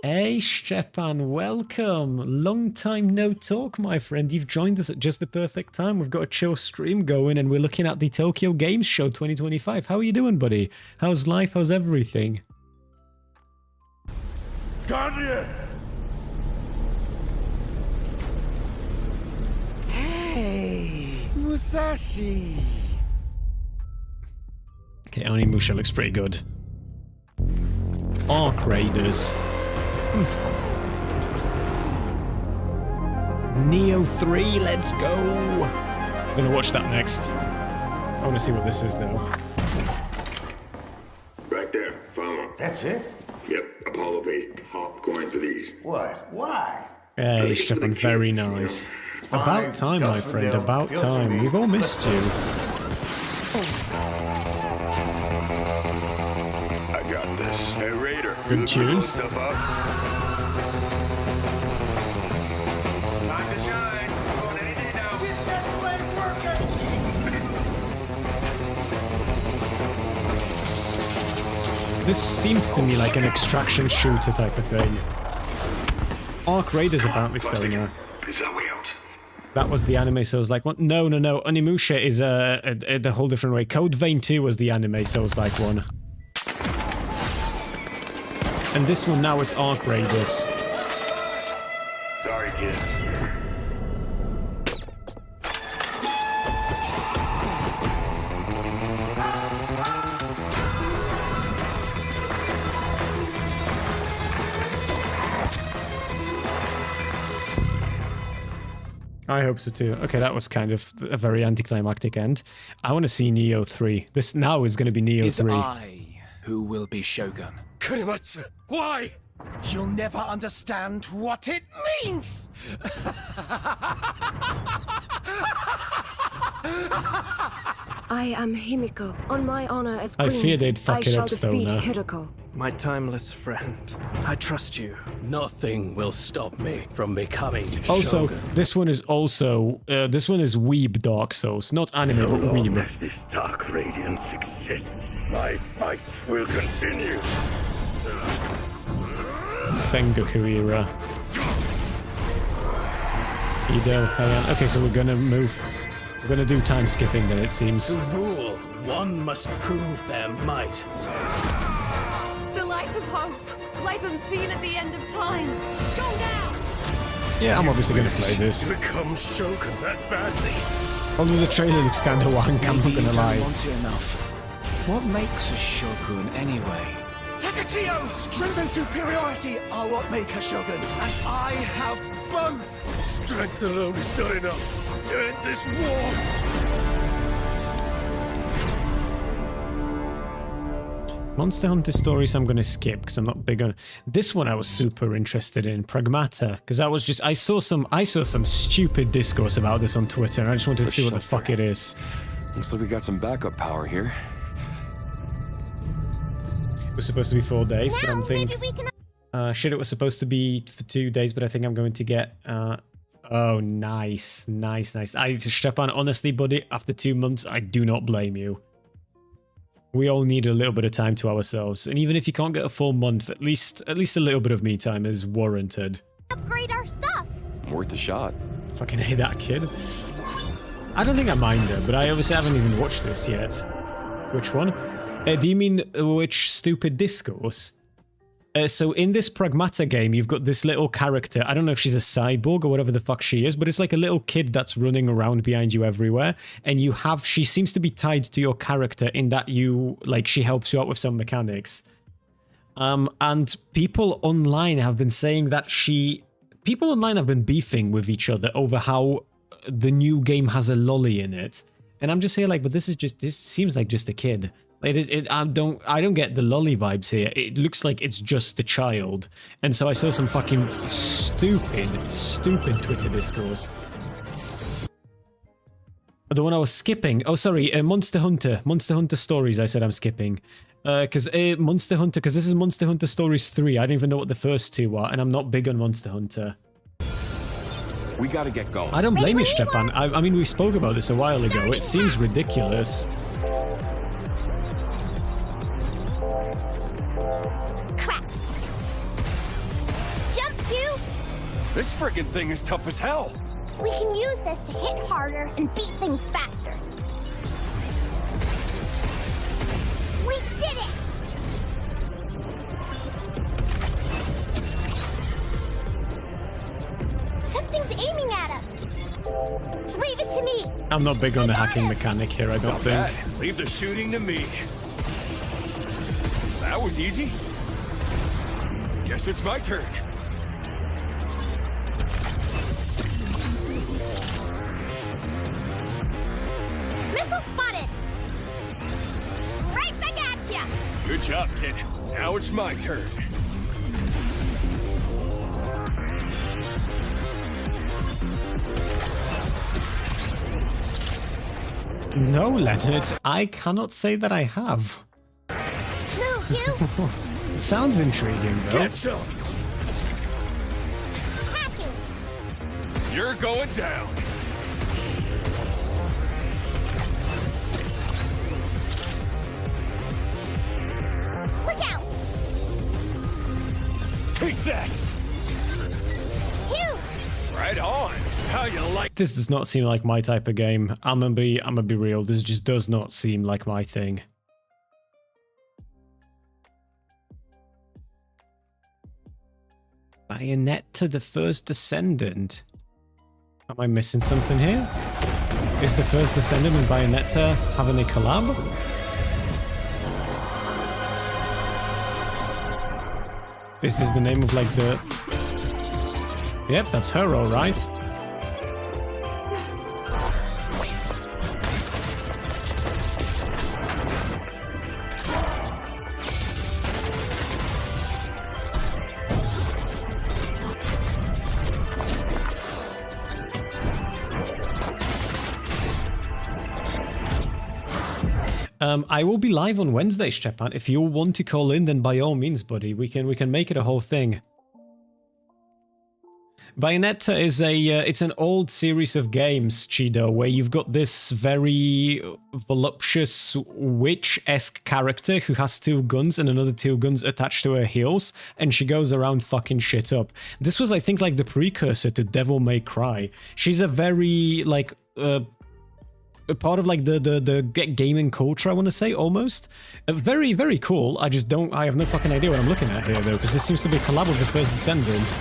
Hey, Stepan, welcome. Long time no talk, my friend. You've joined us at just the perfect time. We've got a chill stream going and we're looking at the Tokyo Games Show 2025. How are you doing, buddy? How's life? How's everything? Guardian! Hey, Musashi. Okay, Onimusha looks pretty good. Arc Raiders. Neo 3, let's go! I'm gonna watch that next. I wanna see what this is though. Right there, follow. That's it? Yep, Apollo Base top going for these. What? Why? Hey, Stepan, very nice. About time, my friend, about time. We've all missed you. I got this. Hey, Raider. Good tunes. This seems to me like an extraction shooter type of thing. Arc Raiders apparently still in there. That was the anime, so I was like, what? No. Onimusha is a whole different way. Code Vein 2 was the anime, so I was like one. And this one now is Arc Raiders. Sorry, kids. I hope so too. Okay, that was kind of a very anticlimactic end. I want to see Neo 3. This now is going to be Neo 3. I who will be Shogun. Kurimatsu, why? You'll never understand what it means! I am Himiko. On my honor as I queen, fear they'd fuck it I shall up, defeat Stoner. Hiroko. My timeless friend, I trust you. Nothing will stop me from becoming Also, Shogun. this one is Weeb Dark Souls, not anime, but Weeb. As this dark radiance exists, my fights will continue. Sengoku era. Ido, hang on. Okay, so we're gonna move. We're gonna do time skipping then, it seems. To rule, one must prove their might. The light of hope lies unseen at the end of time. Go now! Yeah, I'm obviously gonna play this. Become Shogun that badly. Although the trailer looks kinda wank, I'm not gonna lie. Enough. What makes a Shogun anyway? Takachio! Strength and superiority are what make a Shogun, and I have both! Strength alone is not enough to end this war. Monster Hunter stories I'm gonna skip because I'm not big on this one. I was super interested in Pragmata because I saw some stupid discourse about this on Twitter and I just wanted to see what the fuck it is. Looks like we got some backup power here. It was supposed to be 4 days, but I'm thinking shit, it was supposed to be for 2 days, but I think I'm going to get oh, nice. Stepan, honestly, buddy, after 2 months, I do not blame you. We all need a little bit of time to ourselves, and even if you can't get a full month, at least a little bit of me time is warranted. Upgrade our stuff. Worth a shot. Fucking hate that kid. I don't think I mind her, but I obviously haven't even watched this yet. Which one? Do you mean which stupid discourse? So in this Pragmata game, you've got this little character. I don't know if she's a cyborg or whatever the fuck she is, but it's like a little kid that's running around behind you everywhere. And she seems to be tied to your character in that she helps you out with some mechanics. And people online have been saying that people online have been beefing with each other over how the new game has a lolly in it. And I'm just here like, but this seems like just a kid. Like I don't get the lolly vibes here. It looks like it's just a child. And so I saw some fucking stupid Twitter discourse. The one I was skipping. Oh, sorry, Monster Hunter Stories. I said I'm skipping. Because this is Monster Hunter Stories 3. I don't even know what the first two are, and I'm not big on Monster Hunter. We gotta get going. I don't blame you, Stepan. I mean, we spoke about this a while ago. It seems ridiculous. This friggin' thing is tough as hell. We can use this to hit harder and beat things faster. We did it! Something's aiming at us. Leave it to me. I'm not big on the hacking mechanic here, I don't think. Leave the shooting to me. That was easy. Guess it's my turn. Missile spotted! Right back at ya! Good job, kid. Now it's my turn. No, Leonard, I cannot say that I have. It sounds intriguing, though. Get some. You're going down. Look out! Take that. Right on. How you like? This does not seem like my type of game. I'm gonna be real. This just does not seem like my thing. Bayonetta the First Descendant. Am I missing something here? Is the First Descendant and Bayonetta having a collab? Is this the name of like the... Yep, that's her, alright. I will be live on Wednesday, Stepan. If you want to call in, then by all means, buddy, we can make it a whole thing. Bayonetta is it's an old series of games, Chido, where you've got this very voluptuous witch-esque character who has 2 guns and another 2 guns attached to her heels, and she goes around fucking shit up. This was, I think, like the precursor to Devil May Cry. She's a very, like, a part of like the gaming culture, I want to say, almost. Very, very cool. I have no fucking idea what I'm looking at here, though, because this seems to be a collab with the First Descendant.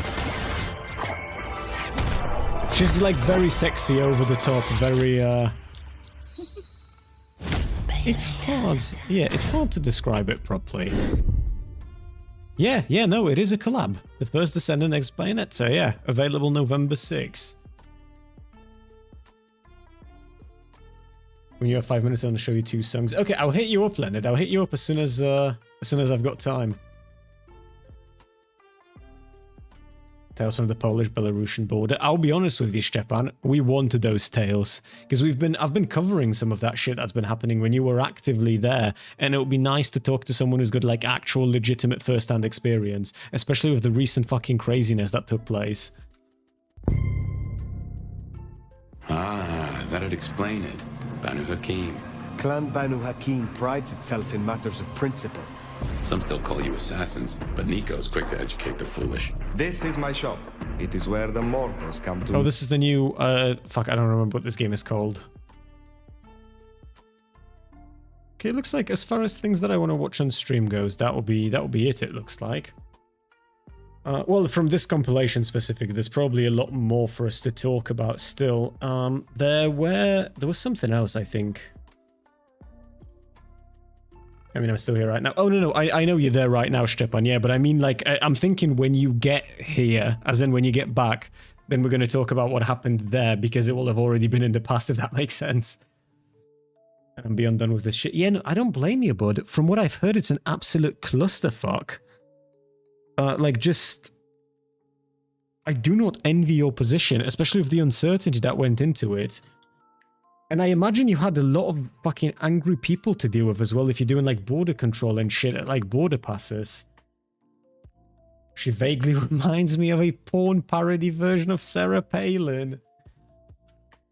She's like very sexy, over the top, very it's hard. Yeah, it's hard to describe it properly. Yeah, no, it is a collab. The First Descendant x Bayonetta, yeah. Available November 6th. When you have 5 minutes, I'm going to show you 2 songs. Okay, I'll hit you up, Leonard. I'll hit you up as soon as I've got time. Tales from the Polish-Belarusian border. I'll be honest with you, Stepan. We wanted those tales because I've been covering some of that shit that's been happening when you were actively there, and it would be nice to talk to someone who's got like actual legitimate first-hand experience, especially with the recent fucking craziness that took place. Ah, that'd explain it. Banu Hakim. Clan Banu Hakim prides itself in matters of principle. Some still call you assassins, but Nico's quick to educate the foolish. This is my shop. It is where the mortals come to... Oh, this is the new... fuck, I don't remember what this game is called. Okay, it looks like as far as things that I want to watch on stream goes, that will be it looks like. Well, from this compilation specifically, there's probably a lot more for us to talk about still. There was something else, I think. I mean, I'm still here right now. Oh, no, I know you're there right now, Stepan, yeah, but I mean, like, I'm thinking when you get here, as in when you get back, then we're going to talk about what happened there, because it will have already been in the past, if that makes sense. And be undone with this shit. Yeah, no, I don't blame you, bud. From what I've heard, it's an absolute clusterfuck. Like, just... I do not envy your position, especially with the uncertainty that went into it. And I imagine you had a lot of fucking angry people to deal with as well if you're doing, like, border control and shit at, like, border passes. She vaguely reminds me of a porn parody version of Sarah Palin.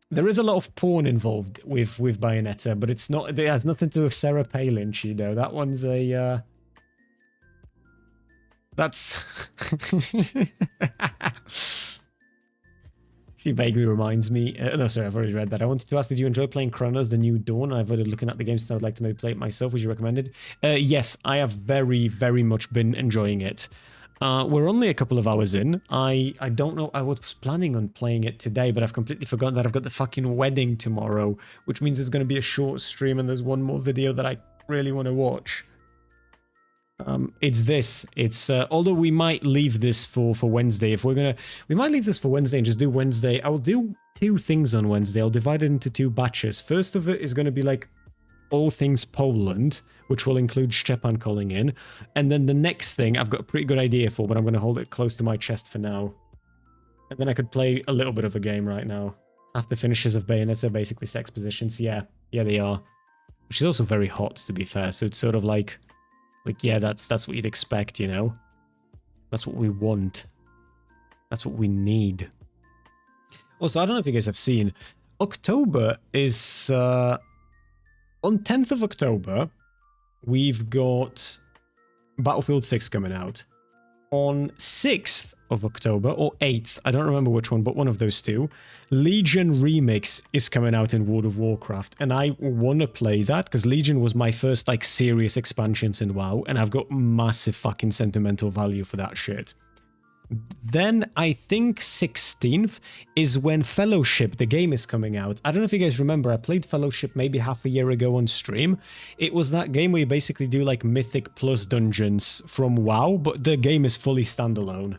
There is a lot of porn involved with Bayonetta, but it's not... It has nothing to do with Sarah Palin, Chido. That one's a... That's... She vaguely reminds me... no, sorry, I've already read that. I wanted to ask, did you enjoy playing Chronos, the new Dawn? I've already looking at the game, so I'd like to maybe play it myself. Would you recommend it? Yes, I have very, very much been enjoying it. We're only a couple of hours in. I don't know... I was planning on playing it today, but I've completely forgotten that I've got the fucking wedding tomorrow, which means it's going to be a short stream, and there's one more video that I really want to watch. It's this. It's although we might leave this for Wednesday. If we're gonna, we might leave this for Wednesday and just do Wednesday. I'll do 2 things on Wednesday. I'll divide it into 2 batches. First of it is going to be like all things Poland, which will include Stepan calling in, and then the next thing I've got a pretty good idea for, but I'm going to hold it close to my chest for now. And then I could play a little bit of a game right now. After finishes of Bayonetta, basically sex positions. Yeah, Yeah, they are. Which is also very hot, to be fair. So it's sort of like yeah, that's what you'd expect, you know? That's what we want. That's what we need. Also, I don't know if you guys have seen, October is, on 10th of October, we've got Battlefield 6 coming out. On 6th of October, or 8th, I don't remember which one, but one of those two, Legion Remix is coming out in World of Warcraft, and I want to play that, because Legion was my first, like, serious expansions in WoW, and I've got massive fucking sentimental value for that shit. Then, I think 16th is when Fellowship, the game, is coming out. I don't know if you guys remember, I played Fellowship maybe half a year ago on stream. It was that game where you basically do like Mythic Plus dungeons from WoW, but the game is fully standalone.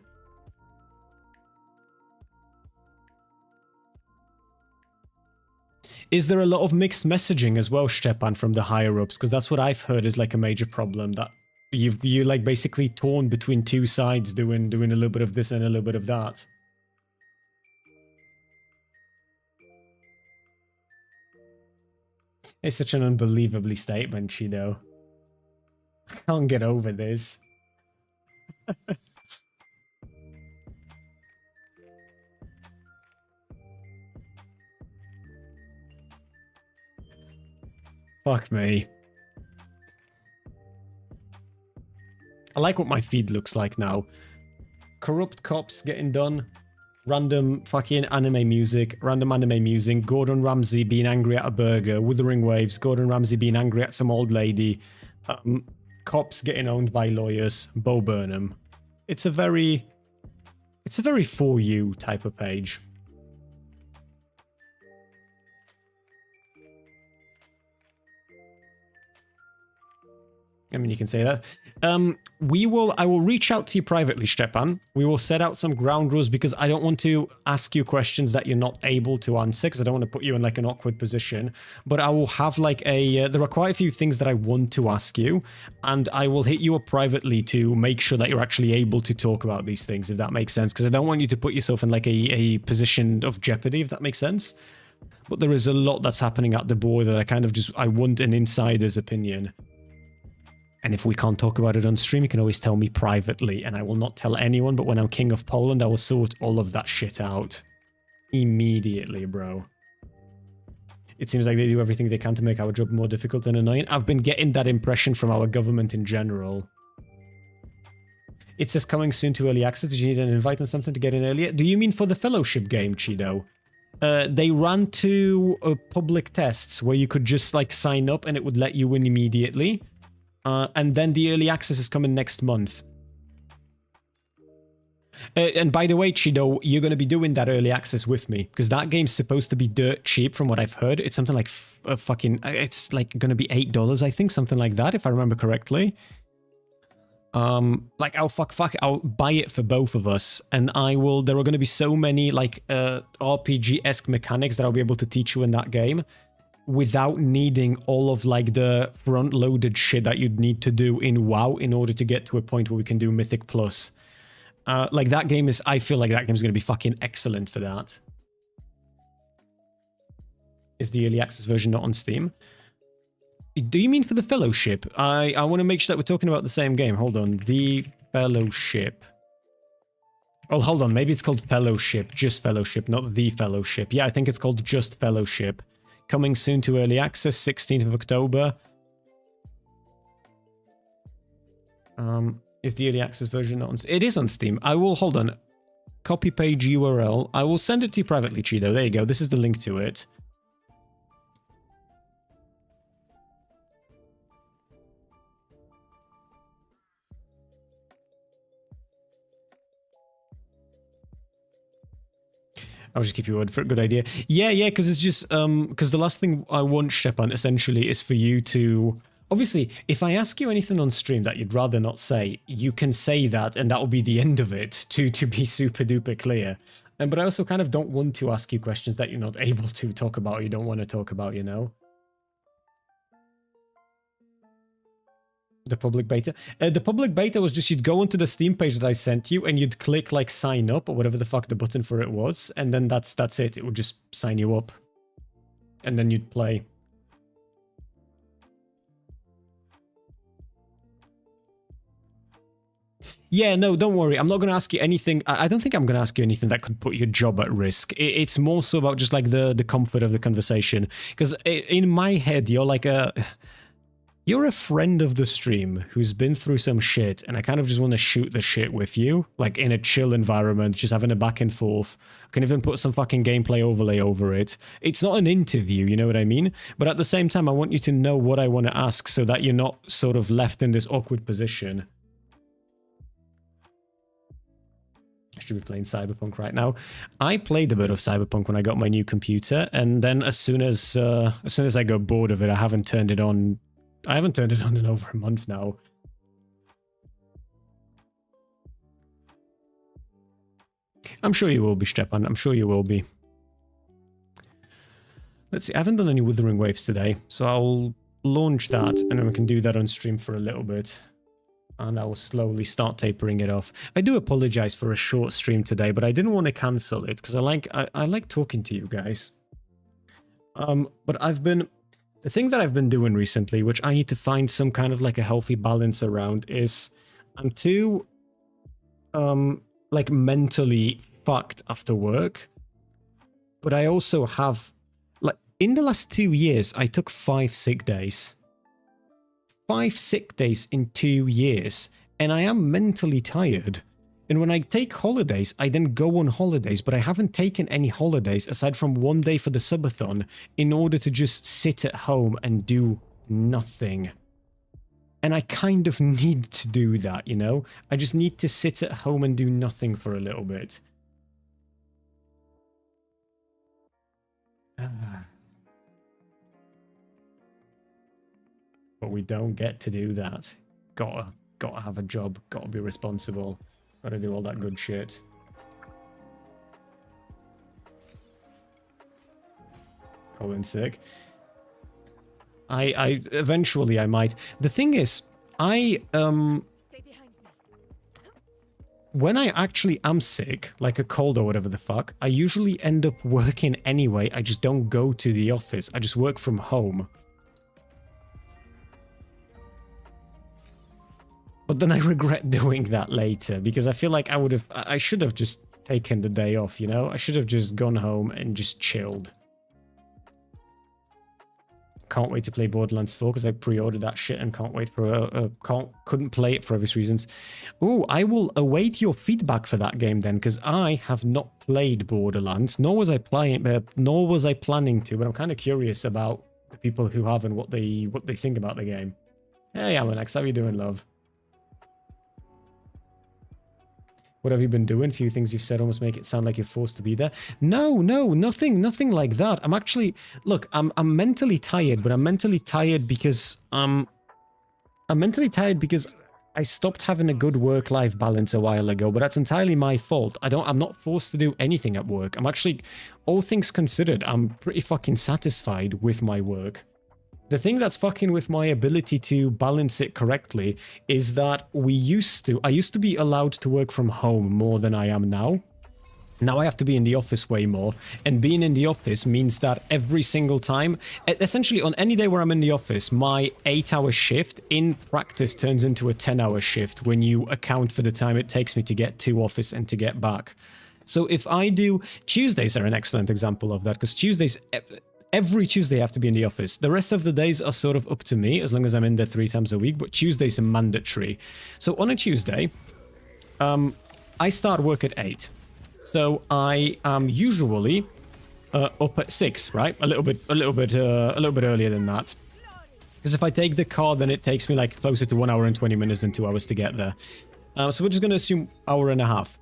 Is there a lot of mixed messaging as well, Stepan, from the higher-ups? Because that's what I've heard is like a major problem, that you like basically torn between two sides, doing a little bit of this and a little bit of that. It's such an unbelievably statement, Chido. I can't get over this. Fuck me. I like what my feed looks like now. Corrupt cops getting done. Random fucking anime music. Random anime music. Gordon Ramsay being angry at a burger. Wuthering Waves. Gordon Ramsay being angry at some old lady. Cops getting owned by lawyers. Bo Burnham. It's a very for you type of page. I mean, you can say that. I will reach out to you privately, Stepan. We will set out some ground rules, because I don't want to ask you questions that you're not able to answer, because I don't want to put you in like an awkward position. But I will have like there are quite a few things that I want to ask you, and I will hit you up privately to make sure that you're actually able to talk about these things, if that makes sense, because I don't want you to put yourself in like a position of jeopardy, if that makes sense. But there is a lot that's happening at the board that I want an insider's opinion. And if we can't talk about it on stream, you can always tell me privately, and I will not tell anyone, but when I'm King of Poland, I will sort all of that shit out. Immediately, bro. It seems like they do everything they can to make our job more difficult and annoying. I've been getting that impression from our government in general. It says coming soon to early access. Did you need an invite on something to get in earlier? Do you mean for the Fellowship game, Chido? They ran two public tests where you could just like sign up and it would let you in immediately. And then the early access is coming next month. And by the way, Chido, you're going to be doing that early access with me, because that game's supposed to be dirt cheap from what I've heard. It's something like it's like going to be $8, I think, something like that, if I remember correctly. Like, I'll buy it for both of us, and there are going to be so many, like, RPG-esque mechanics that I'll be able to teach you in that game, without needing all of like the front-loaded shit that you'd need to do in WoW in order to get to a point where we can do Mythic Plus. Like that game is, I feel like that game is going to be fucking excellent for that. Is the early access version not on Steam? Do you mean for the Fellowship? I want to make sure that we're talking about the same game. Hold on. The Fellowship. Oh, hold on. Maybe it's called Fellowship. Just Fellowship, not The Fellowship. Yeah, I think it's called just Fellowship. Coming soon to early access, 16th of October. Is the early access version on? It is on Steam. I will, hold on. Copy page URL. I will send it to you privately, Chido. There you go. This is the link to it. I'll just keep your word for a good idea. Yeah, because it's just, because the last thing I want, Stepan, essentially, is for you to, obviously, if I ask you anything on stream that you'd rather not say, you can say that, and that will be the end of it, to be super duper clear. But I also kind of don't want to ask you questions that you're not able to talk about, or you don't want to talk about, you know? The public beta? The public beta was just, you'd go onto the Steam page that I sent you, and you'd click, like, sign up, or whatever the fuck the button for it was, and then that's it. It would just sign you up. And then you'd play. Yeah, no, don't worry. I'm not going to ask you anything. I don't think I'm going to ask you anything that could put your job at risk. It's more so about just like the comfort of the conversation. Because in my head, you're like you're a friend of the stream who's been through some shit, and I kind of just want to shoot the shit with you, like in a chill environment, just having a back and forth. I can even put some fucking gameplay overlay over it. It's not an interview, you know what I mean? But at the same time, I want you to know what I want to ask so that you're not sort of left in this awkward position. I should be playing Cyberpunk right now. I played a bit of Cyberpunk when I got my new computer, and then as soon as I got bored of it, I haven't turned it on. I haven't turned it on in over a month now. I'm sure you will be, Stepan. I'm sure you will be. Let's see. I haven't done any Withering Waves today, so I'll launch that, and then we can do that on stream for a little bit. And I will slowly start tapering it off. I do apologize for a short stream today, but I didn't want to cancel it because I like talking to you guys. But the thing that I've been doing recently, which I need to find some kind of like a healthy balance around, is I'm too like mentally fucked after work. But I also have, like, in the last 2 years, I took 5 sick days. 5 sick days in 2 years, and I am mentally tired. And when I take holidays, I then go on holidays, but I haven't taken any holidays aside from 1 day for the subathon in order to just sit at home and do nothing. And I kind of need to do that, you know? I just need to sit at home and do nothing for a little bit. But we don't get to do that. Gotta have a job, gotta be responsible. Gotta do all that good shit. Colin's sick. I eventually I might. The thing is, when I actually am sick, like a cold or whatever the fuck, I usually end up working anyway. I just don't go to the office. I just work from home. But then I regret doing that later because I feel like I should have just taken the day off, you know? I should have just gone home and just chilled. Can't wait to play Borderlands 4 because I pre-ordered that shit and can't wait for couldn't play it for obvious reasons. Ooh, I will await your feedback for that game then, because I have not played Borderlands, nor was I planning to, but I'm kind of curious about the people who have and what they think about the game. Hey, Amanax, how you doing, love? What have you been doing? Few things you've said almost make it sound like you're forced to be there. No, nothing like that. I'm actually, look, I'm mentally tired, but I'm mentally tired because I stopped having a good work-life balance a while ago, but that's entirely my fault. I'm not forced to do anything at work. I'm actually, all things considered, I'm pretty fucking satisfied with my work. The thing that's fucking with my ability to balance it correctly is that I used to be allowed to work from home more than I am now. Now I have to be in the office way more, and being in the office means that every single time, essentially on any day where I'm in the office, my 8-hour shift in practice turns into a 10-hour shift when you account for the time it takes me to get to office and to get back. So if I do, Tuesdays are an excellent example of that, because Tuesdays, every Tuesday I have to be in the office. The rest of the days are sort of up to me, as long as I'm in there 3 times a week, but Tuesdays are mandatory. So on a Tuesday, I start work at 8. So I am usually up at 6, right? A little bit earlier than that. Because if I take the car, then it takes me like closer to 1 hour and 20 minutes than 2 hours to get there. So we're just going to assume hour and a half.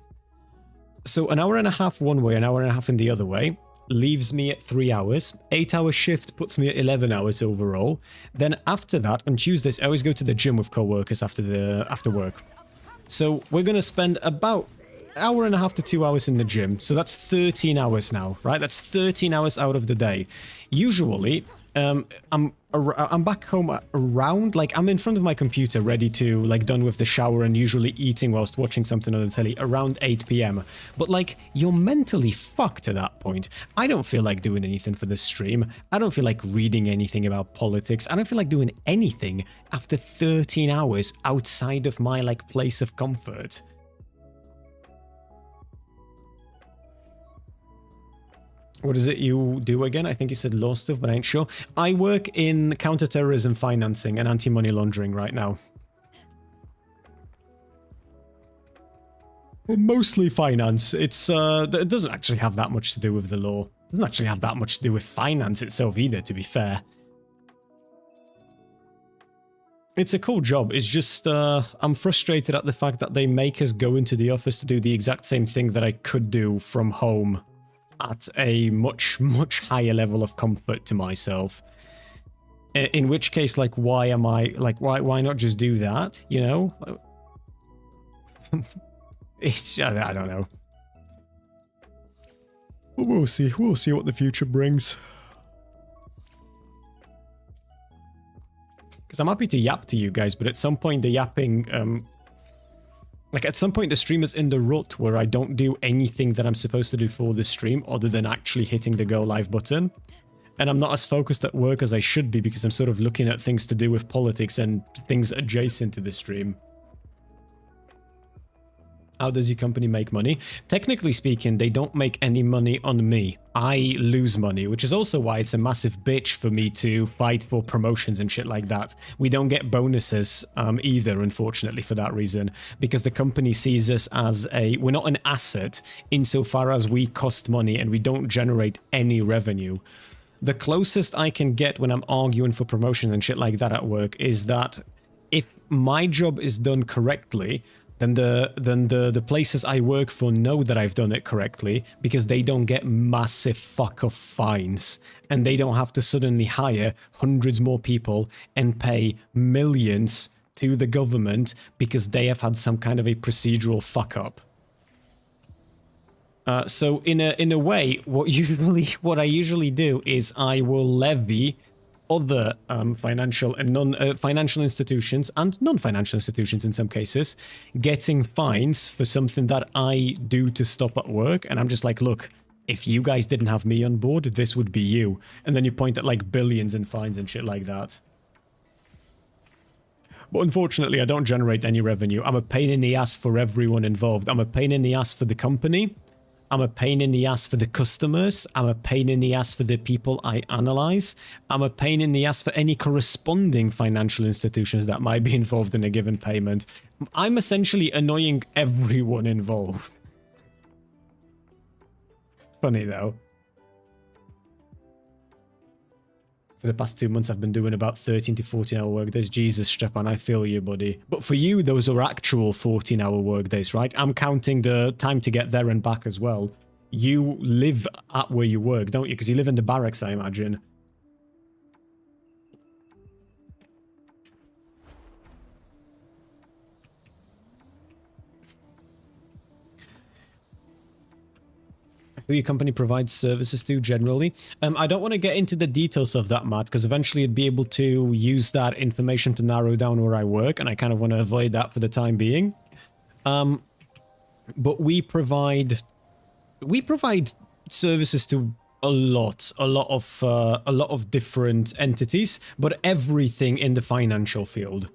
So an hour and a half one way, an hour and a half in the other way, leaves me at 3 hours. 8-hour shift puts me at 11 hours overall. Then after that, on Tuesdays, I always go to the gym with co-workers after work. So we're going to spend about an hour and a half to 2 hours in the gym. So that's 13 hours now, right? That's 13 hours out of the day. Usually, I'm back home at around, like, I'm in front of my computer ready to, like, done with the shower and usually eating whilst watching something on the telly around 8 p.m. But, like, you're mentally fucked at that point. I don't feel like doing anything for the stream. I don't feel like reading anything about politics. I don't feel like doing anything after 13 hours outside of my, like, place of comfort. What is it you do again? I think you said law stuff, but I ain't sure. I work in counterterrorism financing and anti-money laundering right now. Well, mostly finance. It's it doesn't actually have that much to do with the law. It doesn't actually have that much to do with finance itself either, to be fair. It's a cool job. It's just I'm frustrated at the fact that they make us go into the office to do the exact same thing that I could do from home at a much higher level of comfort to myself. In which case, like, why am I, like, why not just do that, you know? It's, I don't know. But we'll see what the future brings. Because I'm happy to yap to you guys, but at some point the yapping, like, at some point the stream is in the rut where I don't do anything that I'm supposed to do for the stream other than actually hitting the go live button. And I'm not as focused at work as I should be because I'm sort of looking at things to do with politics and things adjacent to the stream. How does your company make money? Technically speaking, they don't make any money on me. I lose money, which is also why it's a massive bitch for me to fight for promotions and shit like that. We don't get bonuses either, unfortunately, for that reason, because the company sees us as we're not an asset insofar as we cost money and we don't generate any revenue. The closest I can get when I'm arguing for promotion and shit like that at work is that if my job is done correctly, then the places I work for know that I've done it correctly because they don't get massive fuck-off fines and they don't have to suddenly hire hundreds more people and pay millions to the government because they have had some kind of a procedural fuck-up. So in a way, what I usually do is I will levy other financial and non-financial institutions and non-financial institutions in some cases getting fines for something that I do to stop at work, and I'm just like, look, if you guys didn't have me on board, this would be you. And then you point at like billions in fines and shit like that. But unfortunately, I don't generate any revenue. I'm a pain in the ass for everyone involved. I'm a pain in the ass for the company. I'm a pain in the ass for the customers. I'm a pain in the ass for the people I analyze. I'm a pain in the ass for any corresponding financial institutions that might be involved in a given payment. I'm essentially annoying everyone involved. Funny though. For the past 2 months, I've been doing about 13 to 14-hour workdays. Jesus, Stepan, I feel you, buddy. But for you, those are actual 14-hour workdays, right? I'm counting the time to get there and back as well. You live at where you work, don't you? Because you live in the barracks, I imagine. Who your company provides services to generally. I don't want to get into the details of that, Matt, because eventually I'd be able to use that information to narrow down where I work, and I kind of want to avoid that for the time being. But we provide services to a lot of different entities, but everything in the financial field.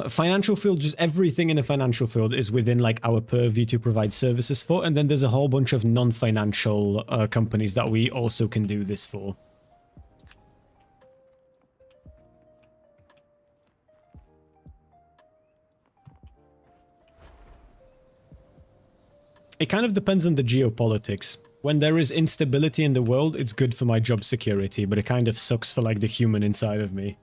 Financial field, just everything in the financial field is within like our purview to provide services for, and then there's a whole bunch of non-financial companies that we also can do this for. It kind of depends on the geopolitics. When there is instability in the world, it's good for my job security, but it kind of sucks for like the human inside of me.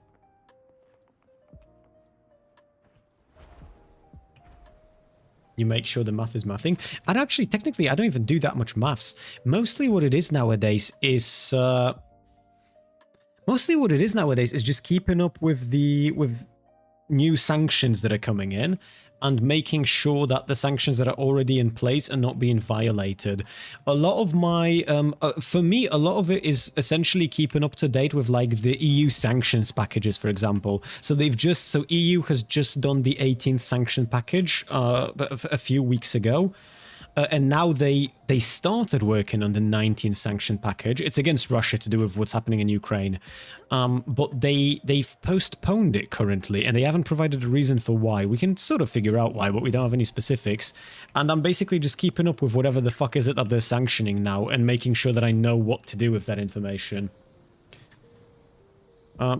You make sure the math is mathing. And actually, technically, I don't even do that much maths. Mostly what it is nowadays is just keeping up with new sanctions that are coming in. and making sure that the sanctions that are already in place are not being violated. A lot of my, for me, a lot of it is essentially keeping up to date with like the EU sanctions packages, for example. So EU has just done the 18th sanction package a few weeks ago. And now they started working on the 19th sanction package. It's against Russia to do with what's happening in Ukraine. But they've postponed it currently, and they haven't provided a reason for why. We can sort of figure out why, but we don't have any specifics. And I'm basically just keeping up with whatever the fuck is it that they're sanctioning now and making sure that I know what to do with that information.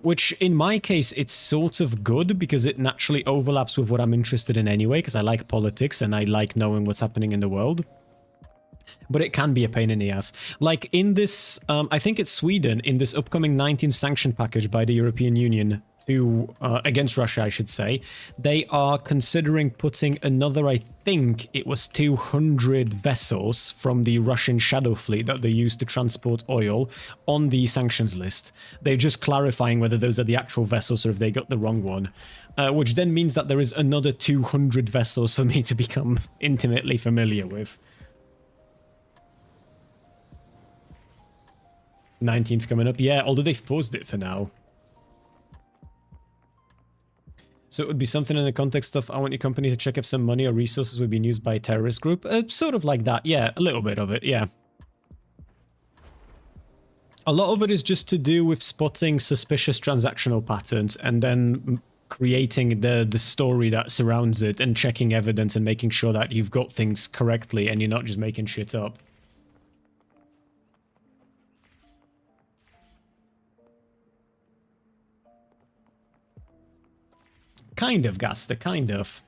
Which, in my case, it's sort of good because it naturally overlaps with what I'm interested in anyway, because I like politics and I like knowing what's happening in the world. But it can be a pain in the ass. Like in this, I think it's Sweden, in this upcoming 19th sanction package by the European Union against Russia, I should say, they are considering putting another, I think it was 200 vessels from the Russian shadow fleet that they use to transport oil on the sanctions list. They're just clarifying whether those are the actual vessels or if they got the wrong one, which then means that there is another 200 vessels for me to become intimately familiar with. 19th coming up, yeah, although they've paused it for now. So it would be something in the context of, I want your company to check if some money or resources were being used by a terrorist group. Sort of like that, yeah, a little bit of it, yeah. A lot of it is just to do with spotting suspicious transactional patterns and then creating the story that surrounds it and checking evidence and making sure that you've got things correctly and you're not just making shit up. Kind of, Gaster, kind of.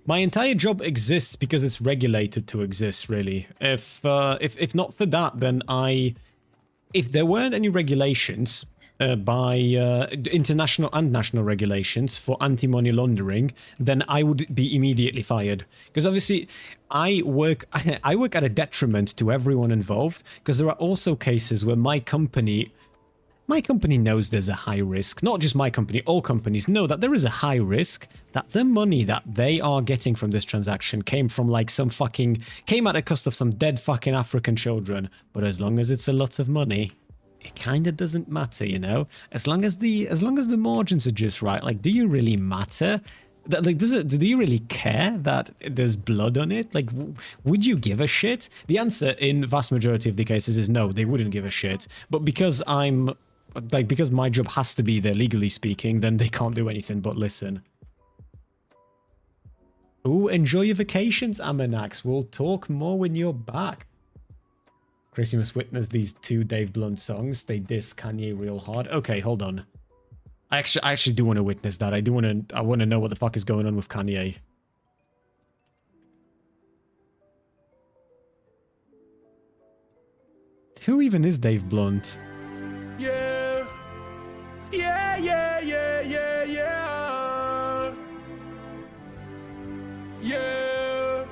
My entire job exists because it's regulated to exist, really. If not for that, then if there weren't any regulations by international and national regulations for anti-money laundering, then I would be immediately fired. Because obviously, I work at a detriment to everyone involved, because there are also cases where my company knows there's a high risk, not just my company, all companies know that there is a high risk that the money that they are getting from this transaction came from like came at a cost of some dead fucking African children. But as long as it's a lot of money, it kind of doesn't matter, you know? As long as the margins are just right, like, do you really matter? That, like, do you really care that there's blood on it? Like, would you give a shit? The answer in vast majority of the cases is no, they wouldn't give a shit. But because because my job has to be there, legally speaking, then they can't do anything but listen. Ooh, enjoy your vacations, Amanax. We'll talk more when you're back. Chris, you must witness these two Dave Blunt songs. They diss Kanye real hard. Okay, hold on. I actually do want to witness that. I want to know what the fuck is going on with Kanye. Who even is Dave Blunt? Yeah. Yeah, yeah, yeah, yeah, yeah. Yeah.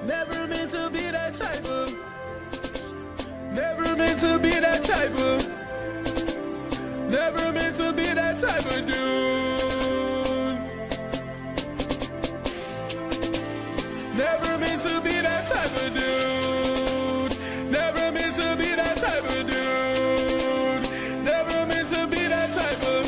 Never meant to be that type of. Never meant to be that type of. Never meant to be that type of dude. Never meant to be that type of dude. Never meant to be that type of dude. Never meant to be that type of.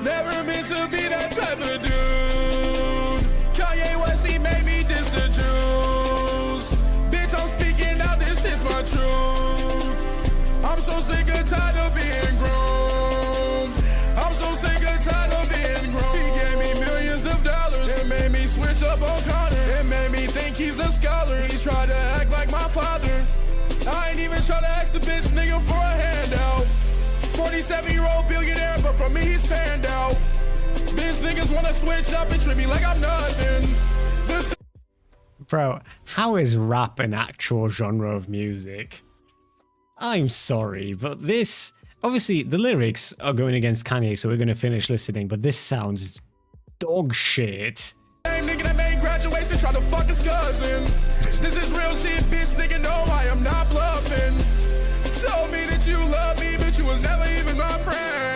Never meant to be that type of dude. Kanye West, he made me diss the Jews. Bitch, I'm speaking out, this shit's my truth. I'm so sick and tired of being groomed. I'm so sick and tired of being groomed. He gave me millions of dollars. It made me switch up on Connor. It made me think he's a scholar. He tried to act like my father. I ain't even try to ask the bitch nigga for a handout. 47-year-old billionaire, but from me he's fanned out. Bitch niggas wanna switch up and treat me like I'm nothing. Bro, how is rap an actual genre of music? I'm sorry, but this... Obviously, the lyrics are going against Kanye, so we're going to finish listening, but this sounds dog shit. Same nigga that made graduation try to fuck his cousin. This is real shit, bitch nigga, no, I am not bluffing. Told me that you love me, but you was never even my friend.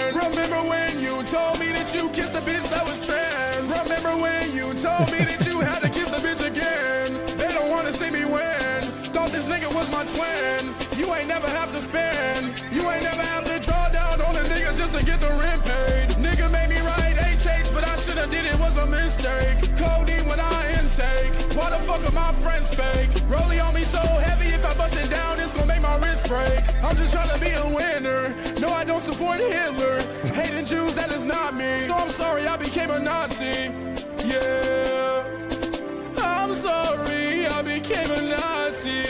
told me that you had to kiss the bitch again. They don't wanna see me win. Thought this nigga was my twin. You ain't never have to spend. You ain't never have to draw down on a nigga just to get the rent paid. Nigga made me write HH, but I shoulda did it was a mistake. Codeine when I intake. Why the fuck are my friends fake? Rollie on me so heavy, if I bust it down, it's gonna make my wrist break. I'm just trying to be a winner. No, I don't support Hitler. Hating Jews, that is not me. So I'm sorry I became a Nazi. Yeah. I'm sorry I became a Nazi.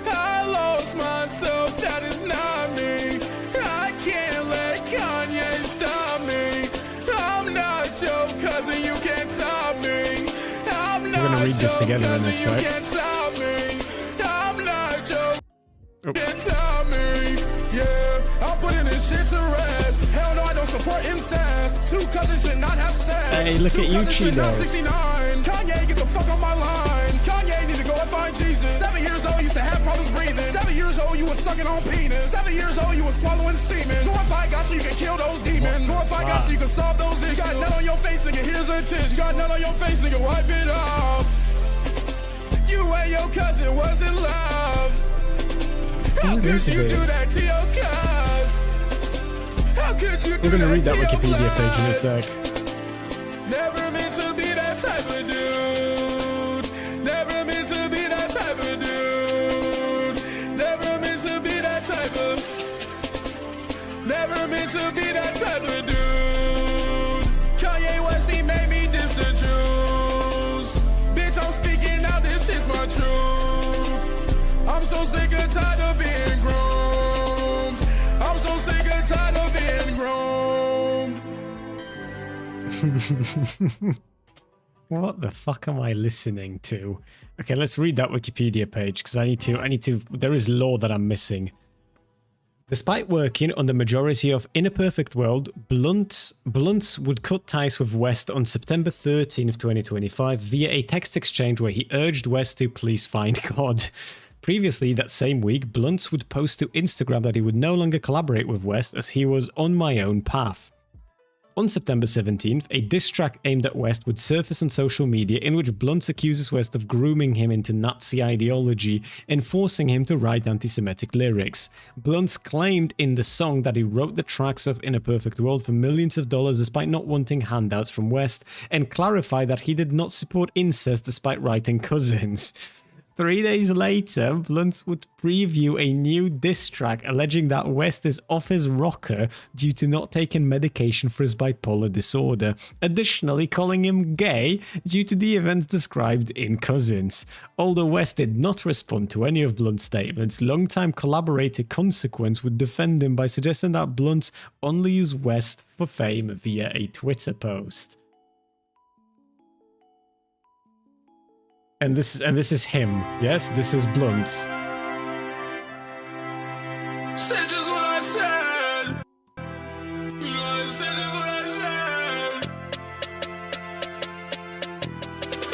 I lost myself, that is not me. I can't let Kanye stop me. I'm not your cousin, you can't stop me. I'm not We're gonna read this together in a sec. you can't stop me. I'm not your can't stop me. Yeah, I'm putting this shit to rest. Hell no, I don't support incest. Two cousins should not have sex. Hey, look at you, Cheeto. 69. Kanye, get the fuck on my line. Kanye need to go and find Jesus. 7 years old, used to have problems breathing. 7 years old, you was sucking on penis. 7 years old, you was swallowing semen. Go and find God so you can kill those demons. Go and find God so you can solve those issues. You got nut on your face, nigga, here's a tissue. You got nut on your face, nigga, wipe it off. You and your cousin was in love. How could you do that to your cuz? How could you do We're gonna that read that to your Wikipedia blood? page in a sec. Never meant to be that type of dude. Never meant to be that type of dude. Never meant to be that type of. Never meant to be that type of dude. Kanye West, he made me diss the Jews. Bitch, I'm speaking out, this shit's my truth. I'm so sick and tired of being groomed. I'm so sick and tired of being groomed. What the fuck am I listening to? Okay, let's read that Wikipedia page because I need to, there is lore that I'm missing. Despite working on the majority of In a Perfect World, Blunts would cut ties with West on September 13th, 2025 via a text exchange where he urged West to please find God. Previously, that same week, Blunts would post to Instagram that he would no longer collaborate with West as he was on my own path. On September 17th, a diss track aimed at West would surface on social media in which Blunts accuses West of grooming him into Nazi ideology and forcing him to write anti-Semitic lyrics. Blunts claimed in the song that he wrote the tracks of In a Perfect World for millions of dollars despite not wanting handouts from West, and clarified that he did not support incest despite writing Cousins. 3 days later, Blunts would preview a new diss track alleging that West is off his rocker due to not taking medication for his bipolar disorder, additionally calling him gay due to the events described in Cousins. Although West did not respond to any of Blunt's statements, longtime collaborator Consequence would defend him by suggesting that Blunt only used West for fame via a Twitter post. And this is him. Yes, this is Blunt. Said just what I said. You know I said just what I said.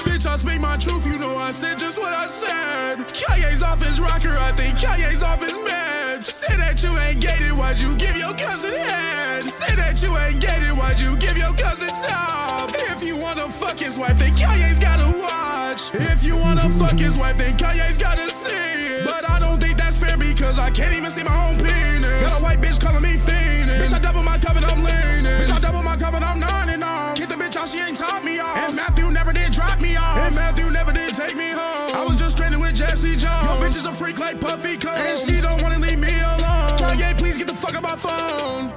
Bitch, I speak my truth, you know I said just what I said. Kanye's off his rocker, I think Kanye's off his meds. Say that you ain't gated, why'd you give your cousin head? Say that you ain't gated, why'd you give your cousin top? If you wanna fuck his wife, then Kanye's gotta watch. If you wanna fuck his wife, then Kanye's gotta see it. But I don't think that's fair because I can't even see my own penis. Got a white bitch calling me fiending. Bitch, I double my cup and I'm leaning. Bitch, I double my cup and I'm nodding off. Get the bitch out, she ain't top me off. And Matthew never did drop me off. And Matthew never did take me home. I was just training with Jesse Jones. Your bitch is a freak like Puffy Combs. And she don't wanna leave me alone. Kanye, please get the fuck out my phone.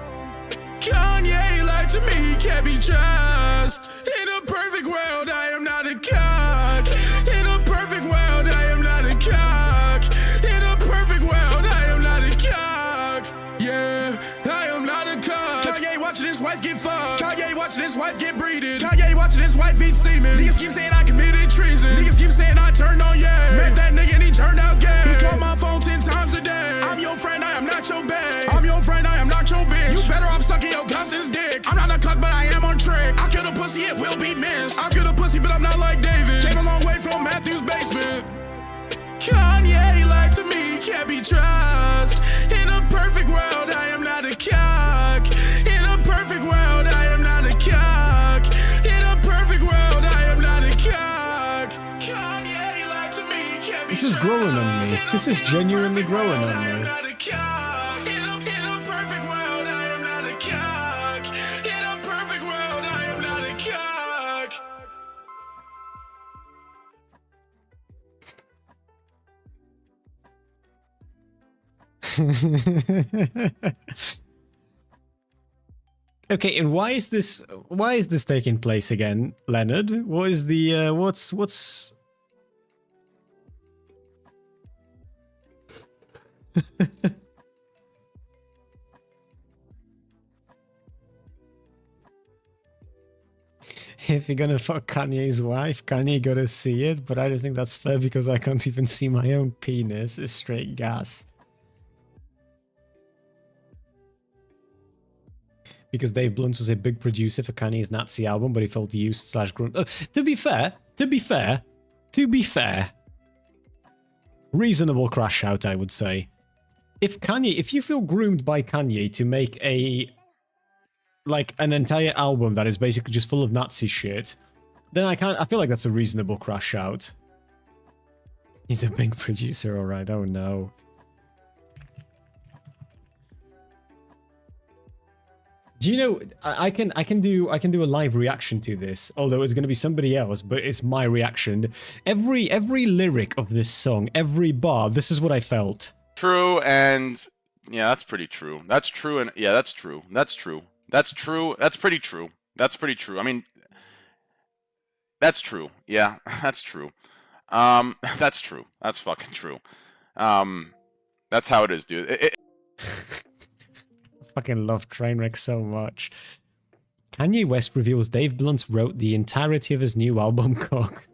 Kanye lied to me, he can't be trusted. In a perfect world, I am not a cock. In a perfect world, I am not a cock. In a perfect world, I am not a cock. Yeah, I am not a cock. Kanye watching his wife get fucked. Kanye watching his wife get breeded. Kanye watching his wife eat semen. Niggas keep saying I committed treason. Niggas keep saying I turned on yeah. Met that nigga and he turned out gay. He called my phone 10 times a day. I'm your friend, I am not your bae. I'm your friend, I am not your bitch. You better off sucking your cousin's dick. I'm not a cuck, but I am on trick. I kill a pussy, it will be missed. I kill a pussy, but I'm not like David. Came a long way from Matthew's basement. Kanye lied to me, can't be trusted. In a perfect world, I am not a cock. In a perfect world, I am not a cock. In a perfect world, I am not a cock. This is growing on me. This is genuinely growing on me. Okay, and why is this taking place again, Leonard? What is the what's If you're gonna fuck Kanye's wife, Kanye gotta see it, but I don't think that's fair because I can't even see my own penis. It's straight gas. Because Dave Blunt was a big producer for Kanye's Nazi album, but he felt used / groomed. To be fair, reasonable crash out, I would say. If you feel groomed by Kanye to make an entire album that is basically just full of Nazi shit, then I feel like that's a reasonable crash out. He's a big producer, alright, oh no. Do you know, I can do a live reaction to this, although it's going to be somebody else, but it's my reaction. Every lyric of this song, every bar, this is what I felt. True, and yeah, that's pretty true. That's true, and yeah, that's true. That's true. That's true. That's pretty true. That's pretty true. I mean, that's true. Yeah, that's true. That's true. That's fucking true. That's how it is, dude. I fucking love Trainwreck so much. Kanye West reveals Dave Blunt wrote the entirety of his new album, Cock.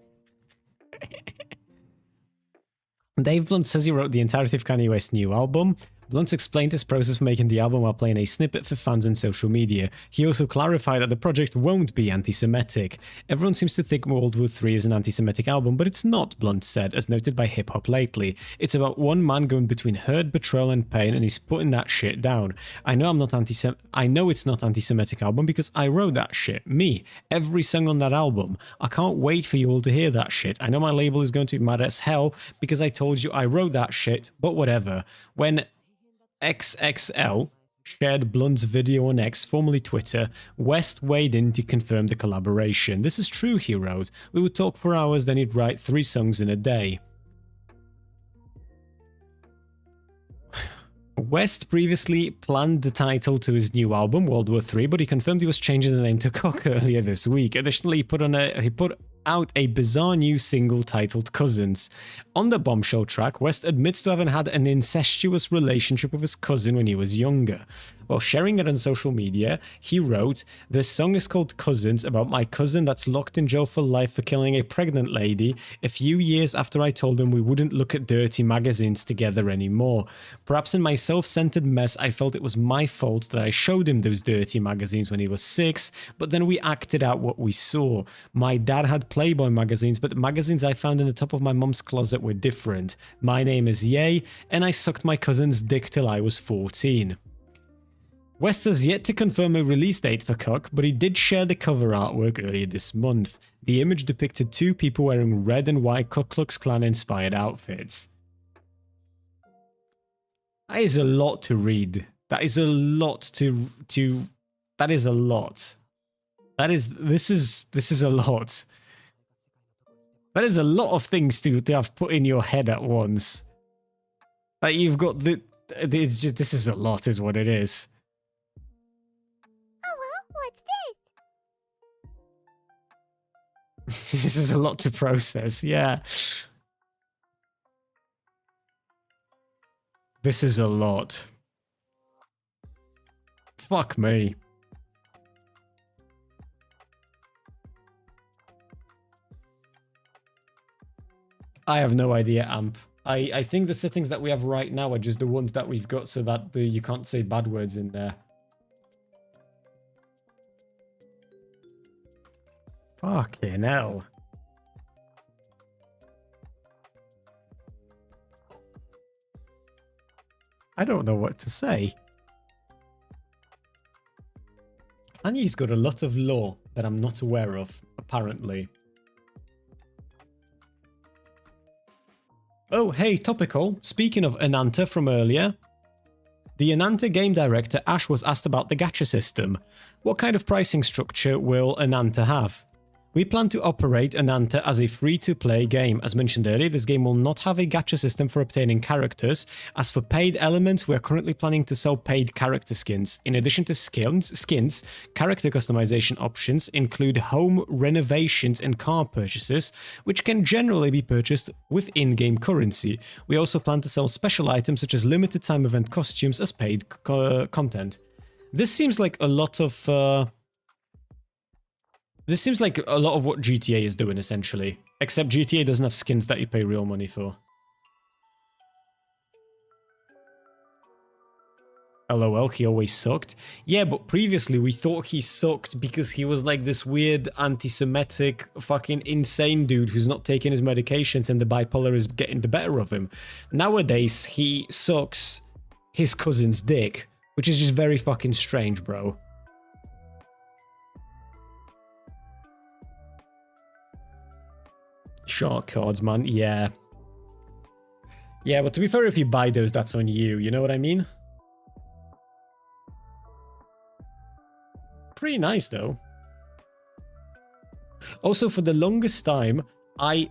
Dave Blunt says he wrote the entirety of Kanye West's new album. Blunt explained his process for making the album while playing a snippet for fans in social media. He also clarified that the project won't be anti-Semitic. Everyone seems to think World War III is an anti-Semitic album, but it's not, Blunt said, as noted by Hip Hop Lately. It's about one man going between hurt, betrayal, and pain, and he's putting that shit down. I know it's not anti-Semitic album because I wrote that shit. Me. Every song on that album. I can't wait for you all to hear that shit. I know my label is going to be mad as hell because I told you I wrote that shit, but whatever. When XXL shared Blunt's video on X, formerly Twitter, West weighed in to confirm the collaboration. This is true, he wrote. We would talk for hours, then he'd write 3 songs in a day. West previously planned the title to his new album, World War III, but he confirmed he was changing the name to Cock earlier this week. Additionally, he put out a bizarre new single titled Cousins. On the Bombshell track, West admits to having had an incestuous relationship with his cousin when he was younger. While sharing it on social media, he wrote, "This song is called Cousins, about my cousin that's locked in jail for life for killing a pregnant lady a few years after I told him we wouldn't look at dirty magazines together anymore. Perhaps in my self-centered mess, I felt it was my fault that I showed him those dirty magazines when he was 6, but then we acted out what we saw. My dad had Playboy magazines, but the magazines I found in the top of my mom's closet were different. My name is Ye, and I sucked my cousin's dick till I was 14. West has yet to confirm a release date for Cock, but he did share the cover artwork earlier this month. The image depicted 2 people wearing red and white Ku Klux Klan inspired outfits. That is a lot to read. That is a lot that is a lot. This is a lot. That is a lot of things to have put in your head at once. Like you've got it's just, this is a lot is what it is. This is a lot to process, yeah. This is a lot. Fuck me. I have no idea, Amp. I think the settings that we have right now are just the ones that we've got so that you can't say bad words in there. Fucking hell. I don't know what to say. Kanye's got a lot of lore that I'm not aware of, apparently. Oh, hey, topical. Speaking of Ananta from earlier, the Ananta game director Ash was asked about the gacha system. What kind of pricing structure will Ananta have? We plan to operate Ananta as a free-to-play game. As mentioned earlier, this game will not have a gacha system for obtaining characters. As for paid elements, we are currently planning to sell paid character skins. In addition to skins, character customization options include home renovations and car purchases, which can generally be purchased with in-game currency. We also plan to sell special items such as limited time event costumes as paid content. This seems like a lot of... This seems like a lot of what GTA is doing, essentially. Except GTA doesn't have skins that you pay real money for. LOL, he always sucked. Yeah, but previously we thought he sucked because he was like this weird anti-Semitic fucking insane dude who's not taking his medications and the bipolar is getting the better of him. Nowadays, he sucks his cousin's dick, which is just very fucking strange, bro. Shark cards, man. Yeah. Yeah, but to be fair, if you buy those, that's on you. You know what I mean? Pretty nice, though. Also, for the longest time, I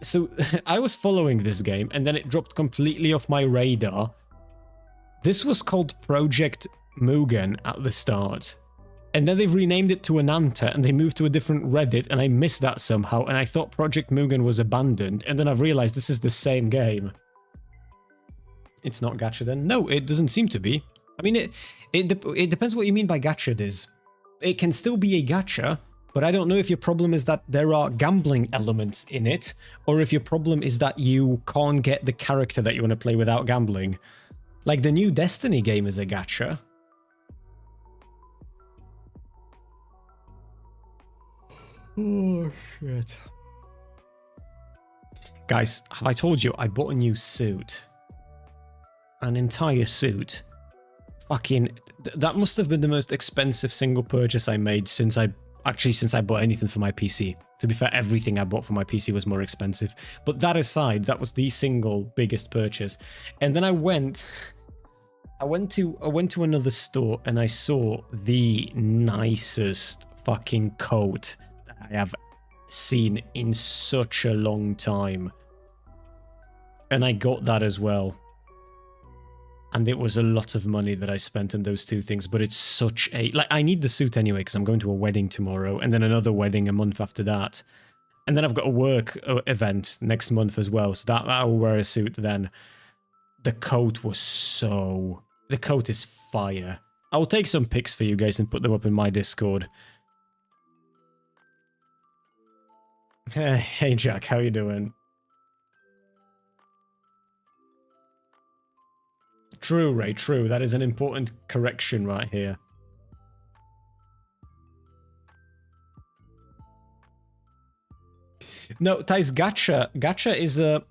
was following this game, and then it dropped completely off my radar. This was called Project Mugen at the start. And then they've renamed it to Ananta, and they moved to a different Reddit, and I missed that somehow, and I thought Project Mugen was abandoned, and then I've realized this is the same game. It's not gacha then? No, it doesn't seem to be. I mean, it depends what you mean by gacha it is. It can still be a gacha, but I don't know if your problem is that there are gambling elements in it, or if your problem is that you can't get the character that you want to play without gambling. Like, the new Destiny game is a gacha. Oh, shit. Guys, have I told you I bought a new suit? An entire suit. Fucking... That must have been the most expensive single purchase I made since I bought anything for my PC. To be fair, everything I bought for my PC was more expensive. But that aside, that was the single biggest purchase. And then I went to another store and I saw the nicest fucking coat I have seen in such a long time. And I got that as well. And it was a lot of money that I spent on those two things, but it's such a... Like, I need the suit anyway, because I'm going to a wedding tomorrow, and then another wedding a month after that. And then I've got a work event next month as well, so that I will wear a suit then. The coat was so... The coat is fire. I'll take some pics for you guys and put them up in my Discord. Hey Jack, how you doing? True, Ray, true. That is an important correction right here. No, Thais, gacha is a...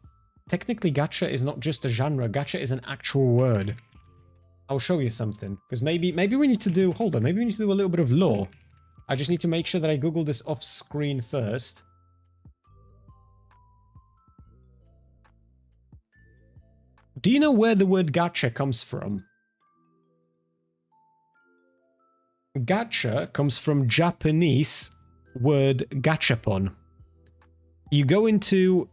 Technically, gacha is not just a genre. Gacha is an actual word. I'll show you something. Because maybe we need to do... Hold on, maybe we need to do a little bit of lore. I just need to make sure that I Google this off screen first. Do you know where the word gacha comes from? Gacha comes from Japanese word gachapon. You go into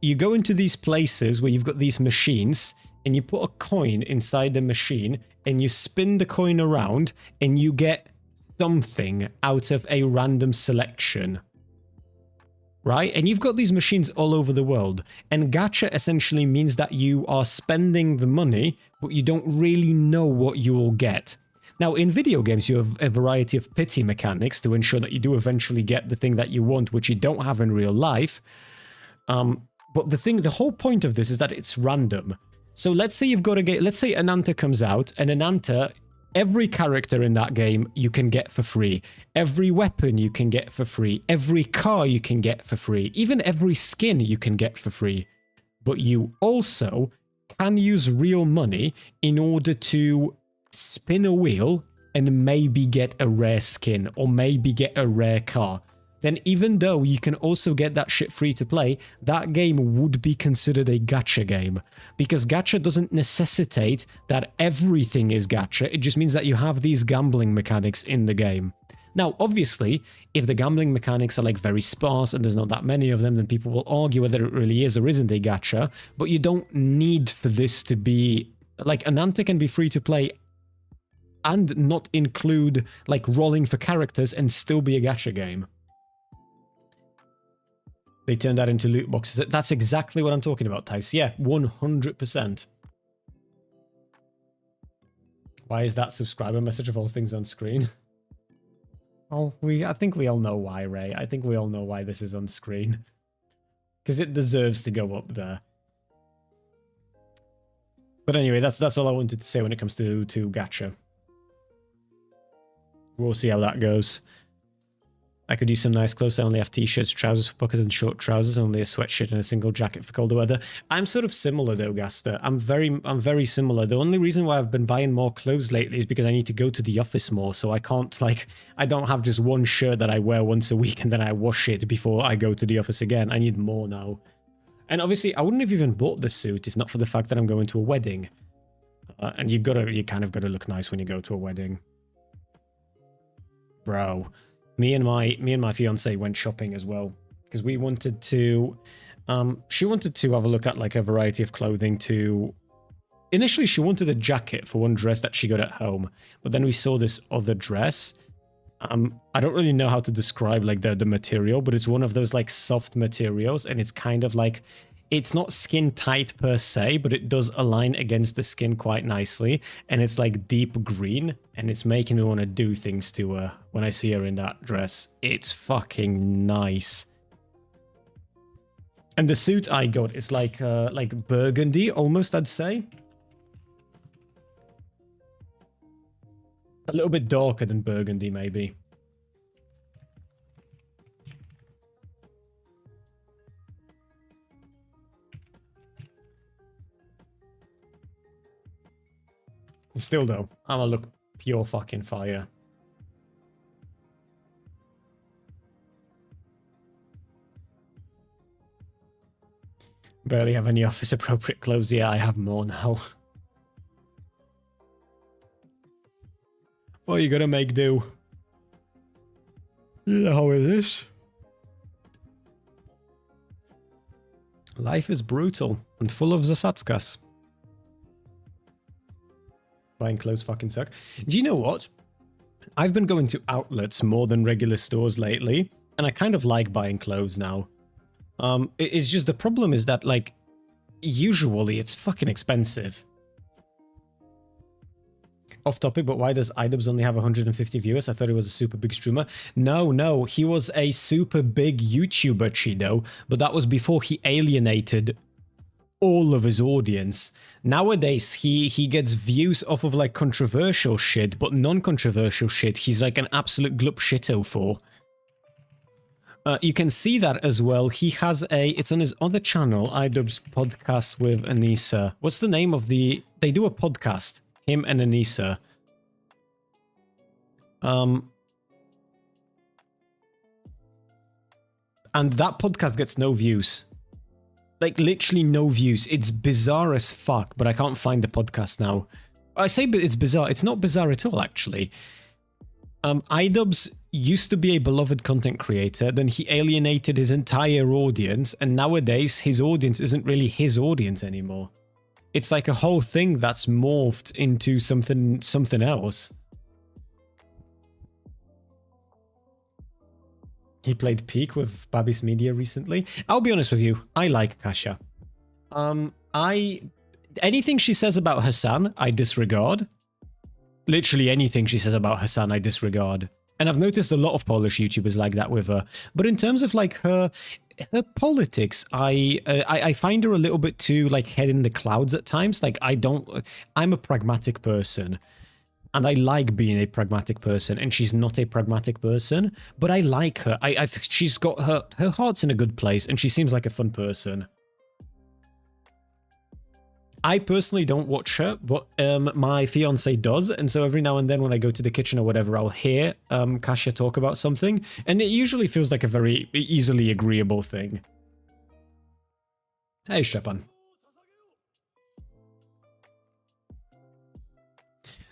these places where you've got these machines and you put a coin inside the machine and you spin the coin around and you get something out of a random selection. Right? And you've got these machines all over the world. And gacha essentially means that you are spending the money, but you don't really know what you will get. Now, in video games, you have a variety of pity mechanics to ensure that you do eventually get the thing that you want, which you don't have in real life. But the whole point of this is that it's random. So let's say you've got a game, let's say Ananta comes out, and Ananta... Every character in that game you can get for free. Every weapon you can get for free. Every car you can get for free. Even every skin you can get for free. But you also can use real money in order to spin a wheel and maybe get a rare skin or maybe get a rare car. then even though you can also get that shit free to play, that game would be considered a gacha game. Because gacha doesn't necessitate that everything is gacha, it just means that you have these gambling mechanics in the game. Now, obviously, if the gambling mechanics are like very sparse and there's not that many of them, then people will argue whether it really is or isn't a gacha, but you don't need for this to be... Like, Ananta can be free to play and not include, like, rolling for characters and still be a gacha game. They turned that into loot boxes. That's exactly what I'm talking about, Tice. Yeah, 100%. Why is that subscriber message of all things on screen? Oh, I think we all know why, Ray. I think we all know why this is on screen. Because it deserves to go up there. But anyway, that's all I wanted to say when it comes to gacha. We'll see how that goes. I could use some nice clothes. I only have t-shirts, trousers for pockets, and short trousers. Only a sweatshirt and a single jacket for colder weather. I'm sort of similar though, Gaster. I'm very similar. The only reason why I've been buying more clothes lately is because I need to go to the office more. So I can't, like, I don't have just one shirt that I wear once a week and then I wash it before I go to the office again. I need more now. And obviously, I wouldn't have even bought this suit if not for the fact that I'm going to a wedding. And you kind of gotta look nice when you go to a wedding. Bro. Me and my fiance went shopping as well because we wanted to. She wanted to have a look at like a variety of clothing to. Initially, she wanted a jacket for one dress that she got at home, but then we saw this other dress. I don't really know how to describe like the material, but it's one of those like soft materials, and it's kind of like. It's not skin tight per se, but it does align against the skin quite nicely. And it's like deep green, and it's making me want to do things to her when I see her in that dress. It's fucking nice. And the suit I got is like burgundy, almost, I'd say. A little bit darker than burgundy, maybe. Still though, I'ma look pure fucking fire. Barely have any office appropriate clothes. Yeah, I have more now. Well, you gotta make do. You know how it is. Life is brutal and full of zasatskas. Buying clothes fucking suck. Do you know what? I've been going to outlets more than regular stores lately, and I kind of like buying clothes now. It's just the problem is that, like, usually it's fucking expensive. Off topic, but why does iDubbbz only have 150 viewers? I thought he was a super big streamer. No, he was a super big YouTuber, Chido, but that was before he alienated all of his audience. Nowadays, he gets views off of like controversial shit, but non-controversial shit he's like an absolute glup shito for. You can see that as well. He has it's on his other channel, iDubbbz podcast with Anissa. What's the name of the... They do a podcast, him and Anissa. And that podcast gets no views. Like, literally no views. It's bizarre as fuck, but I can't find the podcast now. I say it's bizarre. It's not bizarre at all, actually. iDubbbz used to be a beloved content creator, then he alienated his entire audience, and nowadays his audience isn't really his audience anymore. It's like a whole thing that's morphed into something else. He played Peak with Babis Media recently. I'll be honest with you, I like Kasha. Anything she says about Hassan, I disregard. Literally anything she says about Hassan, I disregard. And I've noticed a lot of Polish YouTubers like that with her. But in terms of like her politics, I find her a little bit too like head in the clouds at times. Like I'm a pragmatic person. And I like being a pragmatic person, and she's not a pragmatic person, but I like her. I think she's got her heart's in a good place, and she seems like a fun person. I personally don't watch her, but my fiance does, and so every now and then when I go to the kitchen or whatever, I'll hear Kasia talk about something, and it usually feels like a very easily agreeable thing. Hey, Stepan.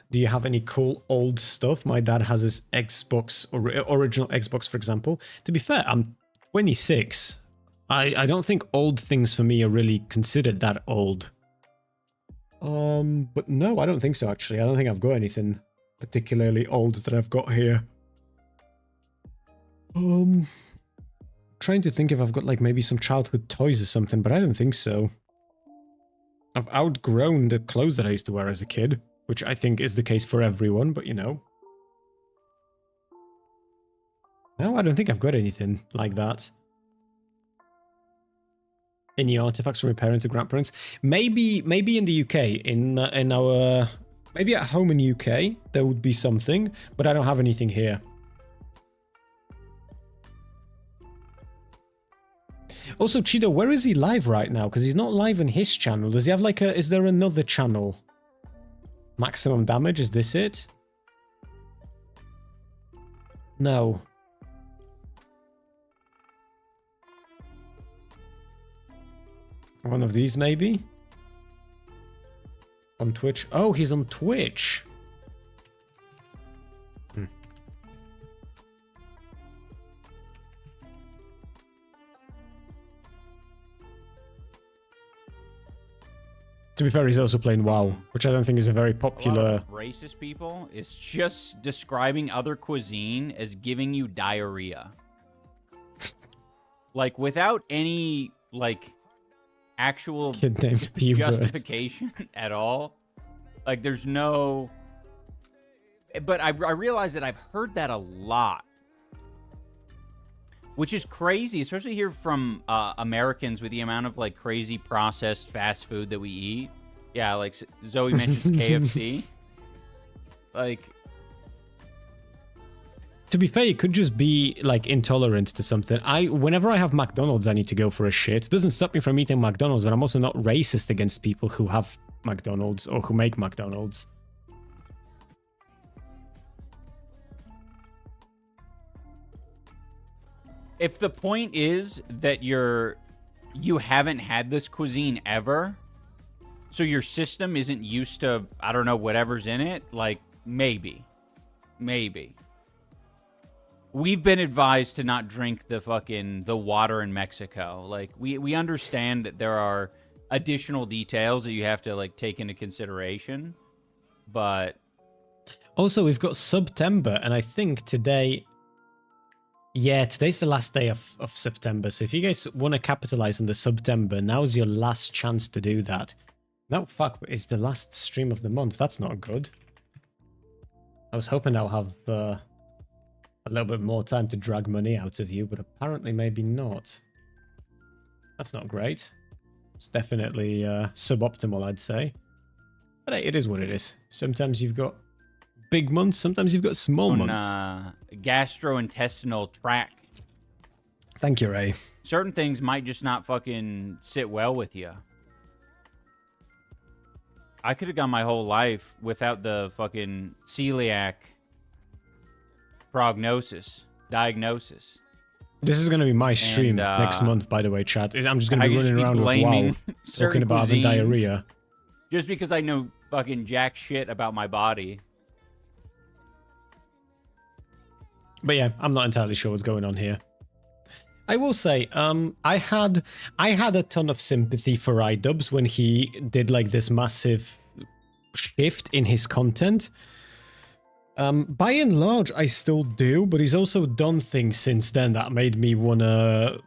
Do you have any cool old stuff? My dad has his Xbox, or original Xbox, for example. To be fair, I'm 26. I don't think old things for me are really considered that old. But no, I don't think so, actually. I don't think I've got anything particularly old that I've got here. Trying to think if I've got, like, maybe some childhood toys or something, but I don't think so. I've outgrown the clothes that I used to wear as a kid, which I think is the case for everyone, but you know. No, I don't think I've got anything like that. Any artifacts from your parents or grandparents? Maybe in the UK, in our maybe at home in UK there would be something, but I don't have anything here. Also, Cheeto, where is he live right now? Because he's not live on his channel. Does he have like a? Is there another channel? Maximum damage? Is this it? No. One of these, maybe? On Twitch? Oh, he's on Twitch. To be fair, he's also playing WoW, which I don't think is a very popular... A lot of racist people is just describing other cuisine as giving you diarrhea. Like, without any, like, actual kid named justification at all. Like, there's no... But I realize that I've heard that a lot. Which is crazy, especially here from Americans with the amount of, like, crazy processed fast food that we eat. Yeah, like, Zoe mentions KFC. Like... To be fair, you could just be, like, intolerant to something. Whenever I have McDonald's, I need to go for a shit. It doesn't stop me from eating McDonald's, but I'm also not racist against people who have McDonald's or who make McDonald's. If the point is that you haven't had this cuisine ever, so your system isn't used to, I don't know, whatever's in it, like, maybe. Maybe. We've been advised to not drink the water in Mexico. Like, we understand that there are additional details that you have to, like, take into consideration, but... Also, we've got September, and I think today... Yeah, today's the last day of September, so if you guys want to capitalize on the September, now's your last chance to do that. No, fuck, it's the last stream of the month. That's not good. I was hoping I'll have a little bit more time to drag money out of you, but apparently maybe not. That's not great. It's definitely suboptimal, I'd say. But hey, it is what it is. Sometimes you've got big months, sometimes you've got small months. Gastrointestinal tract. Thank you, Ray. Certain things might just not fucking sit well with you. I could have gone my whole life without the fucking celiac diagnosis. This is going to be my stream next month, by the way, chat. I'm just going to be running around with WoW, talking about having diarrhea. Just because I know fucking jack shit about my body. But yeah, I'm not entirely sure what's going on here. I will say, I had a ton of sympathy for iDubbbz when he did like this massive shift in his content. By and large, I still do, but he's also done things since then that made me wanna,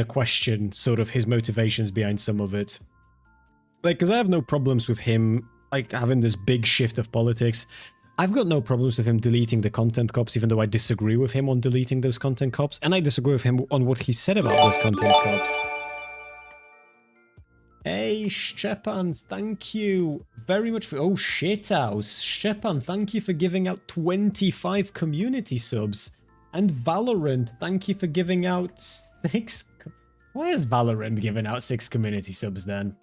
question sort of his motivations behind some of it. Like, because I have no problems with him, like, having this big shift of politics. I've got no problems with him deleting the content cops, even though I disagree with him on deleting those content cops, and I disagree with him on what he said about those content cops. Hey, Stepan, thank you very much for... Oh, shithouse. Stepan, thank you for giving out 25 community subs. And Valorant, thank you for giving out 6... Why is Valorant giving out 6 community subs, then?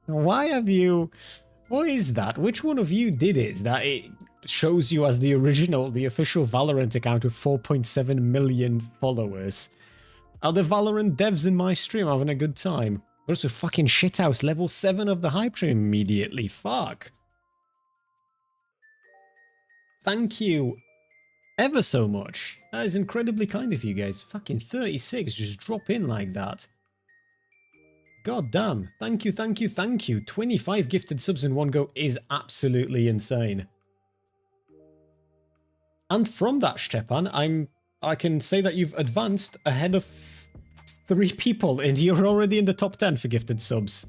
Why have you... What is that? Which one of you did it? That it shows you as the original, the official Valorant account with 4.7 million followers. Are the Valorant devs in my stream having a good time? But also fucking shithouse level 7 of the hype train immediately. Fuck. Thank you ever so much. That is incredibly kind of you guys. Fucking 36 just drop in like that. God damn. Thank you, thank you, thank you. 25 gifted subs in one go is absolutely insane. And from that, Stepan, I can say that you've advanced ahead of 3 people and you're already in the top 10 for gifted subs.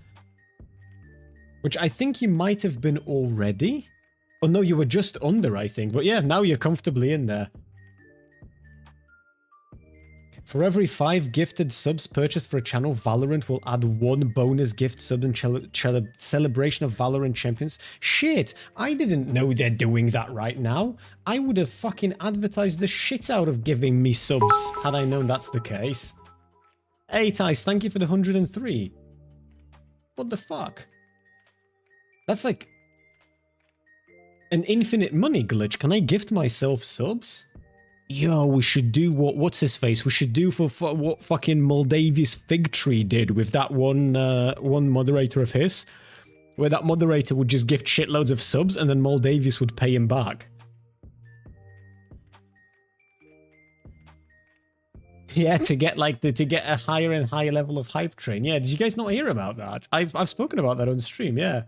Which I think you might have been already. Oh no, you were just under, I think. But yeah, now you're comfortably in there. For every 5 gifted subs purchased for a channel, Valorant will add 1 bonus gift sub in celebration of Valorant champions. Shit, I didn't know they're doing that right now. I would have fucking advertised the shit out of giving me subs had I known that's the case. Hey, Tice, thank you for the 103. What the fuck? That's like an infinite money glitch. Can I gift myself subs? Yo, we should do what's his face? We should do for what fucking Moldavius Fig Tree did with that one moderator of his, where that moderator would just gift shitloads of subs and then Moldavius would pay him back. Yeah, to get a higher and higher level of hype train. Yeah, did you guys not hear about that? I've spoken about that on stream. Yeah.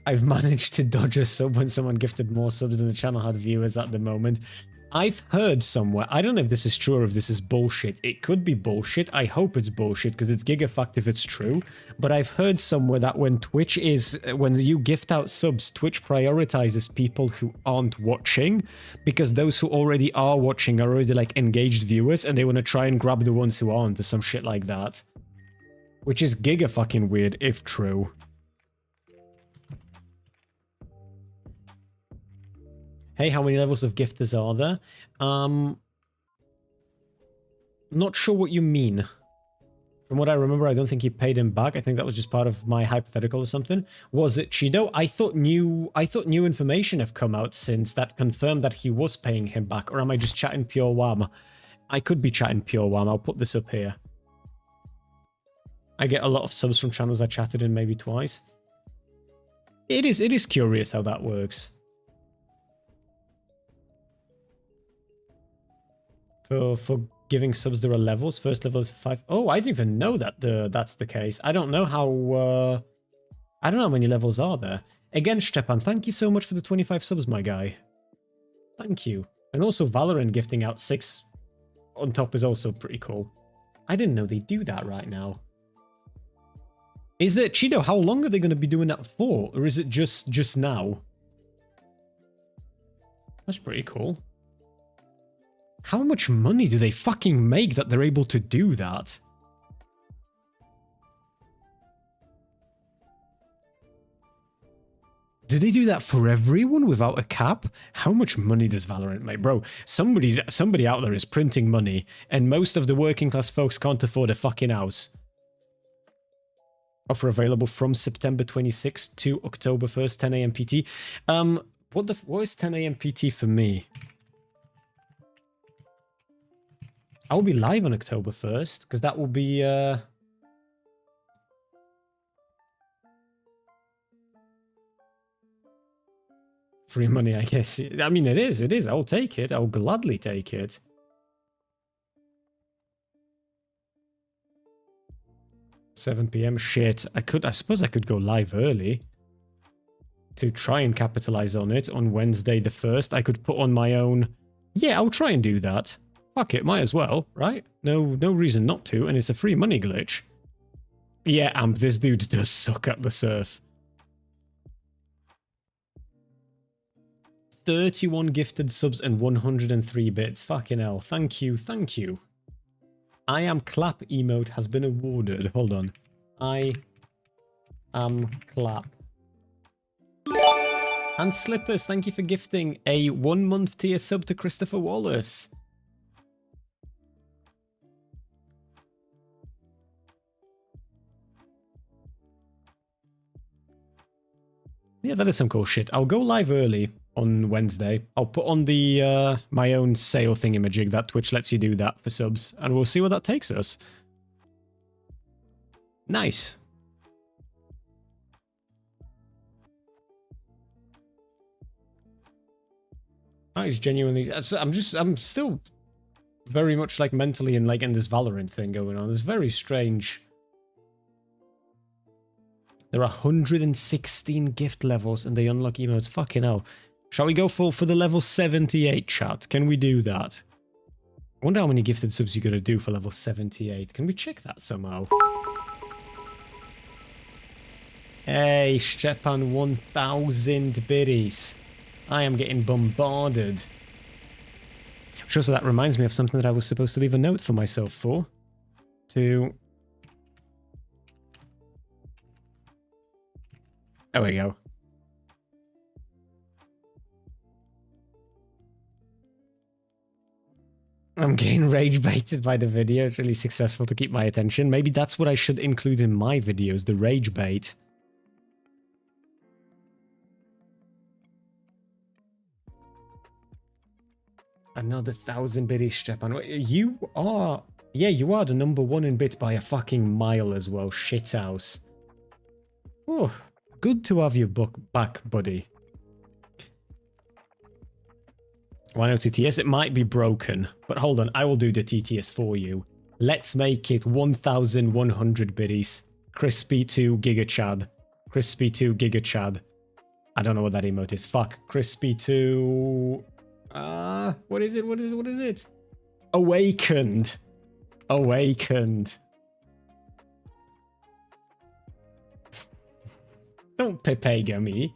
I've managed to dodge a sub when someone gifted more subs than the channel had viewers at the moment. I've heard somewhere, I don't know if this is true or if this is bullshit. It could be bullshit. I hope it's bullshit because it's gigafact if it's true. But I've heard somewhere that when you gift out subs, Twitch prioritizes people who aren't watching because those who already are watching are already like engaged viewers and they want to try and grab the ones who aren't or some shit like that. Which is giga fucking weird if true. Hey, how many levels of gifters are there? Not sure what you mean. From what I remember, I don't think he paid him back. I think that was just part of my hypothetical or something. Was it Chido? I thought new information have come out since that confirmed that he was paying him back. Or am I just chatting pure wham? I could be chatting pure wham. I'll put this up here. I get a lot of subs from channels I chatted in maybe twice. It is curious how that works. For giving subs, there are levels. First level is 5. Oh, I didn't even know that that's the case. I don't know how many levels are there. Again, Stepan, thank you so much for the 25 subs, my guy. Thank you. And also Valorant gifting out 6 on top is also pretty cool. I didn't know they do that right now. Is it, Cheeto, how long are they going to be doing that for? Or is it just now? That's pretty cool. How much money do they fucking make that they're able to do that? Do they do that for everyone without a cap? How much money does Valorant make? Bro, somebody out there is printing money, and most of the working class folks can't afford a fucking house. Offer available from September 26th to October 1st, 10 AM PT. What is 10 AM PT for me? I'll be live on October 1st, because that will be, free money, I guess. I mean, it is. I'll take it. I'll gladly take it. $7 PM, shit. I suppose I could go live early to try and capitalize on it on Wednesday the 1st. I could put on my own. Yeah, I'll try and do that. Fuck it, might as well, right? No reason not to, and it's a free money glitch. Yeah, Amp, this dude does suck at the surf. 31 gifted subs and 103 bits. Fucking hell. Thank you, thank you. I am clap emote has been awarded. Hold on. I am clap. And Slippers, thank you for gifting a 1-month tier sub to Christopher Wallace. Yeah, that is some cool shit. I'll go live early on Wednesday. I'll put on the my own sale thingamajig that Twitch lets you do that for subs, and we'll see where that takes us. Nice. That is genuinely... I'm still very much like mentally in this Valorant thing going on. It's very strange. There are 116 gift levels and they unlock emotes. Fucking hell. Shall we go for the level 78 chat? Can we do that? I wonder how many gifted subs you gotta do for level 78. Can we check that somehow? Hey, Stepan 1000 biddies. I am getting bombarded. Which also that reminds me of something that I was supposed to leave a note for myself for. There we go. I'm getting rage baited by the video. It's really successful to keep my attention. Maybe that's what I should include in my videos, the rage bait. Another 1,000 biddies, Stepan. You are... Yeah, you are the #1 in bits by a fucking mile as well. Shithouse. Oh, good to have your book back, buddy. Why no TTS? It might be broken, but hold on, I will do the TTS for you. Let's make it 1,100 biddies. Crispy2 GigaChad. Crispy2 GigaChad. I don't know what that emote is. Fuck. Crispy2... what is it? What is it? Awakened. Awakened. Don't Pepega me.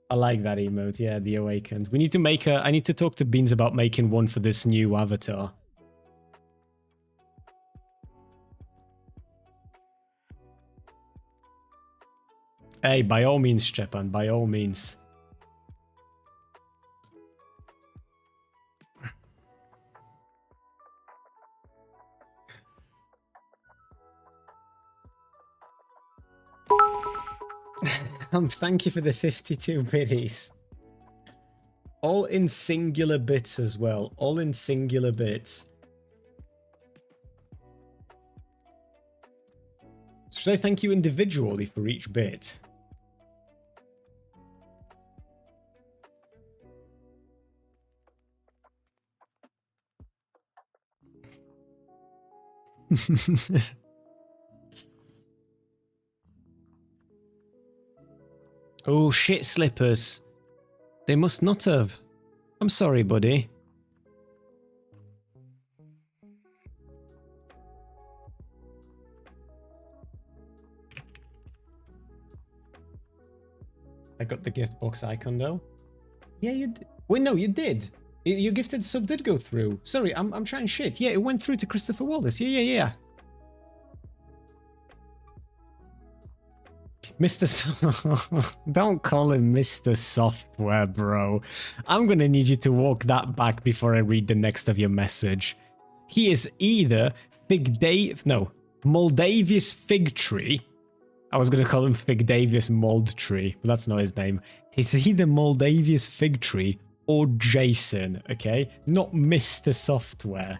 I like that emote, yeah, the Awakened. We need to make a... I need to talk to Beans about making one for this new avatar. Hey, by all means, Stepan, by all means. Thank you for the 52 biddies. All in singular bits as well. All in singular bits. Should I thank you individually for each bit? Oh shit, Slippers. They must not have. I'm sorry, buddy. I got the gift box icon though. Yeah, you did. Wait, no, you did. Your gifted sub did go through. Sorry, I'm trying shit. Yeah, it went through to Christopher Wallace. Yeah. Don't call him Mr. Software, bro. I'm gonna need you to walk that back before I read the next of your message. He is either Moldavius Fig Tree. I was gonna call him Figdavius Mold Tree, but that's not his name. He's either Moldavius Fig Tree or Jason, okay? Not Mr. Software.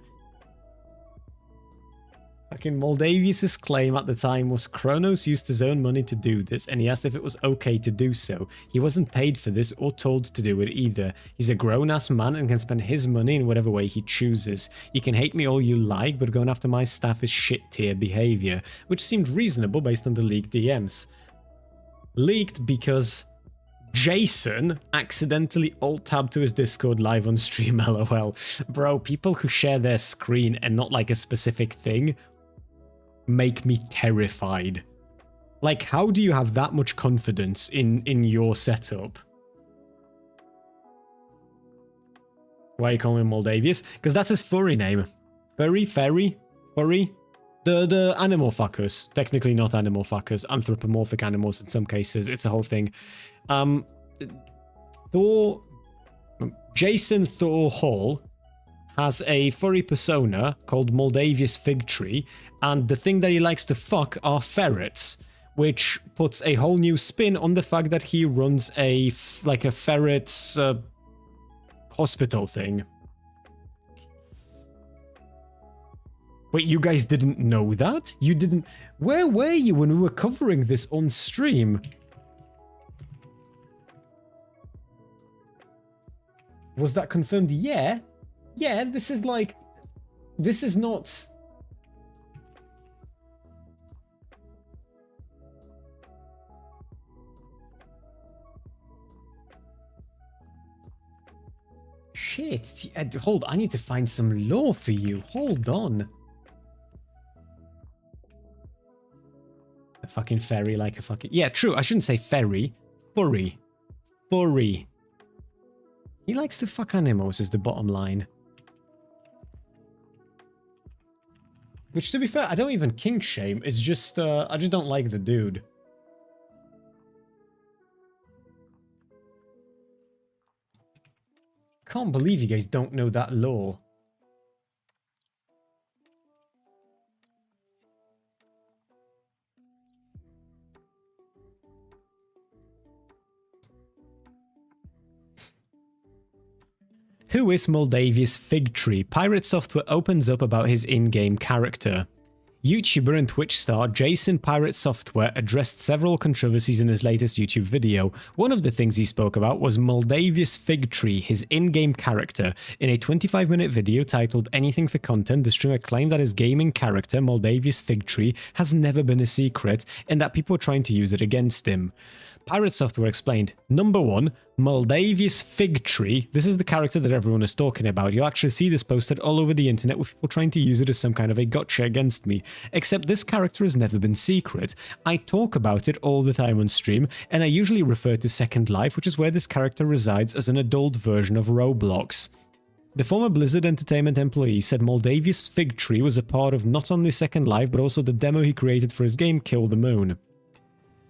Fucking Moldavius' claim at the time was Kronos used his own money to do this, and he asked if it was okay to do so. He wasn't paid for this or told to do it either. He's a grown-ass man and can spend his money in whatever way he chooses. You can hate me all you like, but going after my staff is shit-tier behavior, which seemed reasonable based on the leaked DMs. Leaked because Jason accidentally alt-tabbed to his Discord live on stream, lol. Bro, people who share their screen and not like a specific thing make me terrified. Like, how do you have that much confidence in your setup? Why are you calling him Moldavius? Because that's his furry name. furry? The animal fuckers. Technically not animal fuckers. Anthropomorphic animals in some cases. It's a whole thing. Jason Thor Hall has a furry persona called Moldavius Fig Tree, and the thing that he likes to fuck are ferrets, which puts a whole new spin on the fact that he runs a ferret's hospital thing. Wait, you guys didn't know that? You didn't... Where were you when we were covering this on stream? Was that confirmed? Yeah. Yeah, this is like... This is not... Shit. Hold on, I need to find some lore for you. Hold on. A fucking fairy like a fucking... Yeah, true. I shouldn't say fairy. Furry. Furry. He likes to fuck animals is the bottom line. Which, to be fair, I don't even kink shame. It's just, I just don't like the dude. Can't believe you guys don't know that lore. Who is Moldavius Fig Tree? Pirate Software opens up about his in-game character. YouTuber and Twitch star Jason Pirate Software addressed several controversies in his latest YouTube video. One of the things he spoke about was Moldavius Fig Tree, his in-game character. In a 25-minute video titled Anything for Content, the streamer claimed that his gaming character, Moldavius Fig Tree, has never been a secret and that people are trying to use it against him. Pirate Software explained, number 1, Moldavius Fig Tree. This is the character that everyone is talking about. You'll actually see this posted all over the internet with people trying to use it as some kind of a gotcha against me. Except this character has never been secret. I talk about it all the time on stream, and I usually refer to Second Life, which is where this character resides as an adult version of Roblox. The former Blizzard Entertainment employee said Moldavius Fig Tree was a part of not only Second Life, but also the demo he created for his game Kill the Moon.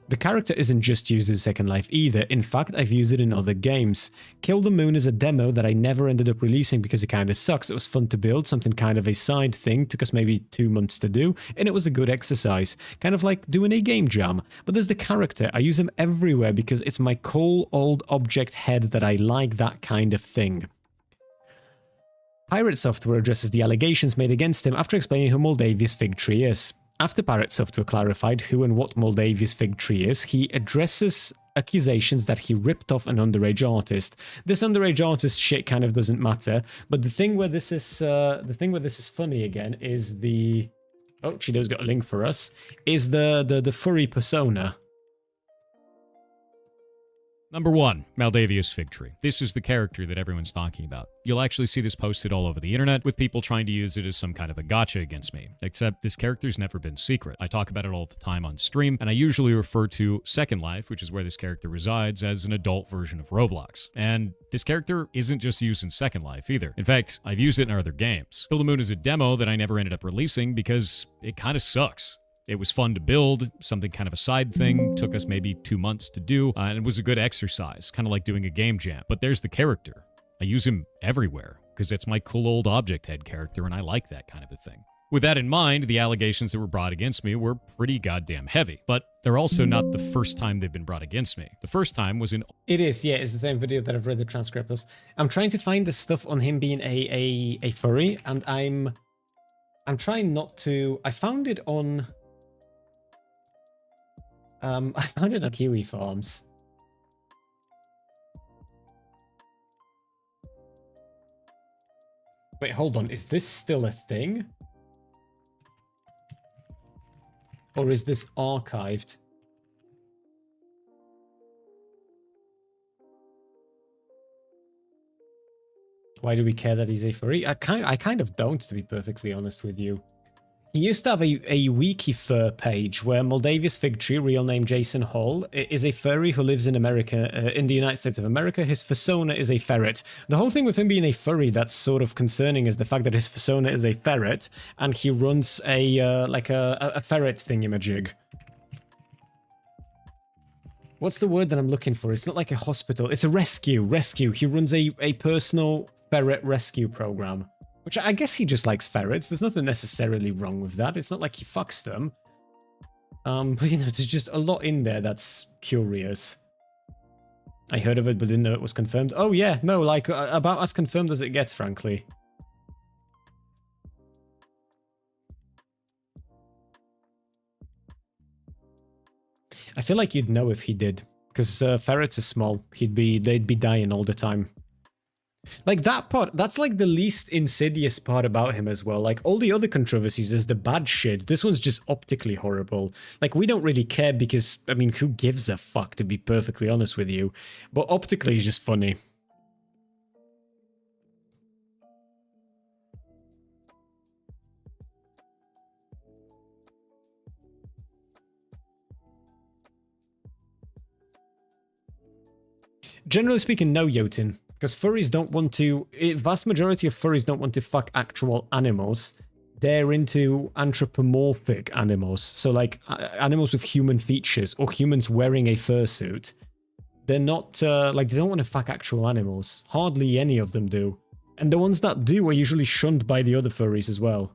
The character isn't just used in Second Life either. In fact, I've used it in other games. Kill the Moon is a demo that I never ended up releasing because it kinda sucks. It was fun to build, something kind of a side thing, took us maybe 2 months to do, and it was a good exercise. Kind of like doing a game jam. But there's the character. I use him everywhere because it's my cool old object head that I like that kind of thing. Pirate Software addresses the allegations made against him after explaining who Moldavius Fig Tree is. After Pirate Software clarified who and what Moldavius Fig Tree is, he addresses accusations that he ripped off an underage artist. This underage artist shit kind of doesn't matter, but the thing where this is funny again is the... Oh, Cheeto's got a link for us. Is the furry persona. Number 1, Moldavius Fig Tree. This is the character that everyone's talking about. You'll actually see this posted all over the internet with people trying to use it as some kind of a gotcha against me. Except this character's never been secret. I talk about it all the time on stream, and I usually refer to Second Life, which is where this character resides, as an adult version of Roblox. And this character isn't just used in Second Life either. In fact, I've used it in other games. Kill the Moon is a demo that I never ended up releasing because it kind of sucks. It was fun to build, something kind of a side thing, took us maybe 2 months to do, and it was a good exercise, kind of like doing a game jam. But there's the character. I use him everywhere, because it's my cool old object head character, and I like that kind of a thing. With that in mind, the allegations that were brought against me were pretty goddamn heavy, but they're also not the first time they've been brought against me. The first time was in... It is, yeah, it's the same video that I've read the transcript of. I'm trying to find the stuff on him being a furry, and I'm trying not to... I found it on... I found it on Kiwi Farms. Wait, hold on. Is this still a thing? Or is this archived? Why do we care that he's a furry? I kind of don't, to be perfectly honest with you. He used to have a wiki fur page where Moldavia's Fig Tree, real name Jason Hall, is a furry who lives in America, in the United States of America. His persona is a ferret. The whole thing with him being a furry that's sort of concerning is the fact that his persona is a ferret, and he runs a like a ferret thingamajig. What's the word that I'm looking for? It's not like a hospital. It's a rescue. Rescue. He runs a personal ferret rescue program. Which I guess he just likes ferrets. There's nothing necessarily wrong with that. It's not like he fucks them. But you know, there's just a lot in there that's curious. I heard of it, but didn't know it was confirmed. Oh yeah, no, like about as confirmed as it gets, frankly. I feel like you'd know if he did, because ferrets are small. They'd be dying all the time. Like that part, that's like the least insidious part about him as well. Like all the other controversies is the bad shit. This one's just optically horrible. Like we don't really care because, I mean, who gives a fuck, to be perfectly honest with you. But optically it's just funny. Generally speaking, no, Jotun. Because furries don't want to... vast majority of furries don't want to fuck actual animals. They're into anthropomorphic animals. So like animals with human features or humans wearing a fursuit. They're not... like they don't want to fuck actual animals. Hardly any of them do. And the ones that do are usually shunned by the other furries as well.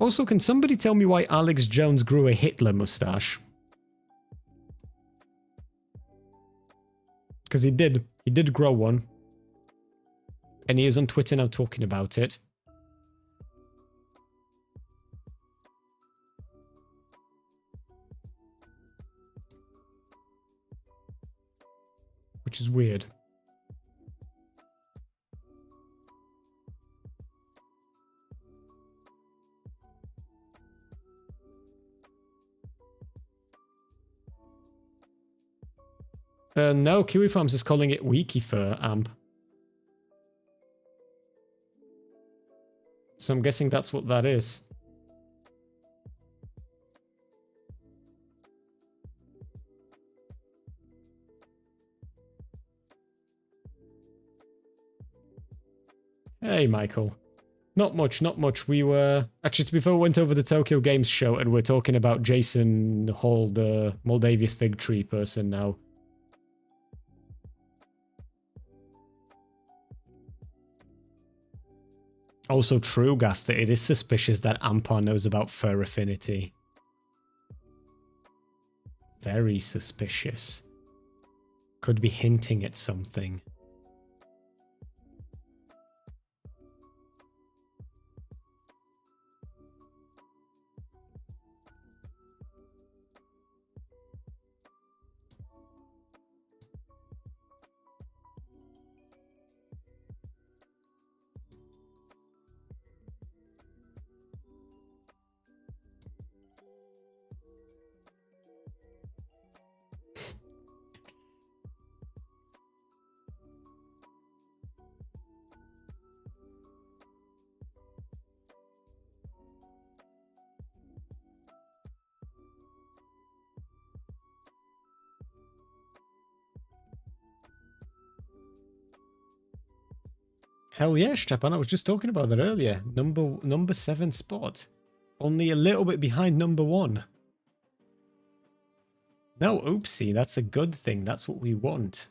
Also, can somebody tell me why Alex Jones grew a Hitler mustache? Because he did. He did grow one. And he is on Twitter now talking about it. Which is weird. No, Kiwi Farms is calling it Wiki Fur Amp. So I'm guessing that's what that is. Hey, Michael. Not much, not much. We were... Actually, before we went over the Tokyo Games show and we're talking about Jason Hall, the Moldavia's Fig Tree person now. Also true, Gas, that it is suspicious that Ampar knows about fur affinity. Very suspicious. Could be hinting at something. Hell yeah, Stepan, I was just talking about that earlier. Number 7 spot. Only a little bit behind number 1. No, oopsie, that's a good thing. That's what we want.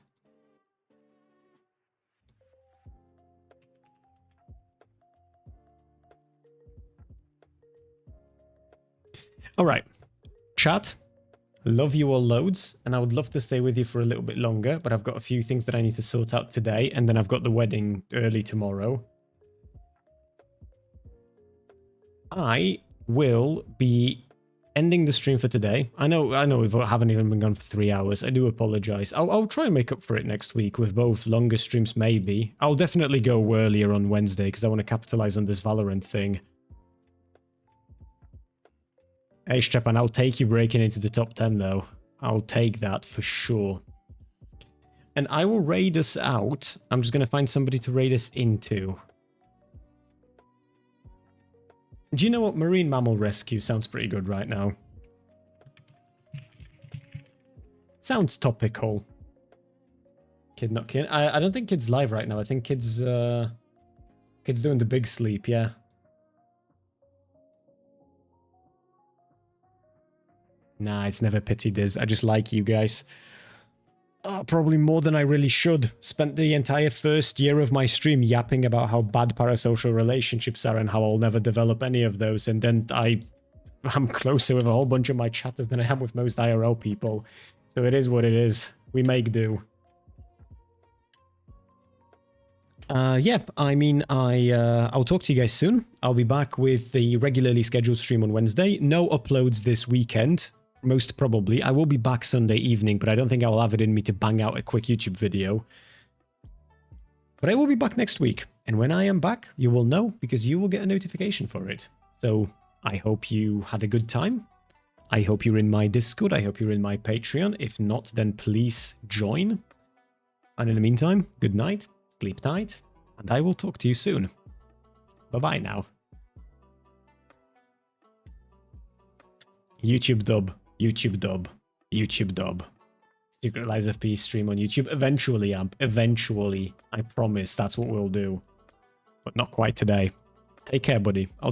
Alright. Chat. Love you all loads, and I would love to stay with you for a little bit longer, but I've got a few things that I need to sort out today, and then I've got the wedding early tomorrow. I will be ending the stream for today. I know we haven't even been gone for 3 hours. I do apologize. I'll try and make up for it next week with both longer streams, maybe. I'll definitely go earlier on Wednesday, because I want to capitalize on this Valorant thing. Hey, Stepan, I'll take you breaking into the top 10, though. I'll take that for sure. And I will raid us out. I'm just going to find somebody to raid us into. Do you know what? Marine Mammal Rescue sounds pretty good right now. Sounds topical. Kid not kid. I don't think Kid's live right now. I think Kid's doing the big sleep, yeah. Nah, it's never pity Diz. I just like you guys. Probably more than I really should. Spent the entire first year of my stream yapping about how bad parasocial relationships are and how I'll never develop any of those. And then I'm closer with a whole bunch of my chatters than I am with most IRL people. So it is what it is. We make do. Yeah, I mean, I'll talk to you guys soon. I'll be back with the regularly scheduled stream on Wednesday. No uploads this weekend. Most probably. I will be back Sunday evening, but I don't think I will have it in me to bang out a quick YouTube video. But I will be back next week. And when I am back, you will know because you will get a notification for it. So I hope you had a good time. I hope you're in my Discord. I hope you're in my Patreon. If not, then please join. And in the meantime, good night, sleep tight, and I will talk to you soon. Bye-bye now. YouTube dub. YouTube dub. YouTube dub. Secret Lives of Peace stream on YouTube. Eventually, Amp. Eventually. I promise that's what we'll do. But not quite today. Take care, buddy. I'll